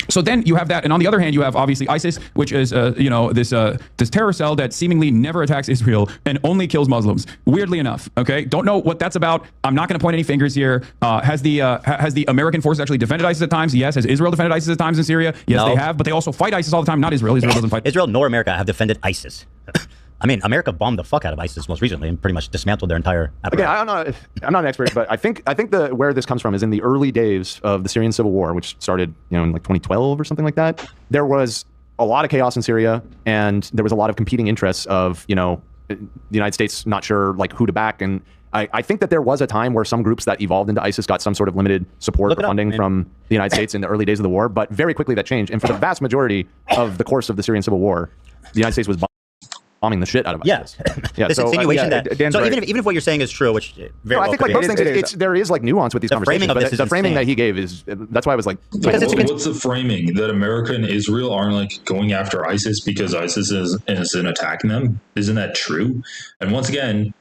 So then you have that, and on the other hand, you have obviously ISIS, which is this terror cell that seemingly never attacks Israel and only kills Muslims. Weirdly enough, okay, don't know what that's about. I'm not going to point any fingers here. Has the American forces actually defended ISIS at times? Yes. Has Israel defended ISIS at times in Syria? Yes, No. they have, but they also fight ISIS all the time. Not Israel. Israel doesn't fight. Israel nor America have defended ISIS. I mean, America bombed the fuck out of ISIS most recently and pretty much dismantled their entire apparatus. Again, I'm not an expert, but I think where this comes from is in the early days of the Syrian civil war, which started in like 2012 or something like that. There was a lot of chaos in Syria, and there was a lot of competing interests of the United States not sure like who to back. And I think that there was a time where some groups that evolved into ISIS got some sort of limited support or funding from the United States in the early days of the war, but very quickly that changed. And for the vast majority of the course of the Syrian civil war, the United States was bombing the shit out of ISIS. Yeah. This insinuation even if what you're saying is true, which very I think like most things, there is like nuance with these conversations. Framing of but the framing that he gave is that's why I was like, what's the framing that America and Israel aren't like going after ISIS because ISIS isn't attacking them? Isn't that true? And once again,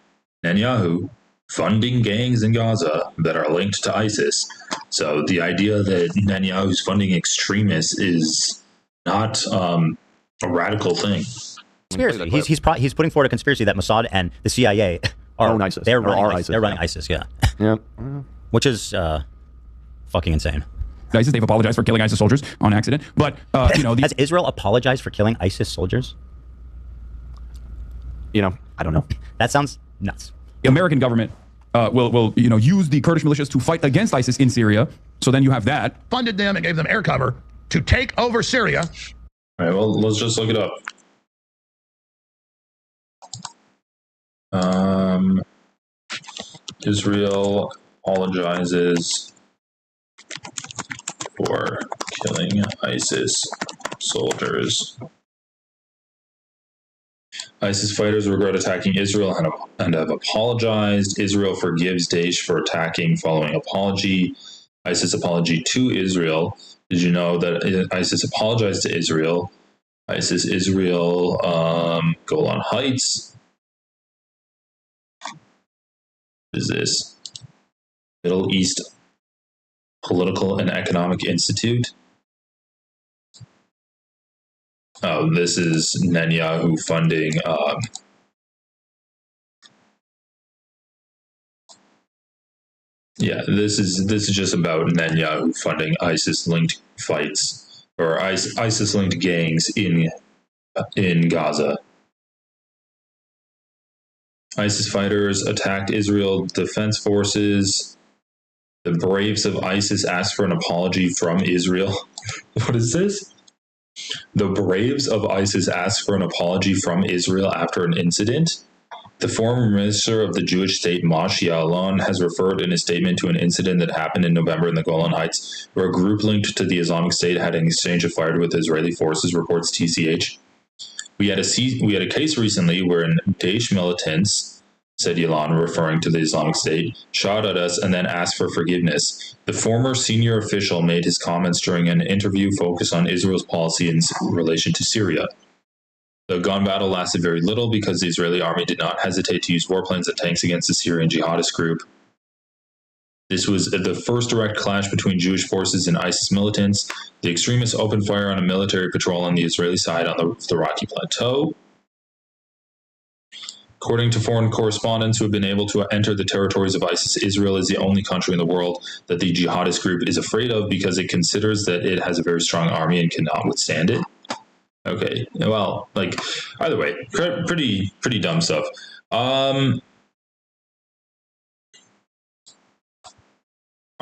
Netanyahu funding gangs in Gaza that are linked to ISIS. So the idea that Netanyahu's funding extremists is not a radical thing. Conspiracy. He's putting forward a conspiracy that Mossad and the CIA are ISIS. They're running ISIS. They're running ISIS. Yeah. Yeah. Which is fucking insane. ISIS. They've apologized for killing ISIS soldiers on accident, but has Israel apologized for killing ISIS soldiers? I don't know. That sounds nuts. The American government will use the Kurdish militias to fight against ISIS in Syria. So then you have that. Funded them and gave them air cover to take over Syria. All right, well, let's just look it up. Israel apologizes for killing ISIS soldiers. ISIS fighters regret attacking Israel and have apologized. Israel forgives Daesh for attacking following apology. ISIS apology to Israel. Did you know that ISIS apologized to Israel? ISIS Israel Golan Heights. What is this? Middle East Political and Economic Institute. Oh, this is Netanyahu funding. This is just about Netanyahu funding ISIS-linked fights or ISIS-linked gangs in in Gaza. ISIS fighters attacked Israel Defense Forces. The braves of ISIS asked for an apology from Israel. What is this? The braves of ISIS asked for an apology from Israel after an incident. The former minister of the Jewish state, Moshe Ya'alon, has referred in a statement to an incident that happened in November in the Golan Heights, where a group linked to the Islamic State had an exchange of fire with Israeli forces, reports TCH. We had a case recently where Daesh militants, said Ya'alon, referring to the Islamic State, shot at us and then asked for forgiveness. The former senior official made his comments during an interview focused on Israel's policy in relation to Syria. The gun battle lasted very little because the Israeli army did not hesitate to use warplanes and tanks against the Syrian jihadist group. This was the first direct clash between Jewish forces and ISIS militants. The extremists opened fire on a military patrol on the Israeli side on the Rocky Plateau. According to foreign correspondents who have been able to enter the territories of ISIS, Israel is the only country in the world that the jihadist group is afraid of because it considers that it has a very strong army and cannot withstand it. Okay, well, like, either way, pretty dumb stuff. All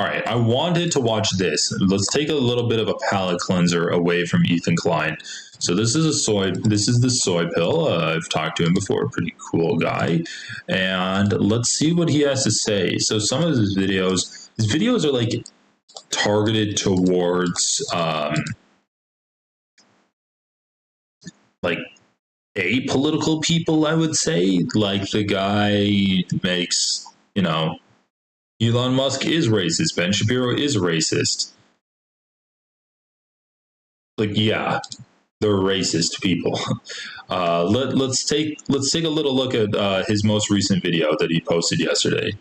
right, I wanted to watch this. Let's take a little bit of a palate cleanser away from Ethan Klein. So this is the soy pill. I've talked to him before, pretty cool guy. And let's see what he has to say. So some of his videos are like targeted towards like apolitical people, I would say. Like the guy makes, Elon Musk is racist. Ben Shapiro is racist. Like, yeah, they're racist people. Let's take a little look at his most recent video that he posted yesterday.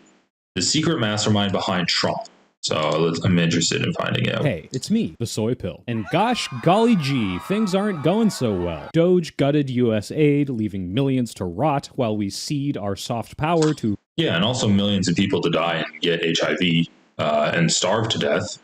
The secret mastermind behind Trump. So I'm interested in finding out. Hey, it's me, the soy pill. And gosh golly gee, things aren't going so well. Doge gutted US aid, leaving millions to rot while we cede our soft power to... Yeah, and also millions of people to die and get HIV and starve to death.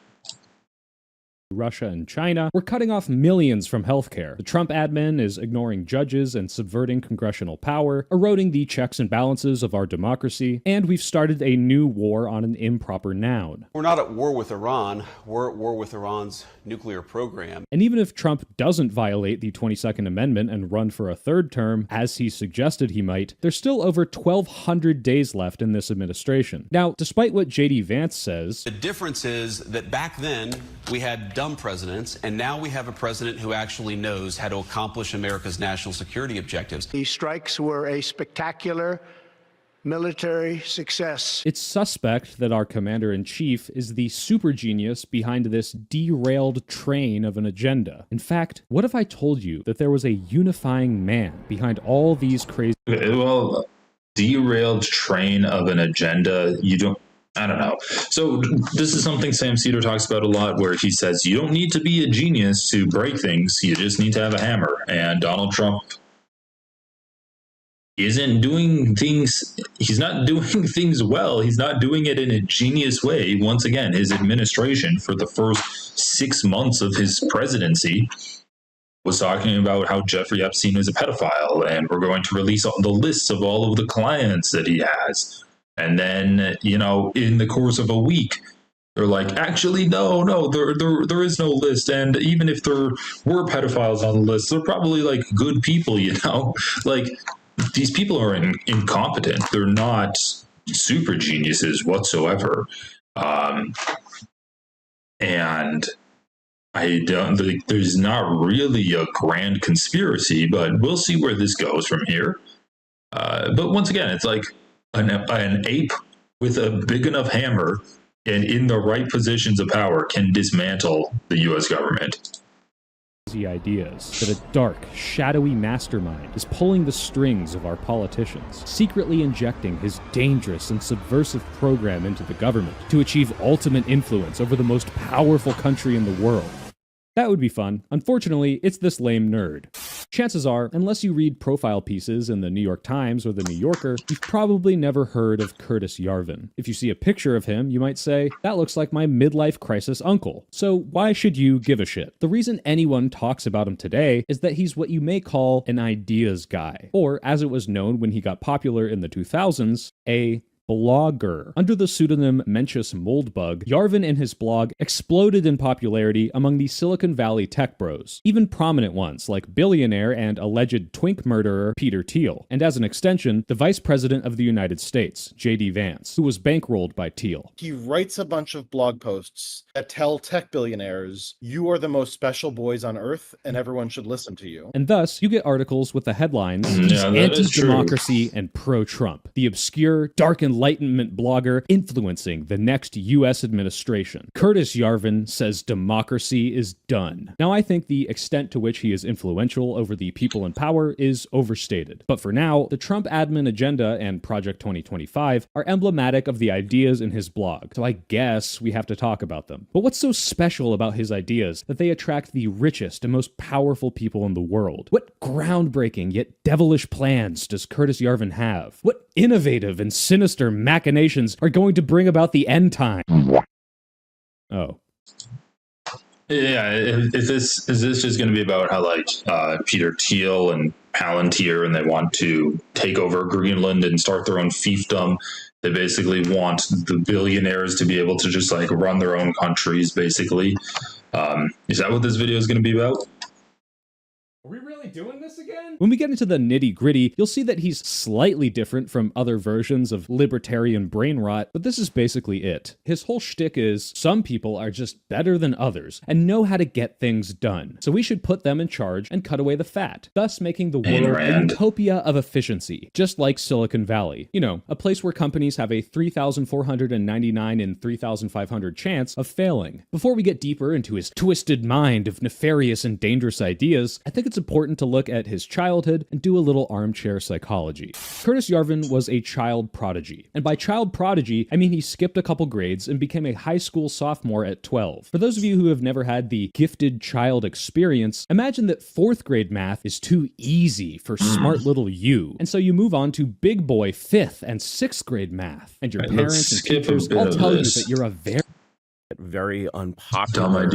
Russia and China. We're cutting off millions from healthcare. The Trump admin is ignoring judges and subverting congressional power, eroding the checks and balances of our democracy, and we've started a new war on an improper noun. We're not at war with Iran, we're at war with Iran's nuclear program. And even if Trump doesn't violate the 22nd Amendment and run for a third term, as he suggested he might, there's still over 1,200 days left in this administration. Now, despite what J.D. Vance says, the difference is that back then we had dumb presidents, and now we have a president who actually knows how to accomplish America's national security objectives. These strikes were a spectacular military success. It's suspect that our commander-in-chief is the super genius behind this derailed train of an agenda. In fact, what if I told you that there was a unifying man behind all these crazy... Well, derailed train of an agenda, I don't know. So this is something Sam Cedar talks about a lot, where he says you don't need to be a genius to break things. You just need to have a hammer. And Donald Trump isn't doing things. He's not doing things well. He's not doing it in a genius way. Once again, his administration for the first 6 months of his presidency was talking about how Jeffrey Epstein is a pedophile, and we're going to release all the lists of all of the clients that he has. And then, in the course of a week, they're like, actually, no, there is no list. And even if there were pedophiles on the list, they're probably like good people, Like, these people are incompetent. They're not super geniuses whatsoever. And I don't think there's not really a grand conspiracy, but we'll see where this goes from here. But once again, it's like, an ape with a big enough hammer and in the right positions of power can dismantle the U.S. government. Ideas that a dark, shadowy mastermind is pulling the strings of our politicians, secretly injecting his dangerous and subversive program into the government to achieve ultimate influence over the most powerful country in the world. That would be fun. Unfortunately, it's this lame nerd. chances are, unless you read profile pieces in the New York Times or the New Yorker, you've probably never heard of Curtis Yarvin. If you see a picture of him, you might say, that looks like my midlife crisis uncle. So why should you give a shit? The reason anyone talks about him today is that he's what you may call an ideas guy, or as it was known when he got popular in the 2000s, a blogger. Under the pseudonym Mencius Moldbug, Yarvin and his blog exploded in popularity among the Silicon Valley tech bros, even prominent ones like billionaire and alleged twink murderer Peter Thiel, and as an extension, the Vice President of the United States, J.D. Vance, who was bankrolled by Thiel. He writes a bunch of blog posts that tell tech billionaires, you are the most special boys on earth and everyone should listen to you. And thus, you get articles with the headlines, anti-democracy and pro-Trump, the obscure, dark Enlightenment blogger influencing the next U.S. administration. Curtis Yarvin says democracy is done. Now, I think the extent to which he is influential over the people in power is overstated. But for now, the Trump admin agenda and Project 2025 are emblematic of the ideas in his blog, so I guess we have to talk about them. But what's so special about his ideas that they attract the richest and most powerful people in the world? What groundbreaking yet devilish plans does Curtis Yarvin have? What innovative and sinister machinations are going to bring about the end time? Oh. Yeah, is this just going to be about how Peter Thiel and Palantir and they want to take over Greenland and start their own fiefdom? They basically want the billionaires to be able to just run their own countries, basically. Is that what this video is going to be about? Are we really doing this again? When we get into the nitty-gritty, you'll see that he's slightly different from other versions of libertarian brain rot, but this is basically it. His whole shtick is, some people are just better than others and know how to get things done, so we should put them in charge and cut away the fat, thus making the world a utopia of efficiency, just like Silicon Valley. You know, a place where companies have a 3,499 in 3,500 chance of failing. Before we get deeper into his twisted mind of nefarious and dangerous ideas, I think it's important to look at his childhood and do a little armchair psychology. Curtis Yarvin was a child prodigy, and by child prodigy, I mean he skipped a couple grades and became a high school sophomore at 12. For those of you who have never had the gifted child experience, imagine that 4th grade math is too easy for smart little you, and so you move on to big boy 5th and 6th grade math, and your parents and teachers all tell you that you're a very unpopular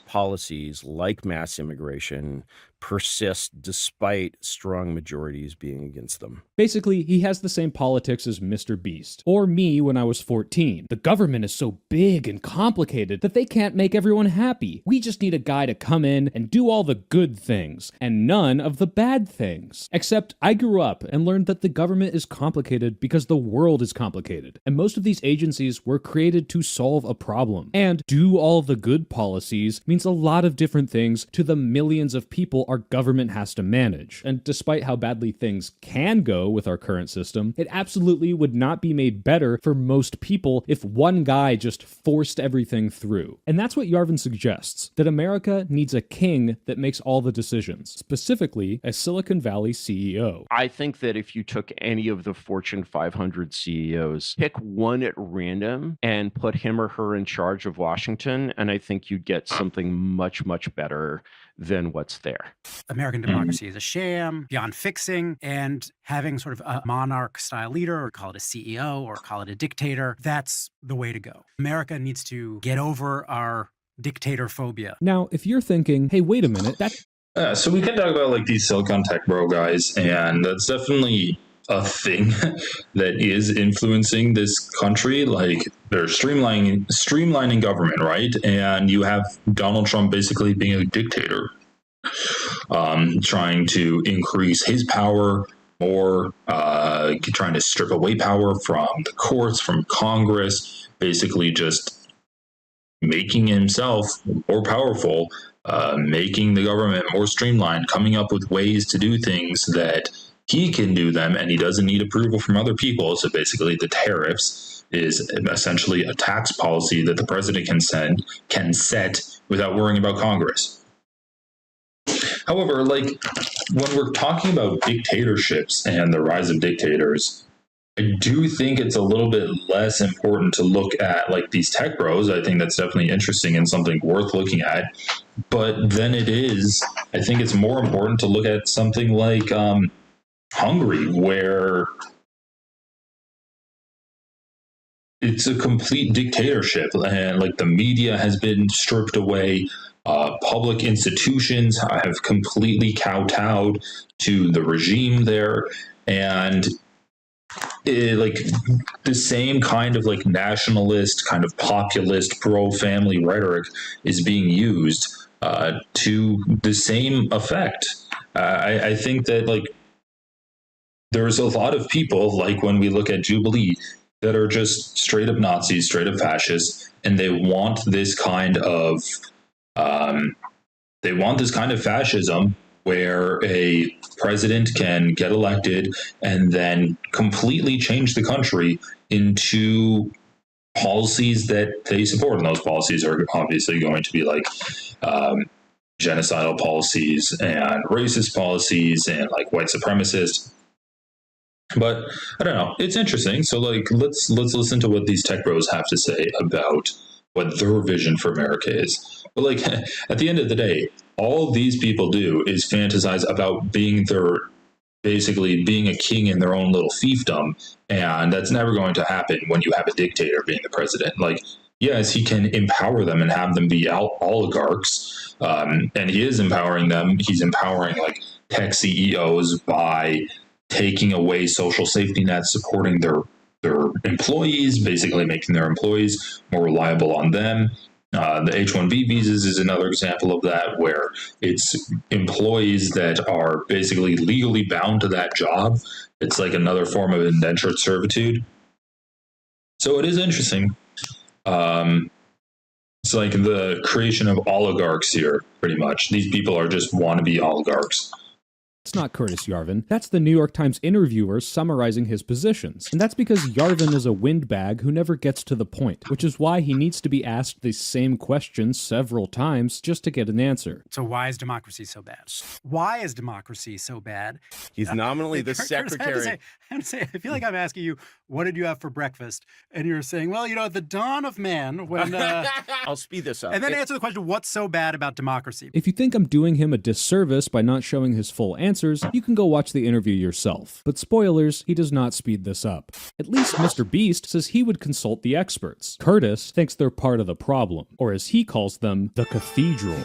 policies like mass immigration persist despite strong majorities being against them. Basically, he has the same politics as Mr. Beast, or me when I was 14. The government is so big and complicated that they can't make everyone happy. We just need a guy to come in and do all the good things, and none of the bad things. Except I grew up and learned that the government is complicated because the world is complicated, and most of these agencies were created to solve a problem. And do all the good policies means a lot of different things to the millions of people our government has to manage. And despite how badly things can go with our current system, it absolutely would not be made better for most people if one guy just forced everything through. And that's what Yarvin suggests, that America needs a king that makes all the decisions, specifically a Silicon Valley CEO. I think that if you took any of the Fortune 500 CEOs, pick one at random and put him or her in charge of Washington, and I think you'd get something much, much better than what's there. American democracy is a sham, beyond fixing, and having sort of a monarch-style leader, or call it a CEO, or call it a dictator, that's the way to go. America needs to get over our dictator phobia. Now, if you're thinking, hey, wait a minute, so we can talk about these Silicon Tech bro guys, and that's definitely a thing that is influencing this country. They're streamlining government, right? And you have Donald Trump basically being a dictator, trying to increase his power more, trying to strip away power from the courts, from Congress, basically just making himself more powerful, making the government more streamlined, coming up with ways to do things that he can do them, and he doesn't need approval from other people. So basically the tariffs is essentially a tax policy that the president can set without worrying about Congress. However, when we're talking about dictatorships and the rise of dictators, I do think it's a little bit less important to look at like these tech bros. I think that's definitely interesting and something worth looking at. But then I think it's more important to look at something like Hungary, where it's a complete dictatorship, and like the media has been stripped away. Public institutions have completely kowtowed to the regime there, and like the same kind of like nationalist, kind of populist, pro-family rhetoric is being used to the same effect. I think that like there's a lot of people, like when we look at Jubilee, that are just straight up Nazis, straight up fascists, and they want this kind of fascism where a president can get elected and then completely change the country into policies that they support. And those policies are obviously going to be like genocidal policies and racist policies and like white supremacist. But I don't know. It's interesting. So like let's listen to what these tech bros have to say about what their vision for America is. But like at the end of the day, all these people do is fantasize about basically being a king in their own little fiefdom, and that's never going to happen when you have a dictator being the president. Like, yes, he can empower them and have them be oligarchs, and he is empowering them. He's empowering like tech CEOs by taking away social safety nets, supporting their employees, basically making their employees more reliable on them. The H-1B visas is another example of that, where it's employees that are basically legally bound to that job. It's like another form of indentured servitude. So it is interesting. It's like the creation of oligarchs here, pretty much. These people are just wannabe oligarchs. It's not Curtis Yarvin. That's the New York Times interviewer summarizing his positions. And that's because Yarvin is a windbag who never gets to the point, which is why he needs to be asked the same question several times just to get an answer. So why is democracy so bad? Why is democracy so bad? He's nominally the Curtis, secretary. I have to say, I feel like I'm asking you, what did you have for breakfast? And you're saying, well, at the dawn of man, when... I'll speed this up. And then answer the question, what's so bad about democracy? If you think I'm doing him a disservice by not showing his full answers, you can go watch the interview yourself. But spoilers, he does not speed this up. At least Mr. Beast says he would consult the experts. Curtis thinks they're part of the problem, or as he calls them, the cathedral.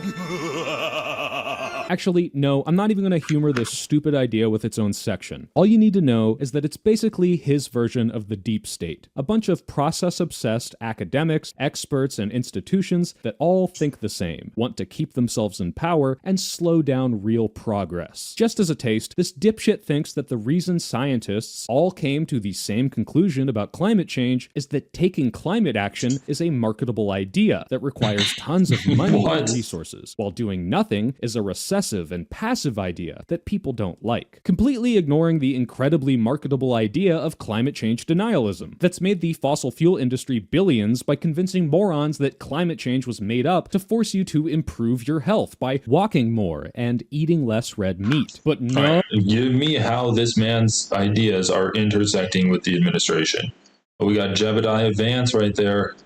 Actually, no, I'm not even going to humor this stupid idea with its own section. All you need to know is that it's basically his version of the deep state. A bunch of process-obsessed academics, experts, and institutions that all think the same, want to keep themselves in power, and slow down real progress. Just as a taste, this dipshit thinks that the reason scientists all came to the same conclusion about climate change is that taking climate action is a marketable idea that requires tons of money and resources, while doing nothing is a recessive and passive idea that people don't like, completely ignoring the incredibly marketable idea of climate change denialism that's made the fossil fuel industry billions by convincing morons that climate change was made up to force you to improve your health by walking more and eating less red meat. But no... Right. Give me how this man's ideas are intersecting with the administration. We got Jebediah Vance right there.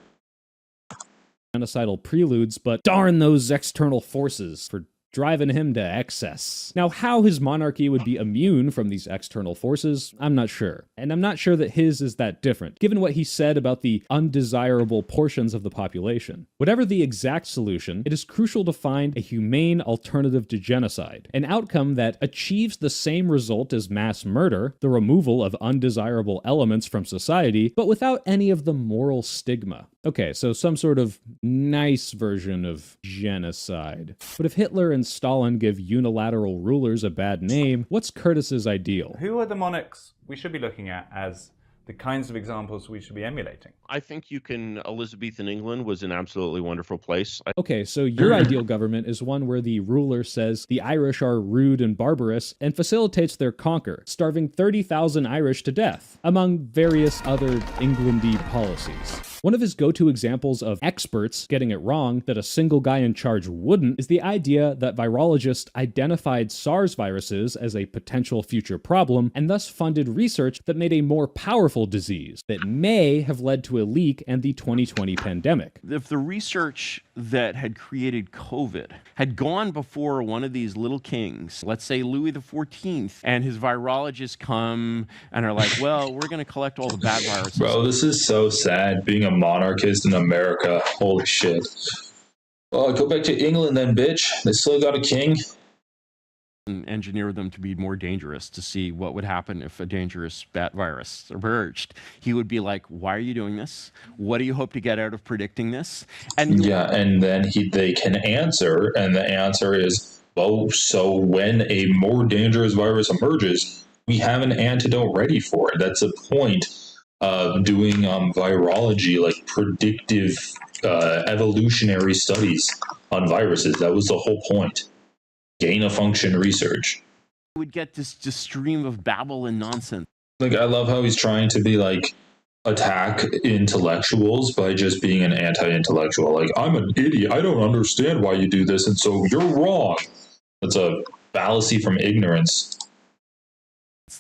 Genocidal preludes, but darn those external forces for driving him to excess. Now, how his monarchy would be immune from these external forces, I'm not sure. And I'm not sure that his is that different, given what he said about the undesirable portions of the population. Whatever the exact solution, it is crucial to find a humane alternative to genocide, an outcome that achieves the same result as mass murder, the removal of undesirable elements from society, but without any of the moral stigma. Okay, so some sort of nice version of genocide. But if Hitler and Stalin give unilateral rulers a bad name, what's Curtis's ideal? Who are the monarchs we should be looking at as the kinds of examples we should be emulating? I think Elizabethan England was an absolutely wonderful place. Okay, so your ideal government is one where the ruler says the Irish are rude and barbarous and facilitates their conquer, starving 30,000 Irish to death, among various other Englandy policies. One of his go-to examples of experts getting it wrong that a single guy in charge wouldn't is the idea that virologists identified SARS viruses as a potential future problem and thus funded research that made a more powerful disease that may have led to a leak and the 2020 pandemic. If the research that had created COVID had gone before one of these little kings, let's say Louis XIV, and his virologists come and are like, well, we're going to collect all the bad viruses. Bro, this is so sad being a monarchist in America. Holy shit. Oh, go back to England then, bitch. They still got a king. And engineer them to be more dangerous to see what would happen if a dangerous bat virus emerged. He would be like, why are you doing this? What do you hope to get out of predicting this? And yeah, and then they can answer, and the answer is, well, so when a more dangerous virus emerges, we have an antidote ready for it. That's the point of doing virology, like predictive evolutionary studies on viruses. That was the whole point. Gain-of-function research. We would get this just stream of babble and nonsense. Like, I love how he's trying to be like attack intellectuals by just being an anti-intellectual. Like, I'm an idiot. I don't understand why you do this, and so you're wrong. That's a fallacy from ignorance.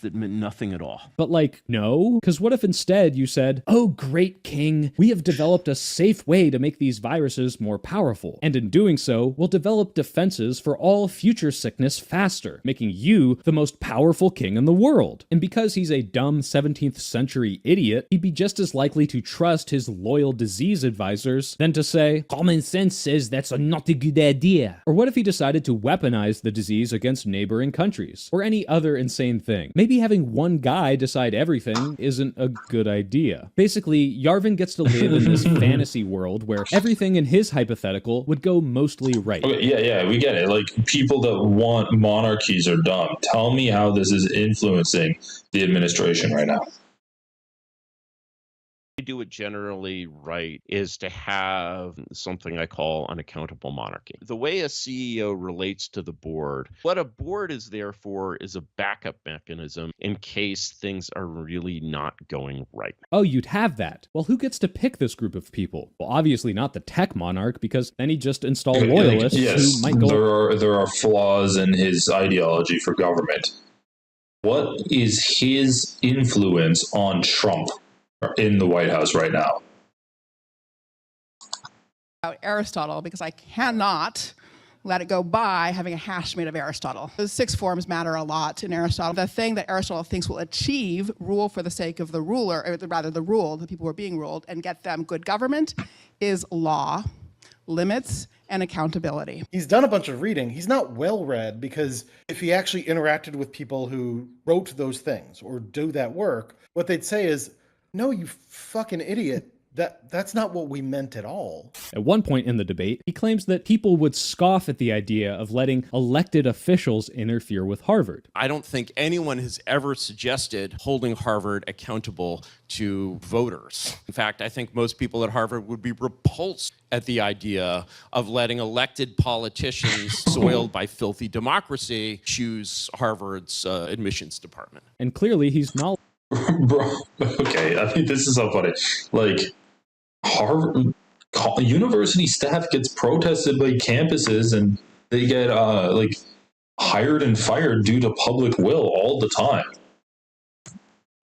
That meant nothing at all. But like, no? Because what if instead you said, oh, great king, we have developed a safe way to make these viruses more powerful. And in doing so, we'll develop defenses for all future sickness faster, making you the most powerful king in the world. And because he's a dumb 17th century idiot, he'd be just as likely to trust his loyal disease advisors than to say, common sense says that's not a good idea. Or what if he decided to weaponize the disease against neighboring countries? Or any other insane thing? Maybe having one guy decide everything isn't a good idea. Basically, Yarvin gets to live in this fantasy world where everything in his hypothetical would go mostly right. Okay, yeah, we get it. Like, people that want monarchies are dumb. Tell me how this is influencing the administration right now. Do it generally right is to have something I call an accountable monarchy. The way a CEO relates to the board, what a board is there for is a backup mechanism in case things are really not going right. Oh, you'd have that. Well, who gets to pick this group of people? Well, obviously not the tech monarch, because then he'd just install loyalists who might go... There are flaws in his ideology for government. What is his influence on Trump in the White House right now? Aristotle, because I cannot let it go by having a hash made of Aristotle. The 6 forms matter a lot in Aristotle. The thing that Aristotle thinks will achieve rule for the sake of the ruler, or rather the ruled, the people who are being ruled, and get them good government is law, limits, and accountability. He's done a bunch of reading. He's not well read, because if he actually interacted with people who wrote those things or do that work, what they'd say is, no, you fucking idiot. That's not what we meant at all. At one point in the debate, he claims that people would scoff at the idea of letting elected officials interfere with Harvard. I don't think anyone has ever suggested holding Harvard accountable to voters. In fact, I think most people at Harvard would be repulsed at the idea of letting elected politicians soiled by filthy democracy choose Harvard's admissions department. And clearly he's not. Bro, okay, I mean, this is so funny. Like, Harvard university staff gets protested by campuses, and they get like hired and fired due to public will all the time.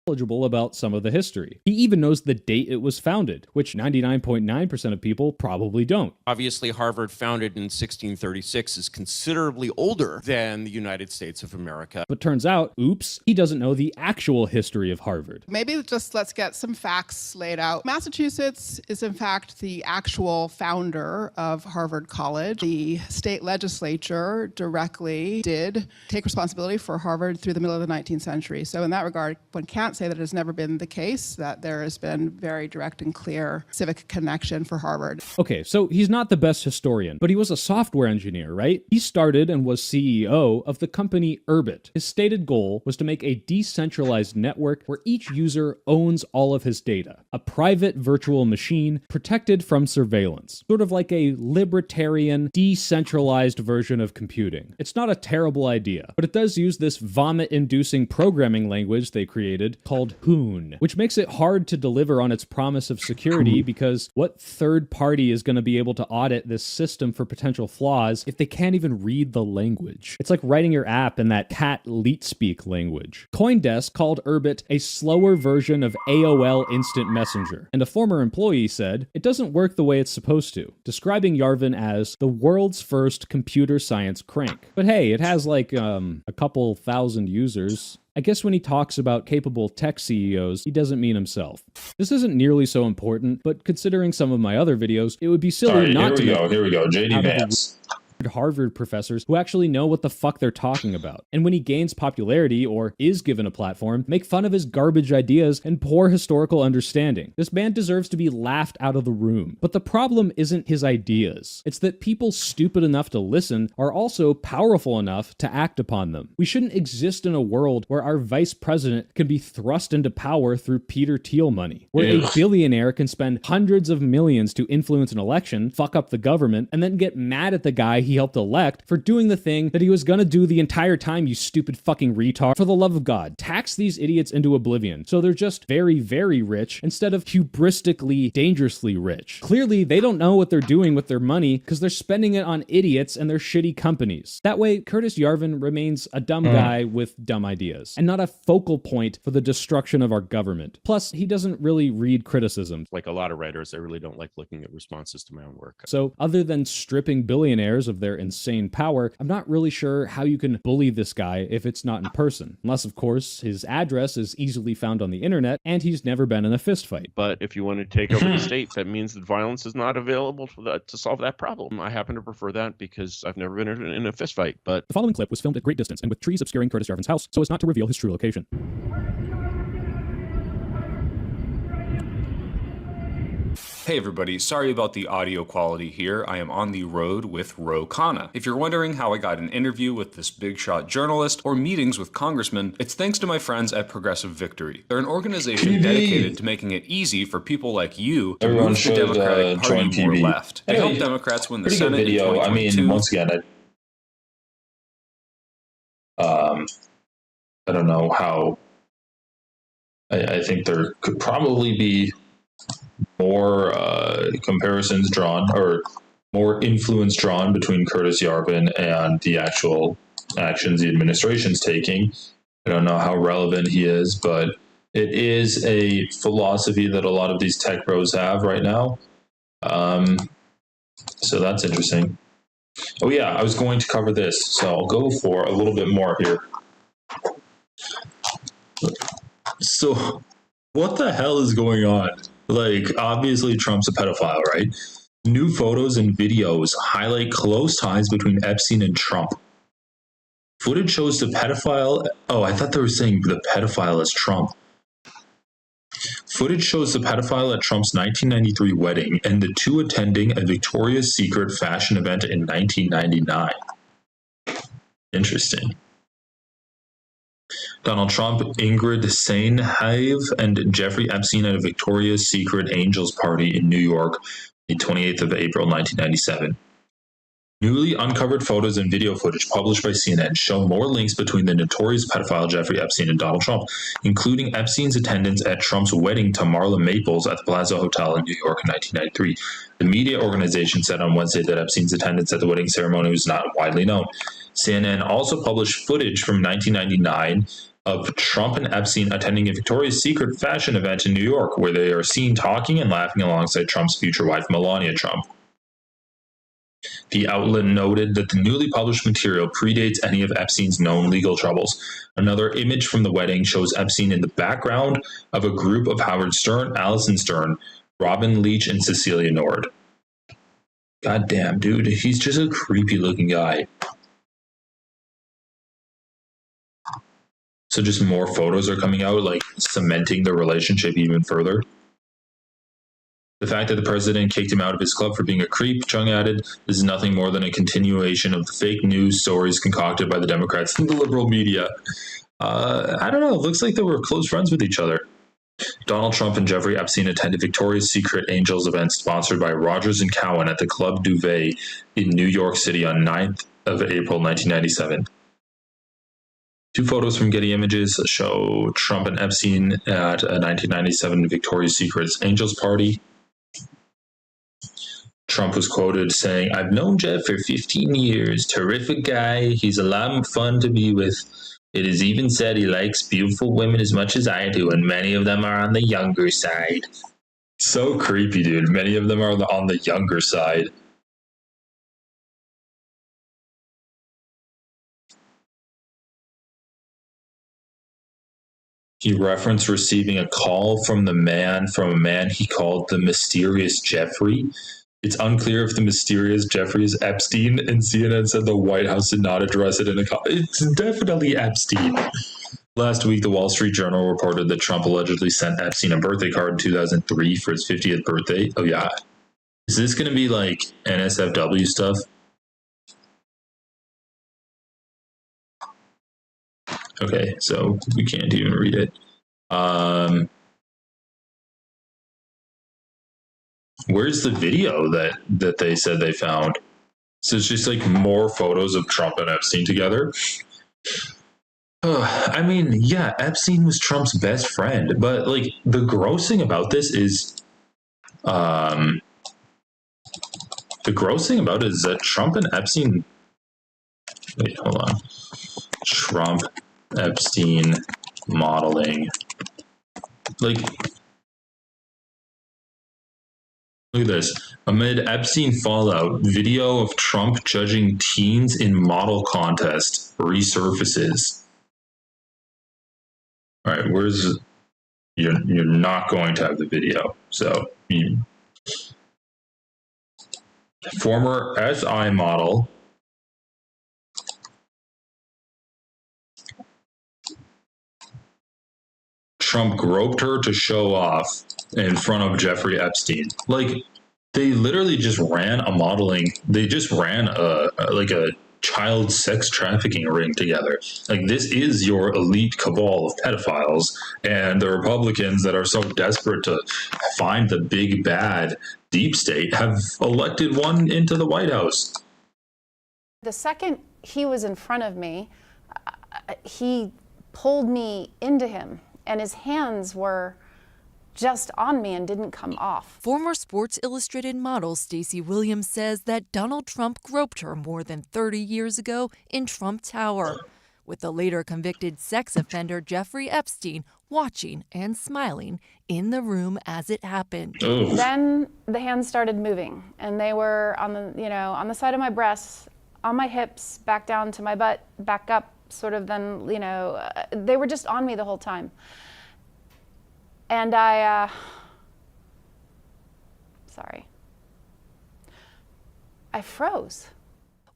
Knowledgeable about some of the history. He even knows the date it was founded, which 99.9% of people probably don't. Obviously, Harvard, founded in 1636, is considerably older than the United States of America. But turns out, oops, he doesn't know the actual history of Harvard. Maybe just let's get some facts laid out. Massachusetts is in fact the actual founder of Harvard College. The state legislature directly did take responsibility for Harvard through the middle of the 19th century. So in that regard, one can't say that it has never been the case, that there has been very direct and clear civic connection for Harvard. Okay, so he's not the best historian, but he was a software engineer, right? He started and was CEO of the company Urbit. His stated goal was to make a decentralized network where each user owns all of his data, a private virtual machine protected from surveillance, sort of like a libertarian, decentralized version of computing. It's not a terrible idea, but it does use this vomit-inducing programming language they created called Hoon, which makes it hard to deliver on its promise of security because what third party is going to be able to audit this system for potential flaws if they can't even read the language? It's like writing your app in that cat leet speak language. CoinDesk called Urbit a slower version of AOL Instant Messenger, and a former employee said, "It doesn't work the way it's supposed to," describing Yarvin as the world's first computer science crank. But hey, it has like a couple thousand users. I guess when he talks about capable tech CEOs, he doesn't mean himself. This isn't nearly so important, but considering some of my other videos, it would be silly not to Here we go. JD Vance. Harvard professors who actually know what the fuck they're talking about. And when he gains popularity or is given a platform, make fun of his garbage ideas and poor historical understanding. This man deserves to be laughed out of the room. But the problem isn't his ideas. It's that people stupid enough to listen are also powerful enough to act upon them. We shouldn't exist in a world where our vice president can be thrust into power through Peter Thiel money, where a billionaire can spend hundreds of millions to influence an election, fuck up the government, and then get mad at the guy he helped elect for doing the thing that he was gonna do the entire time, you stupid fucking retard. For the love of God, tax these idiots into oblivion so they're just very, very rich instead of hubristically, dangerously rich. Clearly, they don't know what they're doing with their money because they're spending it on idiots and their shitty companies. That way, Curtis Yarvin remains a dumb guy with dumb ideas and not a focal point for the destruction of our government. Plus, he doesn't really read criticism. Like a lot of writers, I really don't like looking at responses to my own work. So other than stripping billionaires of their insane power, I'm not really sure how you can bully this guy if it's not in person. Unless, of course, his address is easily found on the internet and he's never been in a fist fight. But if you want to take over the state, that means that violence is not available to solve that problem. I happen to prefer that because I've never been in a fist fight. But the following clip was filmed at great distance and with trees obscuring Curtis Yarvin's house so as not to reveal his true location. Hey everybody, sorry about the audio quality here. I am on the road with Ro Khanna. If you're wondering how I got an interview with this big shot journalist or meetings with congressmen, it's thanks to my friends at Progressive Victory. They're an organization dedicated to making it easy for people like you to move the Democratic Party more left. They help Democrats win the Senate in 2022. I mean, once again, I don't know how. I think there could probably be more comparisons drawn or more influence drawn between Curtis Yarvin and the actual actions the administration's taking. I don't know how relevant he is, but it is a philosophy that a lot of these tech bros have right now. So that's interesting. Oh yeah, I was going to cover this, so I'll go for a little bit more here. So what the hell is going on? Like, obviously Trump's a pedophile, right? New photos and videos highlight close ties between Epstein and Trump. Footage shows the pedophile... Oh, I thought they were saying the pedophile is Trump. Footage shows the pedophile at Trump's 1993 wedding and the two attending a Victoria's Secret fashion event in 1999. Interesting. Donald Trump, Ingrid Seinhave, and Jeffrey Epstein at a Victoria's Secret Angels party in New York, the 28th of April, 1997. Newly uncovered photos and video footage published by CNN show more links between the notorious pedophile Jeffrey Epstein and Donald Trump, including Epstein's attendance at Trump's wedding to Marla Maples at the Plaza Hotel in New York in 1993. The media organization said on Wednesday that Epstein's attendance at the wedding ceremony was not widely known. CNN also published footage from 1999 of Trump and Epstein attending a Victoria's Secret fashion event in New York, where they are seen talking and laughing alongside Trump's future wife, Melania Trump. The outlet noted that the newly published material predates any of Epstein's known legal troubles. Another image from the wedding shows Epstein in the background of a group of Howard Stern, Allison Stern, Robin Leach, and Cecilia Nord. God damn, dude, he's just a creepy looking guy. So just more photos are coming out, like cementing the relationship even further. The fact that the president kicked him out of his club for being a creep, Chung added, is nothing more than a continuation of the fake news stories concocted by the Democrats and the liberal media. I don't know, it looks like they were close friends with each other. Donald Trump and Jeffrey Epstein attended Victoria's Secret Angels event sponsored by Rogers & Cowan at the Club Duvet in New York City on 9th of April, 1997. Two photos from Getty Images show Trump and Epstein at a 1997 Victoria's Secret's Angels Party. Trump was quoted saying, "I've known Jeff for 15 years. Terrific guy. He's a lot of fun to be with. It is even said he likes beautiful women as much as I do, and many of them are on the younger side." So creepy, dude. Many of them are on the younger side. He referenced receiving a call from a man he called the mysterious Jeffrey. It's unclear if the mysterious Jeffrey is Epstein, and CNN said the White House did not address it in a call. It's definitely Epstein. Last week, the Wall Street Journal reported that Trump allegedly sent Epstein a birthday card in 2003 for his 50th birthday. Oh, yeah. Is this going to be like NSFW stuff? Okay, so we can't even read it. Where's the video that they said they found? So it's just like more photos of Trump and Epstein together. I mean, yeah, Epstein was Trump's best friend, but like the gross thing about this is, that Trump and Epstein. Wait, hold on. Trump, Epstein, modeling. Like, look at this. Amid Epstein fallout, video of Trump judging teens in model contest resurfaces. All right, you're not going to have the video. So, former SI model Trump groped her to show off in front of Jeffrey Epstein. Like, they literally just ran a child sex trafficking ring together. Like, this is your elite cabal of pedophiles, and the Republicans that are so desperate to find the big bad deep state have elected one into the White House. The second he was in front of me, he pulled me into him, and his hands were just on me and didn't come off. Former Sports Illustrated model Stacey Williams says that Donald Trump groped her more than 30 years ago in Trump Tower, with the later convicted sex offender Jeffrey Epstein watching and smiling in the room as it happened. Oof. Then the hands started moving, and they were on the side of my breasts, on my hips, back down to my butt, back up, sort of. Then they were just on me the whole time. And I froze.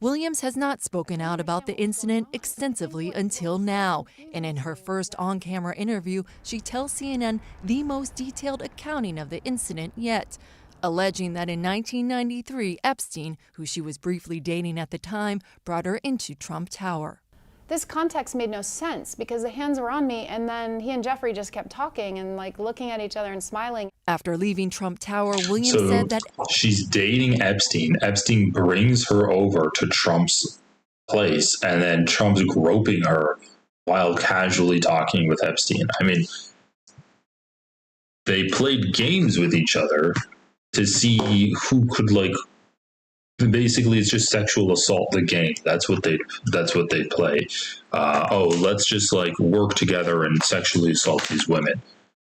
Williams has not spoken out about the incident extensively until now, and in her first on-camera interview, she tells CNN the most detailed accounting of the incident yet, alleging that in 1993, Epstein, who she was briefly dating at the time, brought her into Trump Tower. This context made no sense because the hands were on me, and then he and Jeffrey just kept talking and like looking at each other and smiling. After leaving Trump Tower, Williams said that she's dating Epstein. Epstein brings her over to Trump's place, and then Trump's groping her while casually talking with Epstein. I mean, they played games with each other to see who could basically it's just sexual assault the game. That's what they play. Let's just work together and sexually assault these women.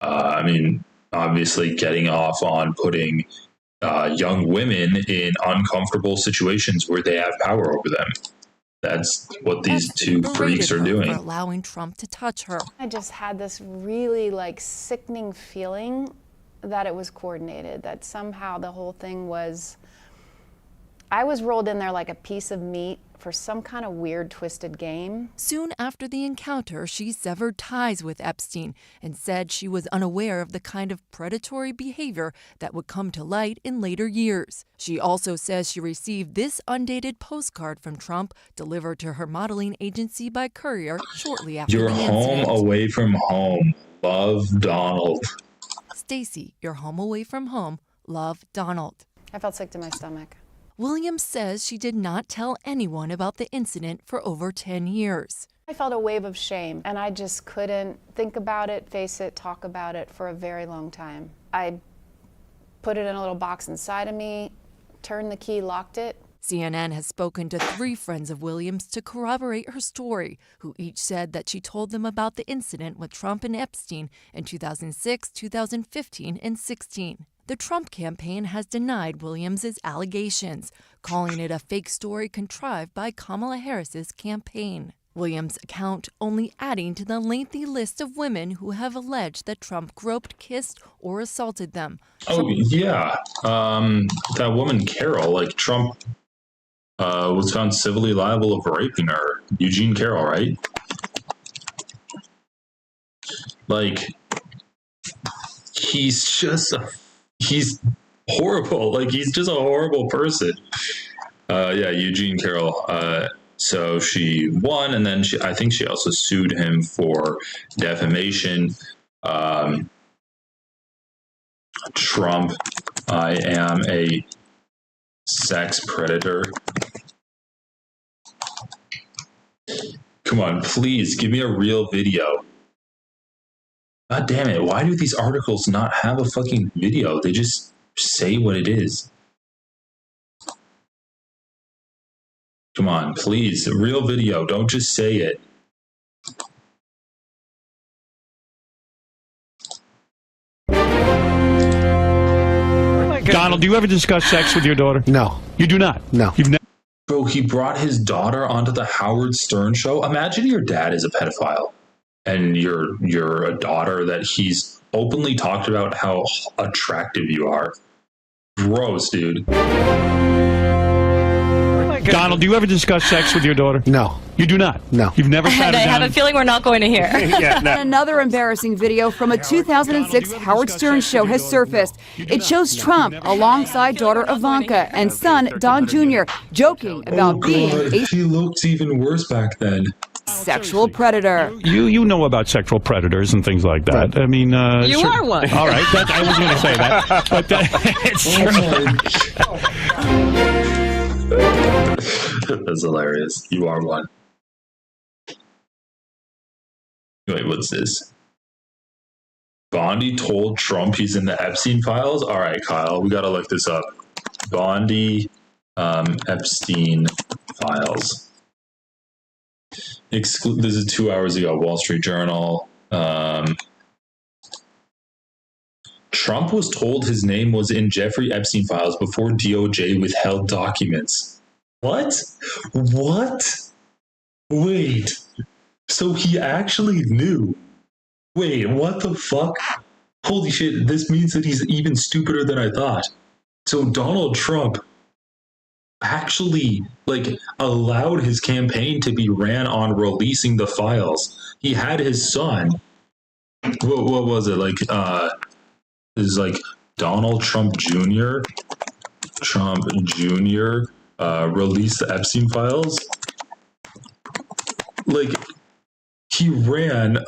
I mean, obviously getting off on putting young women in uncomfortable situations where they have power over them. That's what these two freaks are doing. For allowing Trump to touch her. I just had this really sickening feeling that it was coordinated, that somehow the whole thing was, I was rolled in there like a piece of meat for some kind of weird, twisted game. Soon after the encounter, she severed ties with Epstein and said she was unaware of the kind of predatory behavior that would come to light in later years. She also says she received this undated postcard from Trump delivered to her modeling agency by courier shortly after You're the home incident. away from home. Love, Donald. Stacey, you're home away from home. Love, Donald. I felt sick to my stomach. Williams says she did not tell anyone about the incident for over 10 years. I felt a wave of shame, and I just couldn't think about it, face it, talk about it for a very long time. I put it in a little box inside of me, turned the key, locked it. CNN has spoken to 3 friends of Williams to corroborate her story, who each said that she told them about the incident with Trump and Epstein in 2006, 2015, and 16. The Trump campaign has denied Williams' allegations, calling it a fake story contrived by Kamala Harris's campaign. Williams' account only adding to the lengthy list of women who have alleged that Trump groped, kissed, or assaulted them. Oh, yeah. That woman, Carol, like Trump was found civilly liable of raping her. Eugene Carroll, right? Like, he's horrible. Like, he's just a horrible person. Yeah, Eugene Carroll. So she won, and then I think she also sued him for defamation. Trump, I am a sex predator. Come on, please give me a real video. God damn it, why do these articles not have a fucking video? They just say what it is. Come on, please, a real video, don't just say it. Donald, do you ever discuss sex with your daughter? No. You do not? No. You've never. Bro, he brought his daughter onto the Howard Stern show. Imagine your dad is a pedophile and you're a daughter that he's openly talked about how attractive you are. Gross, dude. Donald, do you ever discuss sex with your daughter? No. You do not? No. You've never sat And her I down? have a feeling we're not going to hear. Yeah, no. Another embarrassing video from a 2006 Howard Stern show has surfaced. It shows Trump alongside daughter Ivanka and son Don Jr. joking about being a He looked even worse back then. sexual predator. You know about sexual predators and things like that. I mean, You are one. All right, I was going to say that, but it's true. That's hilarious. You are one. Wait, what's this? Bondi told Trump he's in the Epstein files? All right, Kyle, we got to look this up. Bondi Epstein files. This is 2 hours ago, Wall Street Journal. Trump was told his name was in Jeffrey Epstein files before DOJ withheld documents. What? Wait. So he actually knew. Wait, what the fuck? Holy shit, this means that he's even stupider than I thought. So Donald Trump actually, allowed his campaign to be ran on releasing the files. He had his son. What was it? This is Donald Trump Jr. Released the Epstein files. He ran.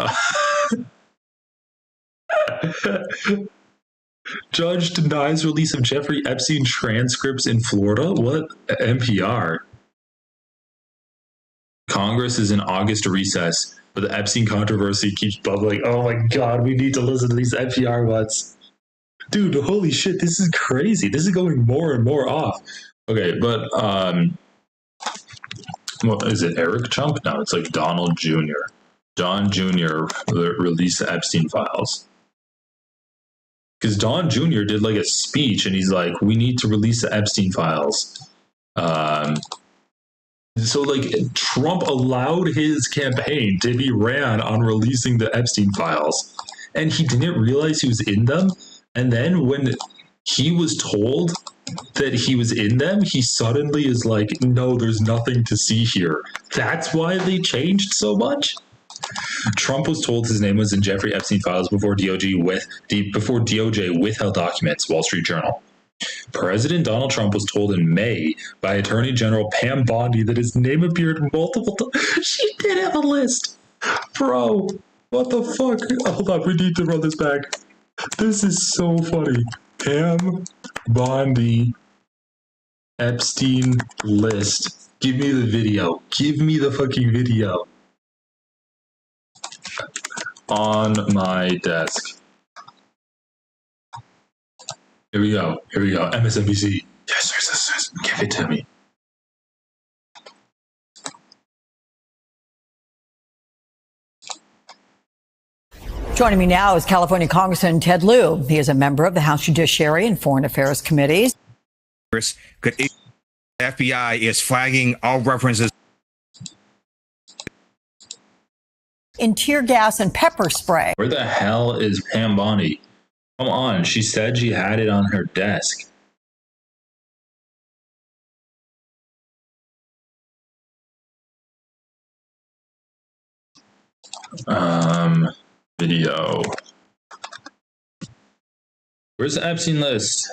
Judge denies release of Jeffrey Epstein transcripts in Florida. What? NPR. Congress is in August recess, but the Epstein controversy keeps bubbling. Oh my God, we need to listen to these NPR ones. Dude, holy shit, this is crazy. This is going more and more off. Okay, but what is it? Eric Trump? No, it's Donald Jr. Don Jr. released the Epstein files. Because Don Jr. did a speech and he's like, we need to release the Epstein files. So Trump allowed his campaign to be ran on releasing the Epstein files. And he didn't realize he was in them. And then when he was told that he was in them, he suddenly is like, no, there's nothing to see here. That's why they changed so much? Trump was told his name was in Jeffrey Epstein files before DOJ withheld documents, Wall Street Journal. President Donald Trump was told in May by Attorney General Pam Bondi that his name appeared multiple times. She did have a list. Bro, what the fuck? Hold on, we need to run this back. This is so funny. Pam Bondi Epstein list. Give me the video. Give me the fucking video. On my desk. Here we go. Here we go. MSNBC. Yes. Give it to me. Joining me now is California Congressman Ted Lieu. He is a member of the House Judiciary and Foreign Affairs Committees. The FBI is flagging all references In tear gas and pepper spray. Where the hell is Pam Bondi? Come on, she said she had it on her desk. Video. Where's the Epstein list?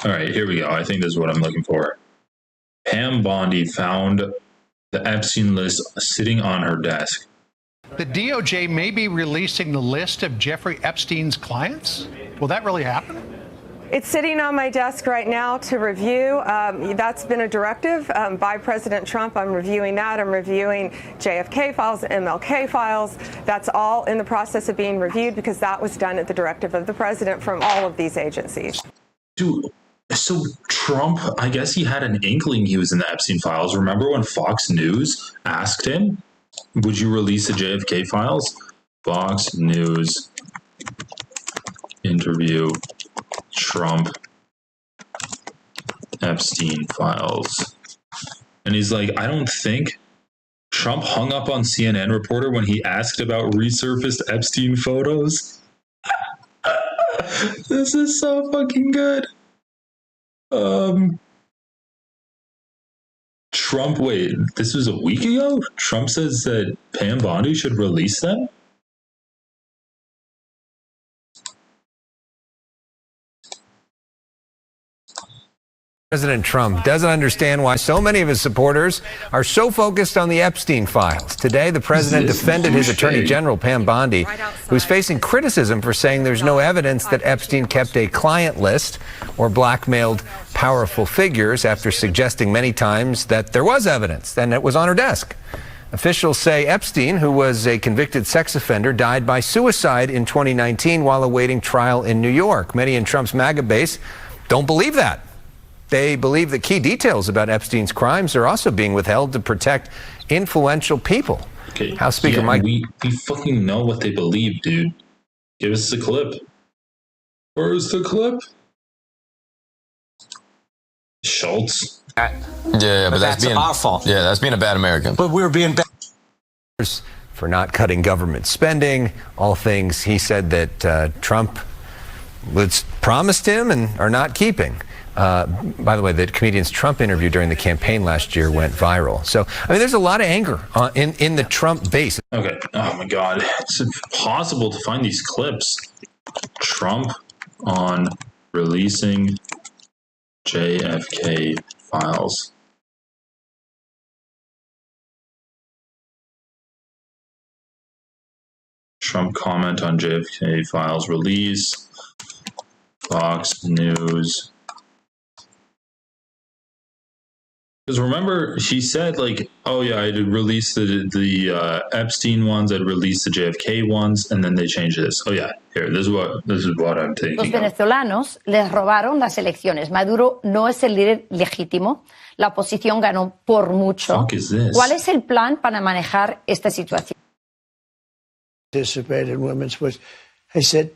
All right, here we go. I think this is what I'm looking for. Pam Bondi found the Epstein list sitting on her desk. The DOJ may be releasing the list of Jeffrey Epstein's clients. Will that really happen? It's sitting on my desk right now to review. That's been a directive by President Trump. I'm reviewing that. I'm reviewing JFK files, MLK files. That's all in the process of being reviewed because that was done at the directive of the president from all of these agencies. Dude, so Trump, I guess he had an inkling he was in the Epstein files. Remember when Fox News asked him, would you release the JFK files? Fox News interview Trump Epstein files. And he's like, I don't think. Trump hung up on CNN reporter when he asked about resurfaced Epstein photos. This is so fucking good. Trump, wait, this was a week ago? Trump says that Pam Bondi should release them? President Trump doesn't understand why so many of his supporters are so focused on the Epstein files. Today, the president defended his attorney general, Pam Bondi, who's facing criticism for saying there's no evidence that Epstein kept a client list or blackmailed powerful figures after suggesting many times that there was evidence and it was on her desk. Officials say Epstein, who was a convicted sex offender, died by suicide in 2019 while awaiting trial in New York. Many in Trump's MAGA base don't believe that. They believe that key details about Epstein's crimes are also being withheld to protect influential people. Okay. House Speaker Mike. We fucking know what they believe, dude. Give us the clip. Where's the clip? Schultz. Yeah, but that's being our fault. Yeah, that's being a bad American. But we're being bad For not cutting government spending, all things he said that Trump was promised him and are not keeping. By the way, the comedian's Trump interview during the campaign last year went viral. So, I mean, there's a lot of anger in the Trump base. Okay. Oh, my God. It's impossible to find these clips. Trump on releasing JFK files. Trump comment on JFK files release. Fox News. Because remember, she said, like, oh, yeah, I'd release the Epstein ones, I'd release the JFK ones, and then they changed this. Oh, yeah, here, this is what I'm thinking. Los venezolanos les robaron las elecciones. Maduro no es el líder legítimo. La oposición ganó por mucho. What the fuck is this? ¿Cuál es el plan para manejar esta situación? Participated in women's sports. I said,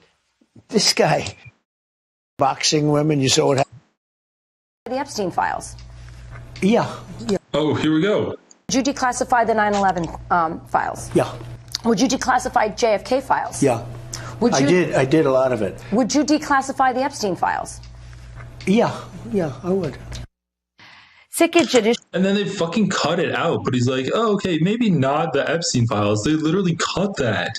this guy, boxing women, you saw what happened. The Epstein files. Yeah. Oh, here we go. Would you declassify the 9/11 files? Yeah. Would you declassify JFK files? Yeah. I did a lot of it. Would you declassify the Epstein files? Yeah, I would. And then they fucking cut it out. But he's like, oh, okay, maybe not the Epstein files. They literally cut that.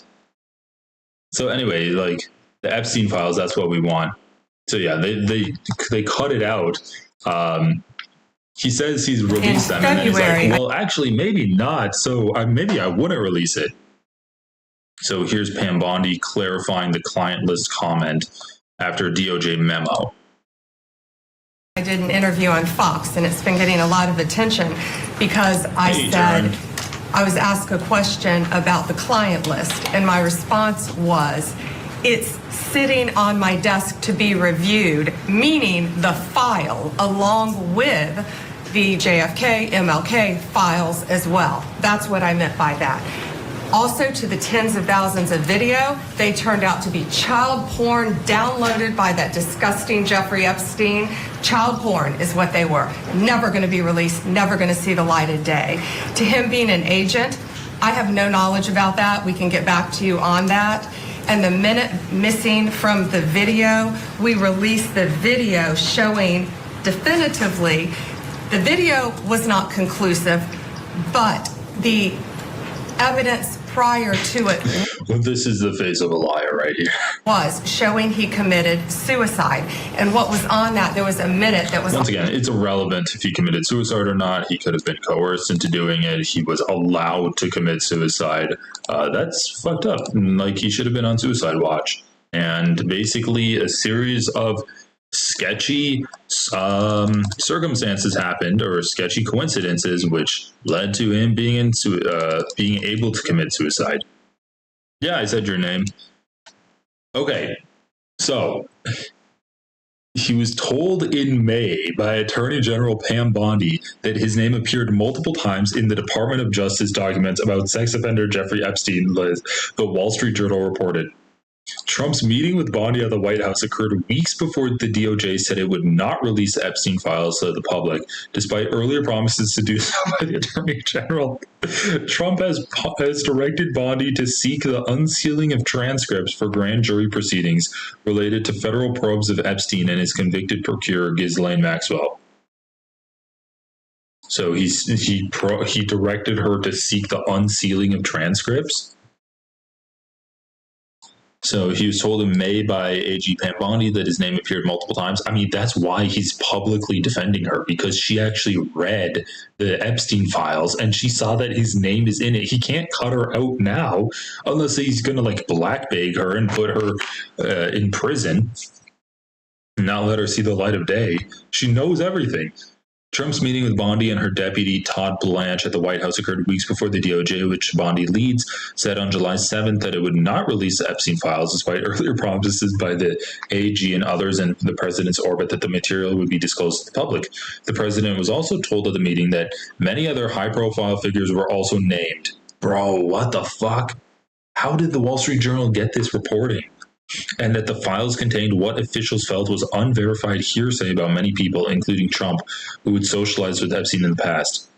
So anyway, like, the Epstein files, that's what we want. So yeah, they cut it out. He says he's released them. And then he's like, well, actually, maybe not. So maybe I wouldn't release it. So here's Pam Bondi clarifying the client list comment after DOJ memo. I did an interview on Fox, and it's been getting a lot of attention because I said I was asked a question about the client list, and my response was, it's sitting on my desk to be reviewed, meaning the file along with the JFK, MLK files as well. That's what I meant by that. Also, to the tens of thousands of video, they turned out to be child porn downloaded by that disgusting Jeffrey Epstein. Child porn is what they were. Never going to be released, never going to see the light of day. To him being an agent, I have no knowledge about that. We can get back to you on that. And the minute missing from the video, we released the video showing definitively the video was not conclusive, but the evidence prior to it Well, this is the face of a liar right here. was showing he committed suicide. And what was on that, there was a minute that was... Once again, it's irrelevant if he committed suicide or not. He could have been coerced into doing it. He was allowed to commit suicide. That's fucked up. Like, he should have been on suicide watch. And basically a series of sketchy circumstances happened, or sketchy coincidences, which led to him being able to commit suicide. Yeah, I said your name. Okay, so he was told in May by Attorney General Pam Bondi that his name appeared multiple times in the Department of Justice documents about sex offender Jeffrey Epstein, the Wall Street Journal reported. Trump's meeting with Bondi at the White House occurred weeks before the DOJ said it would not release the Epstein files to the public, despite earlier promises to do so by the Attorney General. Trump has directed Bondi to seek the unsealing of transcripts for grand jury proceedings related to federal probes of Epstein and his convicted procurer Ghislaine Maxwell. So he directed her to seek the unsealing of transcripts. So he was told in May by AG Pam Bondi that his name appeared multiple times. I mean, that's why he's publicly defending her, because she actually read the Epstein files and she saw that his name is in it. He can't cut her out now unless he's going to like blackbag her and put her in prison and not let her see the light of day. She knows everything. Trump's meeting with Bondi and her deputy, Todd Blanche, at the White House occurred weeks before the DOJ, which Bondi leads, said on July 7th that it would not release the Epstein files, despite earlier promises by the AG and others in the president's orbit that the material would be disclosed to the public. The president was also told at the meeting that many other high-profile figures were also named. Bro, what the fuck? How did the Wall Street Journal get this reporting? And that the files contained what officials felt was unverified hearsay about many people, including Trump, who had socialized with Epstein in the past.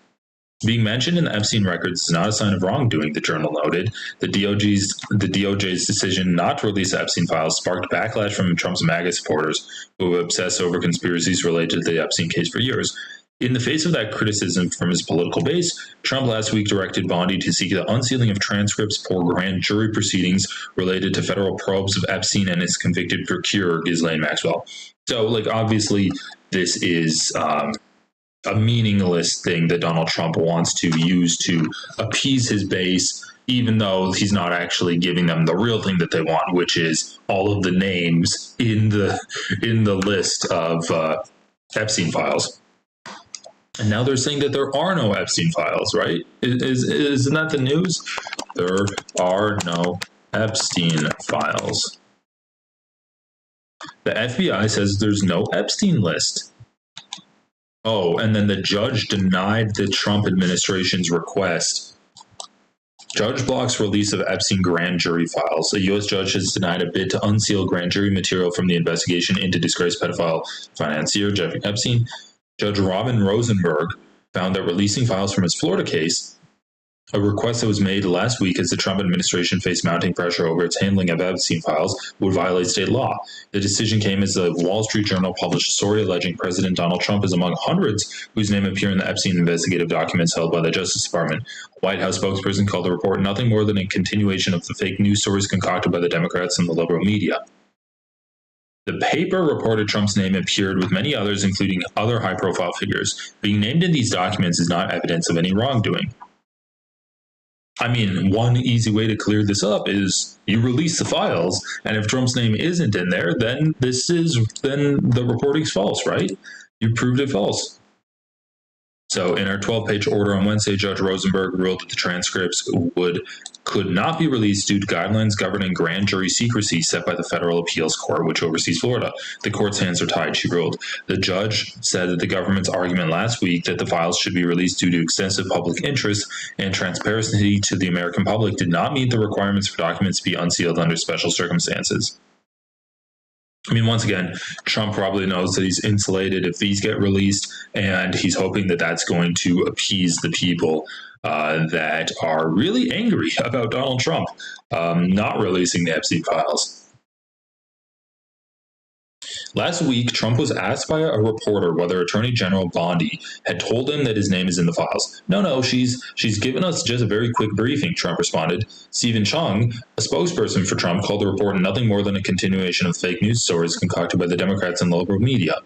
Being mentioned in the Epstein records is not a sign of wrongdoing, the Journal noted. The DOJ's decision not to release the Epstein files sparked backlash from Trump's MAGA supporters, who have obsessed over conspiracies related to the Epstein case for years. In the face of that criticism from his political base, Trump last week directed Bondi to seek the unsealing of transcripts for grand jury proceedings related to federal probes of Epstein and his convicted procurer, Ghislaine Maxwell. So, like, obviously, this is a meaningless thing that Donald Trump wants to use to appease his base, even though he's not actually giving them the real thing that they want, which is all of the names in the list of Epstein files. And now they're saying that there are no Epstein files, right? Isn't that the news? There are no Epstein files. The FBI says there's no Epstein list. Oh, and then the judge denied the Trump administration's request. Judge blocks release of Epstein grand jury files. A U.S. judge has denied a bid to unseal grand jury material from the investigation into disgraced pedophile financier Jeffrey Epstein. Judge Robin Rosenberg found that releasing files from his Florida case, a request that was made last week as the Trump administration faced mounting pressure over its handling of Epstein files, would violate state law. The decision came as the Wall Street Journal published a story alleging President Donald Trump is among hundreds whose name appear in the Epstein investigative documents held by the Justice Department. A White House spokesperson called the report nothing more than a continuation of the fake news stories concocted by the Democrats and the liberal media. The paper reported Trump's name appeared with many others, including other high-profile figures. Being named in these documents is not evidence of any wrongdoing. I mean, one easy way to clear this up is you release the files, and if Trump's name isn't in there, then the reporting's false, right? You proved it false. So in our 12-page order on Wednesday, Judge Rosenberg ruled that the transcripts could not be released due to guidelines governing grand jury secrecy set by the Federal Appeals Court, which oversees Florida. The court's hands are tied, she ruled. The judge said that the government's argument last week that the files should be released due to extensive public interest and transparency to the American public did not meet the requirements for documents to be unsealed under special circumstances. I mean, once again, Trump probably knows that he's insulated if these get released, and he's hoping that that's going to appease the people that are really angry about Donald Trump not releasing the Epstein files. Last week, Trump was asked by a reporter whether Attorney General Bondi had told him that his name is in the files. No, she's given us just a very quick briefing, Trump responded. Stephen Chung, a spokesperson for Trump, called the report nothing more than a continuation of fake news stories concocted by the Democrats and liberal media.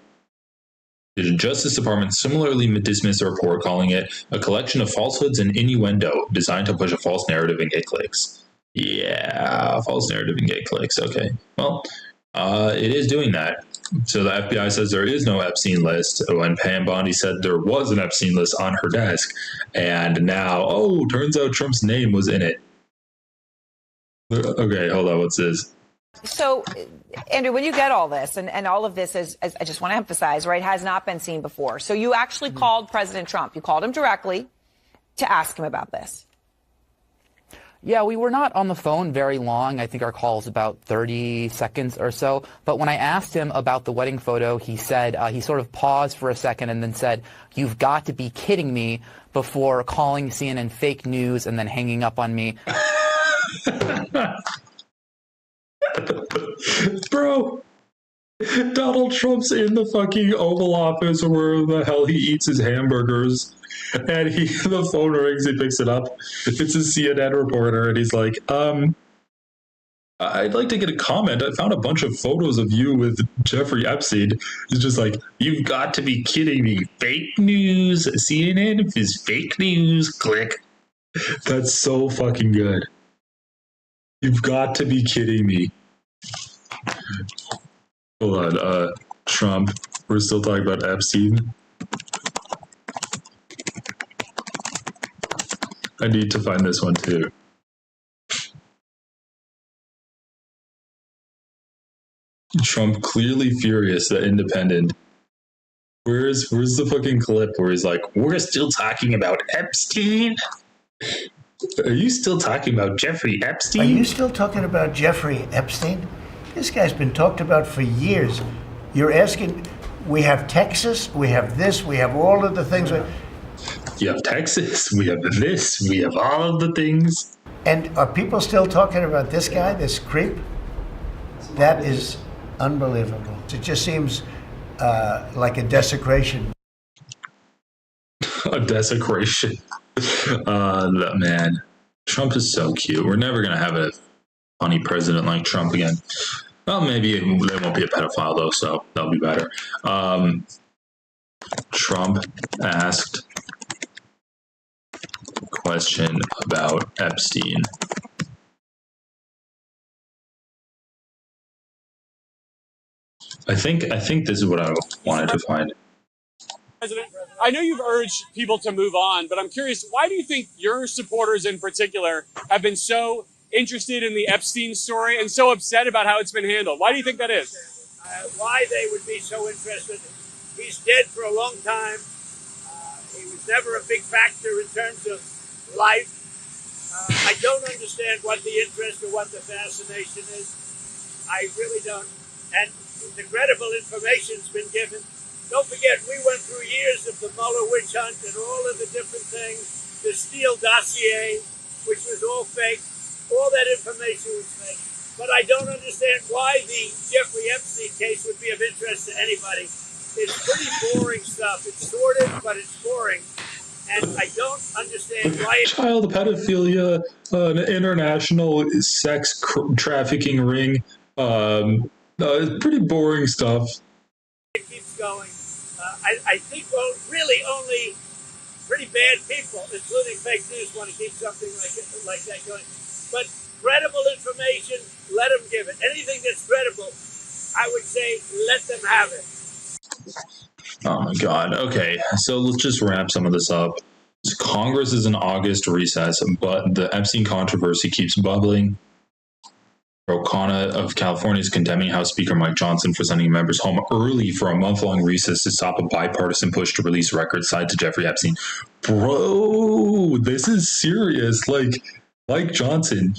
The Justice Department similarly dismissed the report, calling it a collection of falsehoods and innuendo designed to push a false narrative and get clicks. Yeah, false narrative and get clicks. Okay, well, it is doing that. So the FBI says there is no Epstein list when Pam Bondi said there was an Epstein list on her desk. And now, turns out Trump's name was in it. Okay, hold on, what's this? So, Andrew, when you get all this, and all of this is, as I just want to emphasize, right, has not been seen before. So you actually called President Trump. You called him directly to ask him about this. Yeah, we were not on the phone very long. I think our call was about 30 seconds or so. But when I asked him about the wedding photo, he said, he sort of paused for a second and then said, "You've got to be kidding me," before calling CNN fake news and then hanging up on me. Bro, Donald Trump's in the fucking Oval Office where the hell he eats his hamburgers. And the phone rings, he picks it up. It's a CNN reporter, and he's like, I'd like to get a comment. I found a bunch of photos of you with Jeffrey Epstein. It's just like, you've got to be kidding me. Fake news. CNN is fake news. Click. That's so fucking good. You've got to be kidding me. Hold on. Trump. We're still talking about Epstein. I need to find this one too. Trump clearly furious that Independent. Where's the fucking clip where he's like, "We're still talking about Epstein? Are you still talking about Jeffrey Epstein? Are you still talking about Jeffrey Epstein? This guy's been talked about for years. You're asking, we have Texas, we have this, we have all of the things. You have Texas, we have this, we have all of the things. And are people still talking about this guy, this creep? That is unbelievable. It just seems like a desecration. A desecration. Man, Trump is so cute. We're never going to have a funny president like Trump again. Well, maybe they won't be a pedophile, though, so that'll be better. Trump asked a question about Epstein. I think this is what I wanted to find. President, I know you've urged people to move on, but I'm curious, why do you think your supporters in particular have been so interested in the Epstein story and so upset about how it's been handled? Why do you think that is? Why they would be so interested. He's dead for a long time. He was never a big factor in terms of life. I don't understand what the interest or what the fascination is. I really don't. And the credible information's been given. Don't forget, we went through years of the Mueller witch hunt and all of the different things, the Steele dossier, which was all fake. All that information was fake. But I don't understand why the Jeffrey Epstein case would be of interest to anybody. It's pretty boring stuff. It's sordid, but it's boring. And I don't understand why Child pedophilia, an international sex trafficking ring. It's pretty boring stuff. It keeps going. I think really only pretty bad people, including fake news, want to keep something like that going. But credible information, let them give it. Anything that's credible, I would say, let them have it. Oh my God. Okay, so let's just wrap some of this up. Congress is in August recess, but the Epstein controversy keeps bubbling. O'Connor of California is condemning House Speaker Mike Johnson for sending members home early for a month-long recess to stop a bipartisan push to release records tied to Jeffrey Epstein. Bro, this is serious. Like Mike Johnson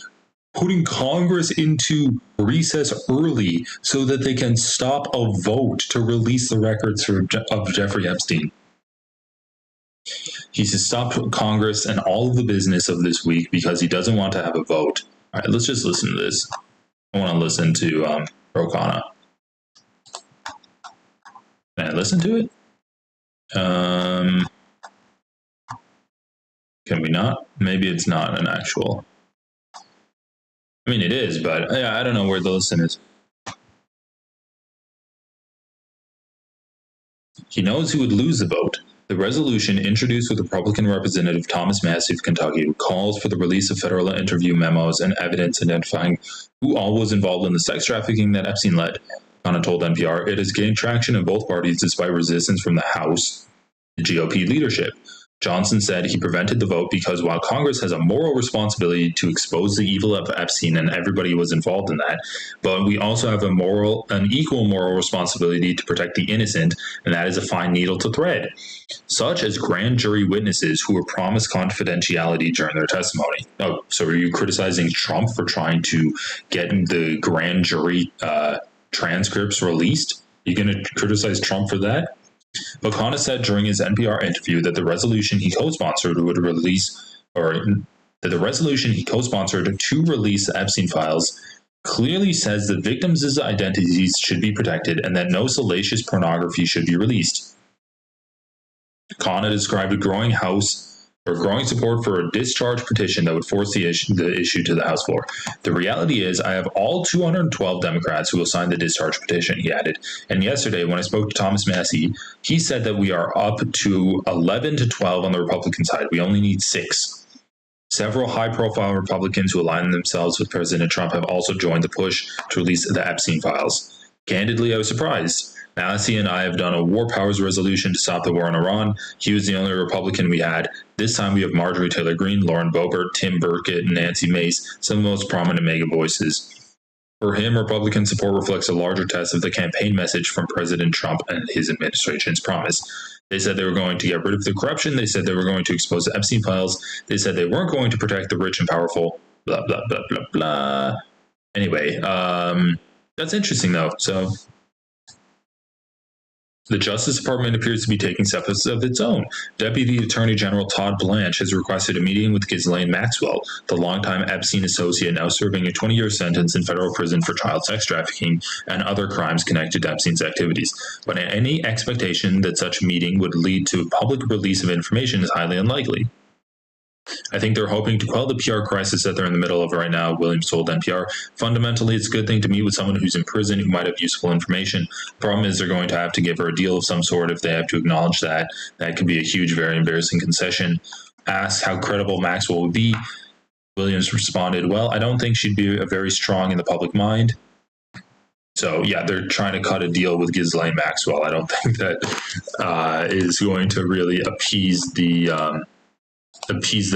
putting Congress into recess early so that they can stop a vote to release the records of Jeffrey Epstein. He's to stop Congress and all of the business of this week because he doesn't want to have a vote. All right, let's just listen to this. I want to listen to O'Connor. Can I listen to it? Can we not? Maybe it's not an actual. I mean, it is, but yeah, I don't know where the listen is. He knows who would lose the vote. The resolution introduced with Republican Representative Thomas Massie of Kentucky calls for the release of federal interview memos and evidence identifying who all was involved in the sex trafficking that Epstein led. O'Connor told NPR it has gained traction in both parties despite resistance from the House, the GOP leadership. Johnson said he prevented the vote because while Congress has a moral responsibility to expose the evil of Epstein and everybody who was involved in that, but we also have an equal moral responsibility to protect the innocent, and that is a fine needle to thread, such as grand jury witnesses who were promised confidentiality during their testimony. Oh, so are you criticizing Trump for trying to get the grand jury transcripts released? Are you going to criticize Trump for that? O'Connor said during his NPR interview that the resolution he co-sponsored to release the Epstein files clearly says the victims' identities should be protected and that no salacious pornography should be released. O'Connor described a growing support for a discharge petition that would force the issue to the House floor. The reality is, I have all 212 Democrats who will sign the discharge petition, he added. And yesterday, when I spoke to Thomas Massie, he said that we are up to 11 to 12 on the Republican side. We only need 6. Several high-profile Republicans who align themselves with President Trump have also joined the push to release the Epstein files. Candidly, I was surprised. Massie and I have done a war powers resolution to stop the war in Iran. He was the only Republican we had. This time we have Marjorie Taylor Greene, Lauren Boebert, Tim Burchett, and Nancy Mace, some of the most prominent MAGA voices. For him, Republican support reflects a larger test of the campaign message from President Trump and his administration's promise. They said they were going to get rid of the corruption. They said they were going to expose the Epstein files. They said they weren't going to protect the rich and powerful. Blah, blah, blah, blah, blah. Anyway, that's interesting, though. So the Justice Department appears to be taking steps of its own. Deputy Attorney General Todd Blanche has requested a meeting with Ghislaine Maxwell, the longtime Epstein associate now serving a 20-year sentence in federal prison for child sex trafficking and other crimes connected to Epstein's activities. But any expectation that such a meeting would lead to a public release of information is highly unlikely. I think they're hoping to quell the PR crisis that they're in the middle of right now, Williams told NPR. Fundamentally, it's a good thing to meet with someone who's in prison who might have useful information. The problem is they're going to have to give her a deal of some sort if they have to acknowledge that. That could be a huge, very embarrassing concession. Asked how credible Maxwell would be, Williams responded, well, I don't think she'd be very strong in the public mind. So, yeah, they're trying to cut a deal with Ghislaine Maxwell. I don't think that is going to really appease the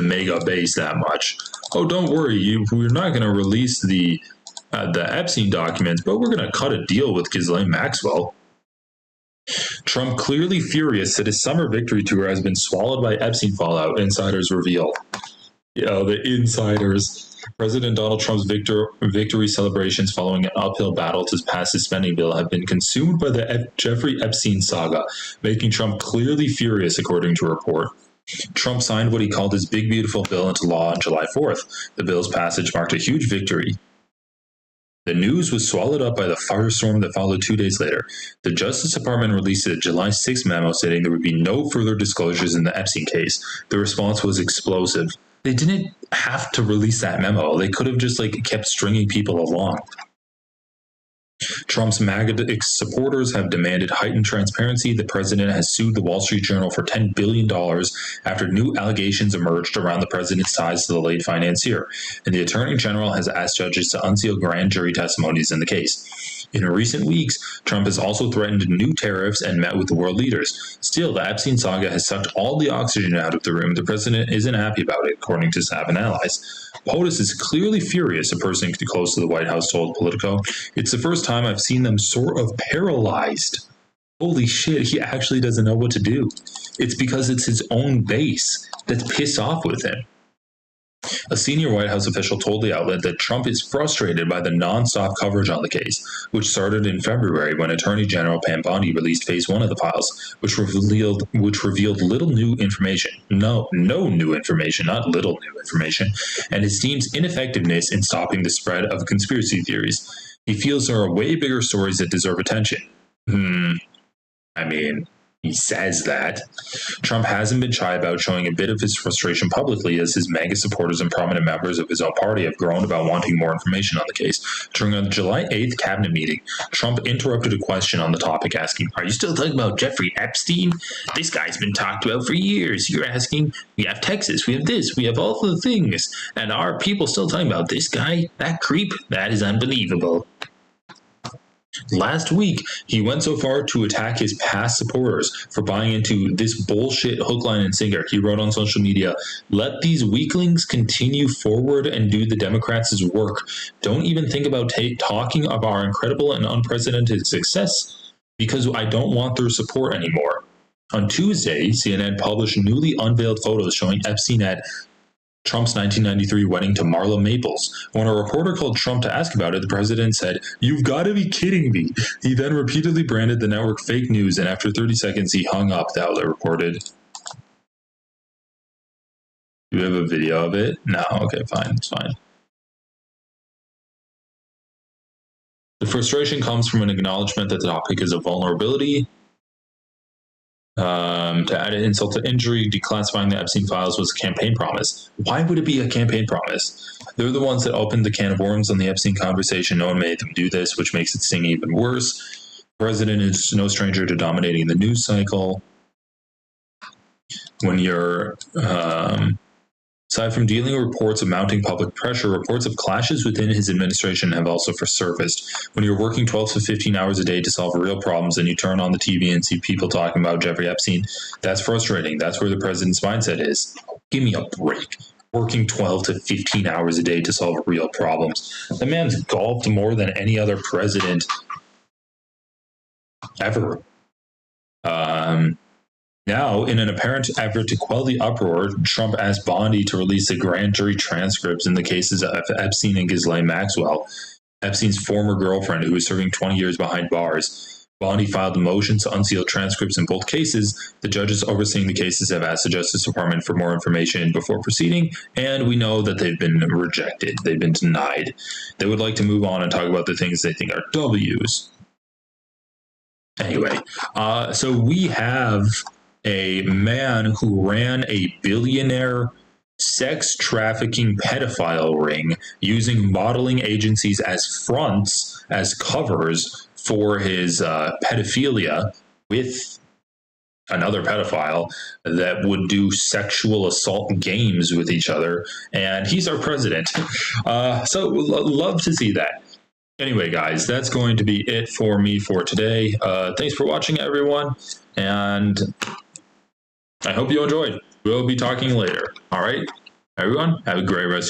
mega base that much. Oh, don't worry, we're not going to release the Epstein documents, but we're going to cut a deal with Ghislaine Maxwell. Trump clearly furious that his summer victory tour has been swallowed by Epstein fallout, insiders reveal. The insiders. President Donald Trump's victory celebrations following an uphill battle to pass his spending bill have been consumed by the Jeffrey Epstein saga, making Trump clearly furious, according to a report. Trump signed what he called his big beautiful bill into law on July 4th. The bill's passage marked a huge victory. The news was swallowed up by the firestorm that followed 2 days later. The Justice Department released a July 6th memo stating there would be no further disclosures in the Epstein case. The response was explosive. They didn't have to release that memo. They could have just kept stringing people along. Trump's MAGA supporters have demanded heightened transparency. The president has sued the Wall Street Journal for $10 billion after new allegations emerged around the president's ties to the late financier. And the attorney general has asked judges to unseal grand jury testimonies in the case. In recent weeks, Trump has also threatened new tariffs and met with the world leaders. Still, the Epstein saga has sucked all the oxygen out of the room. The president isn't happy about it, according to Savin allies. POTUS is clearly furious, a person close to the White House told Politico. It's the first time I've seen them sort of paralyzed. Holy shit, he actually doesn't know what to do. It's because it's his own base that's pissed off with him. A senior White House official told the outlet that Trump is frustrated by the nonstop coverage on the case, which started in February when Attorney General Pam Bondi released phase 1 of the files, which revealed little new information. No new information, not little new information, and his team's ineffectiveness in stopping the spread of conspiracy theories. He feels there are way bigger stories that deserve attention. I mean, he says that. Trump hasn't been shy about showing a bit of his frustration publicly, as his MAGA supporters and prominent members of his own party have groaned about wanting more information on the case. During a July 8th cabinet meeting, Trump interrupted a question on the topic, asking, "Are you still talking about Jeffrey Epstein? This guy's been talked about for years. You're asking, we have Texas, we have this, we have all the things, and are people still talking about this guy? That creep? That is unbelievable." Last week, he went so far to attack his past supporters for buying into this bullshit hook, line, and sinker. He wrote on social media, "Let these weaklings continue forward and do the Democrats' work. Don't even think about talking of our incredible and unprecedented success, because I don't want their support anymore." On Tuesday, CNN published newly unveiled photos showing Epstein at Trump's 1993 wedding to Marla Maples. When a reporter called Trump to ask about it, the president said, "You've got to be kidding me." He then repeatedly branded the network fake news, and after 30 seconds, he hung up, the outlet reported. Do you have a video of it? No? Okay, fine. It's fine. The frustration comes from an acknowledgement that the topic is a vulnerability. To add an insult to injury, declassifying the Epstein files was a campaign promise. Why would it be a campaign promise? They're the ones that opened the can of worms on the Epstein conversation. No one made them do this, which makes it sting even worse. The president is no stranger to dominating the news cycle. When you're, aside from dealing with reports of mounting public pressure, reports of clashes within his administration have also surfaced. When you're working 12 to 15 hours a day to solve real problems and you turn on the TV and see people talking about Jeffrey Epstein, that's frustrating. That's where the president's mindset is. Give me a break. Working 12 to 15 hours a day to solve real problems. The man's golfed more than any other president ever. Now, in an apparent effort to quell the uproar, Trump asked Bondi to release the grand jury transcripts in the cases of Epstein and Ghislaine Maxwell, Epstein's former girlfriend who was serving 20 years behind bars. Bondi filed a motion to unseal transcripts in both cases. The judges overseeing the cases have asked the Justice Department for more information before proceeding, and we know that they've been rejected. They've been denied. They would like to move on and talk about the things they think are W's. Anyway, so we have a man who ran a billionaire sex trafficking pedophile ring using modeling agencies as fronts, as covers for his pedophilia with another pedophile that would do sexual assault games with each other. And he's our president. So love to see that. Anyway, guys, that's going to be it for me for today. Thanks for watching, everyone. And I hope you enjoyed. We'll be talking later. All right, everyone, have a great rest of your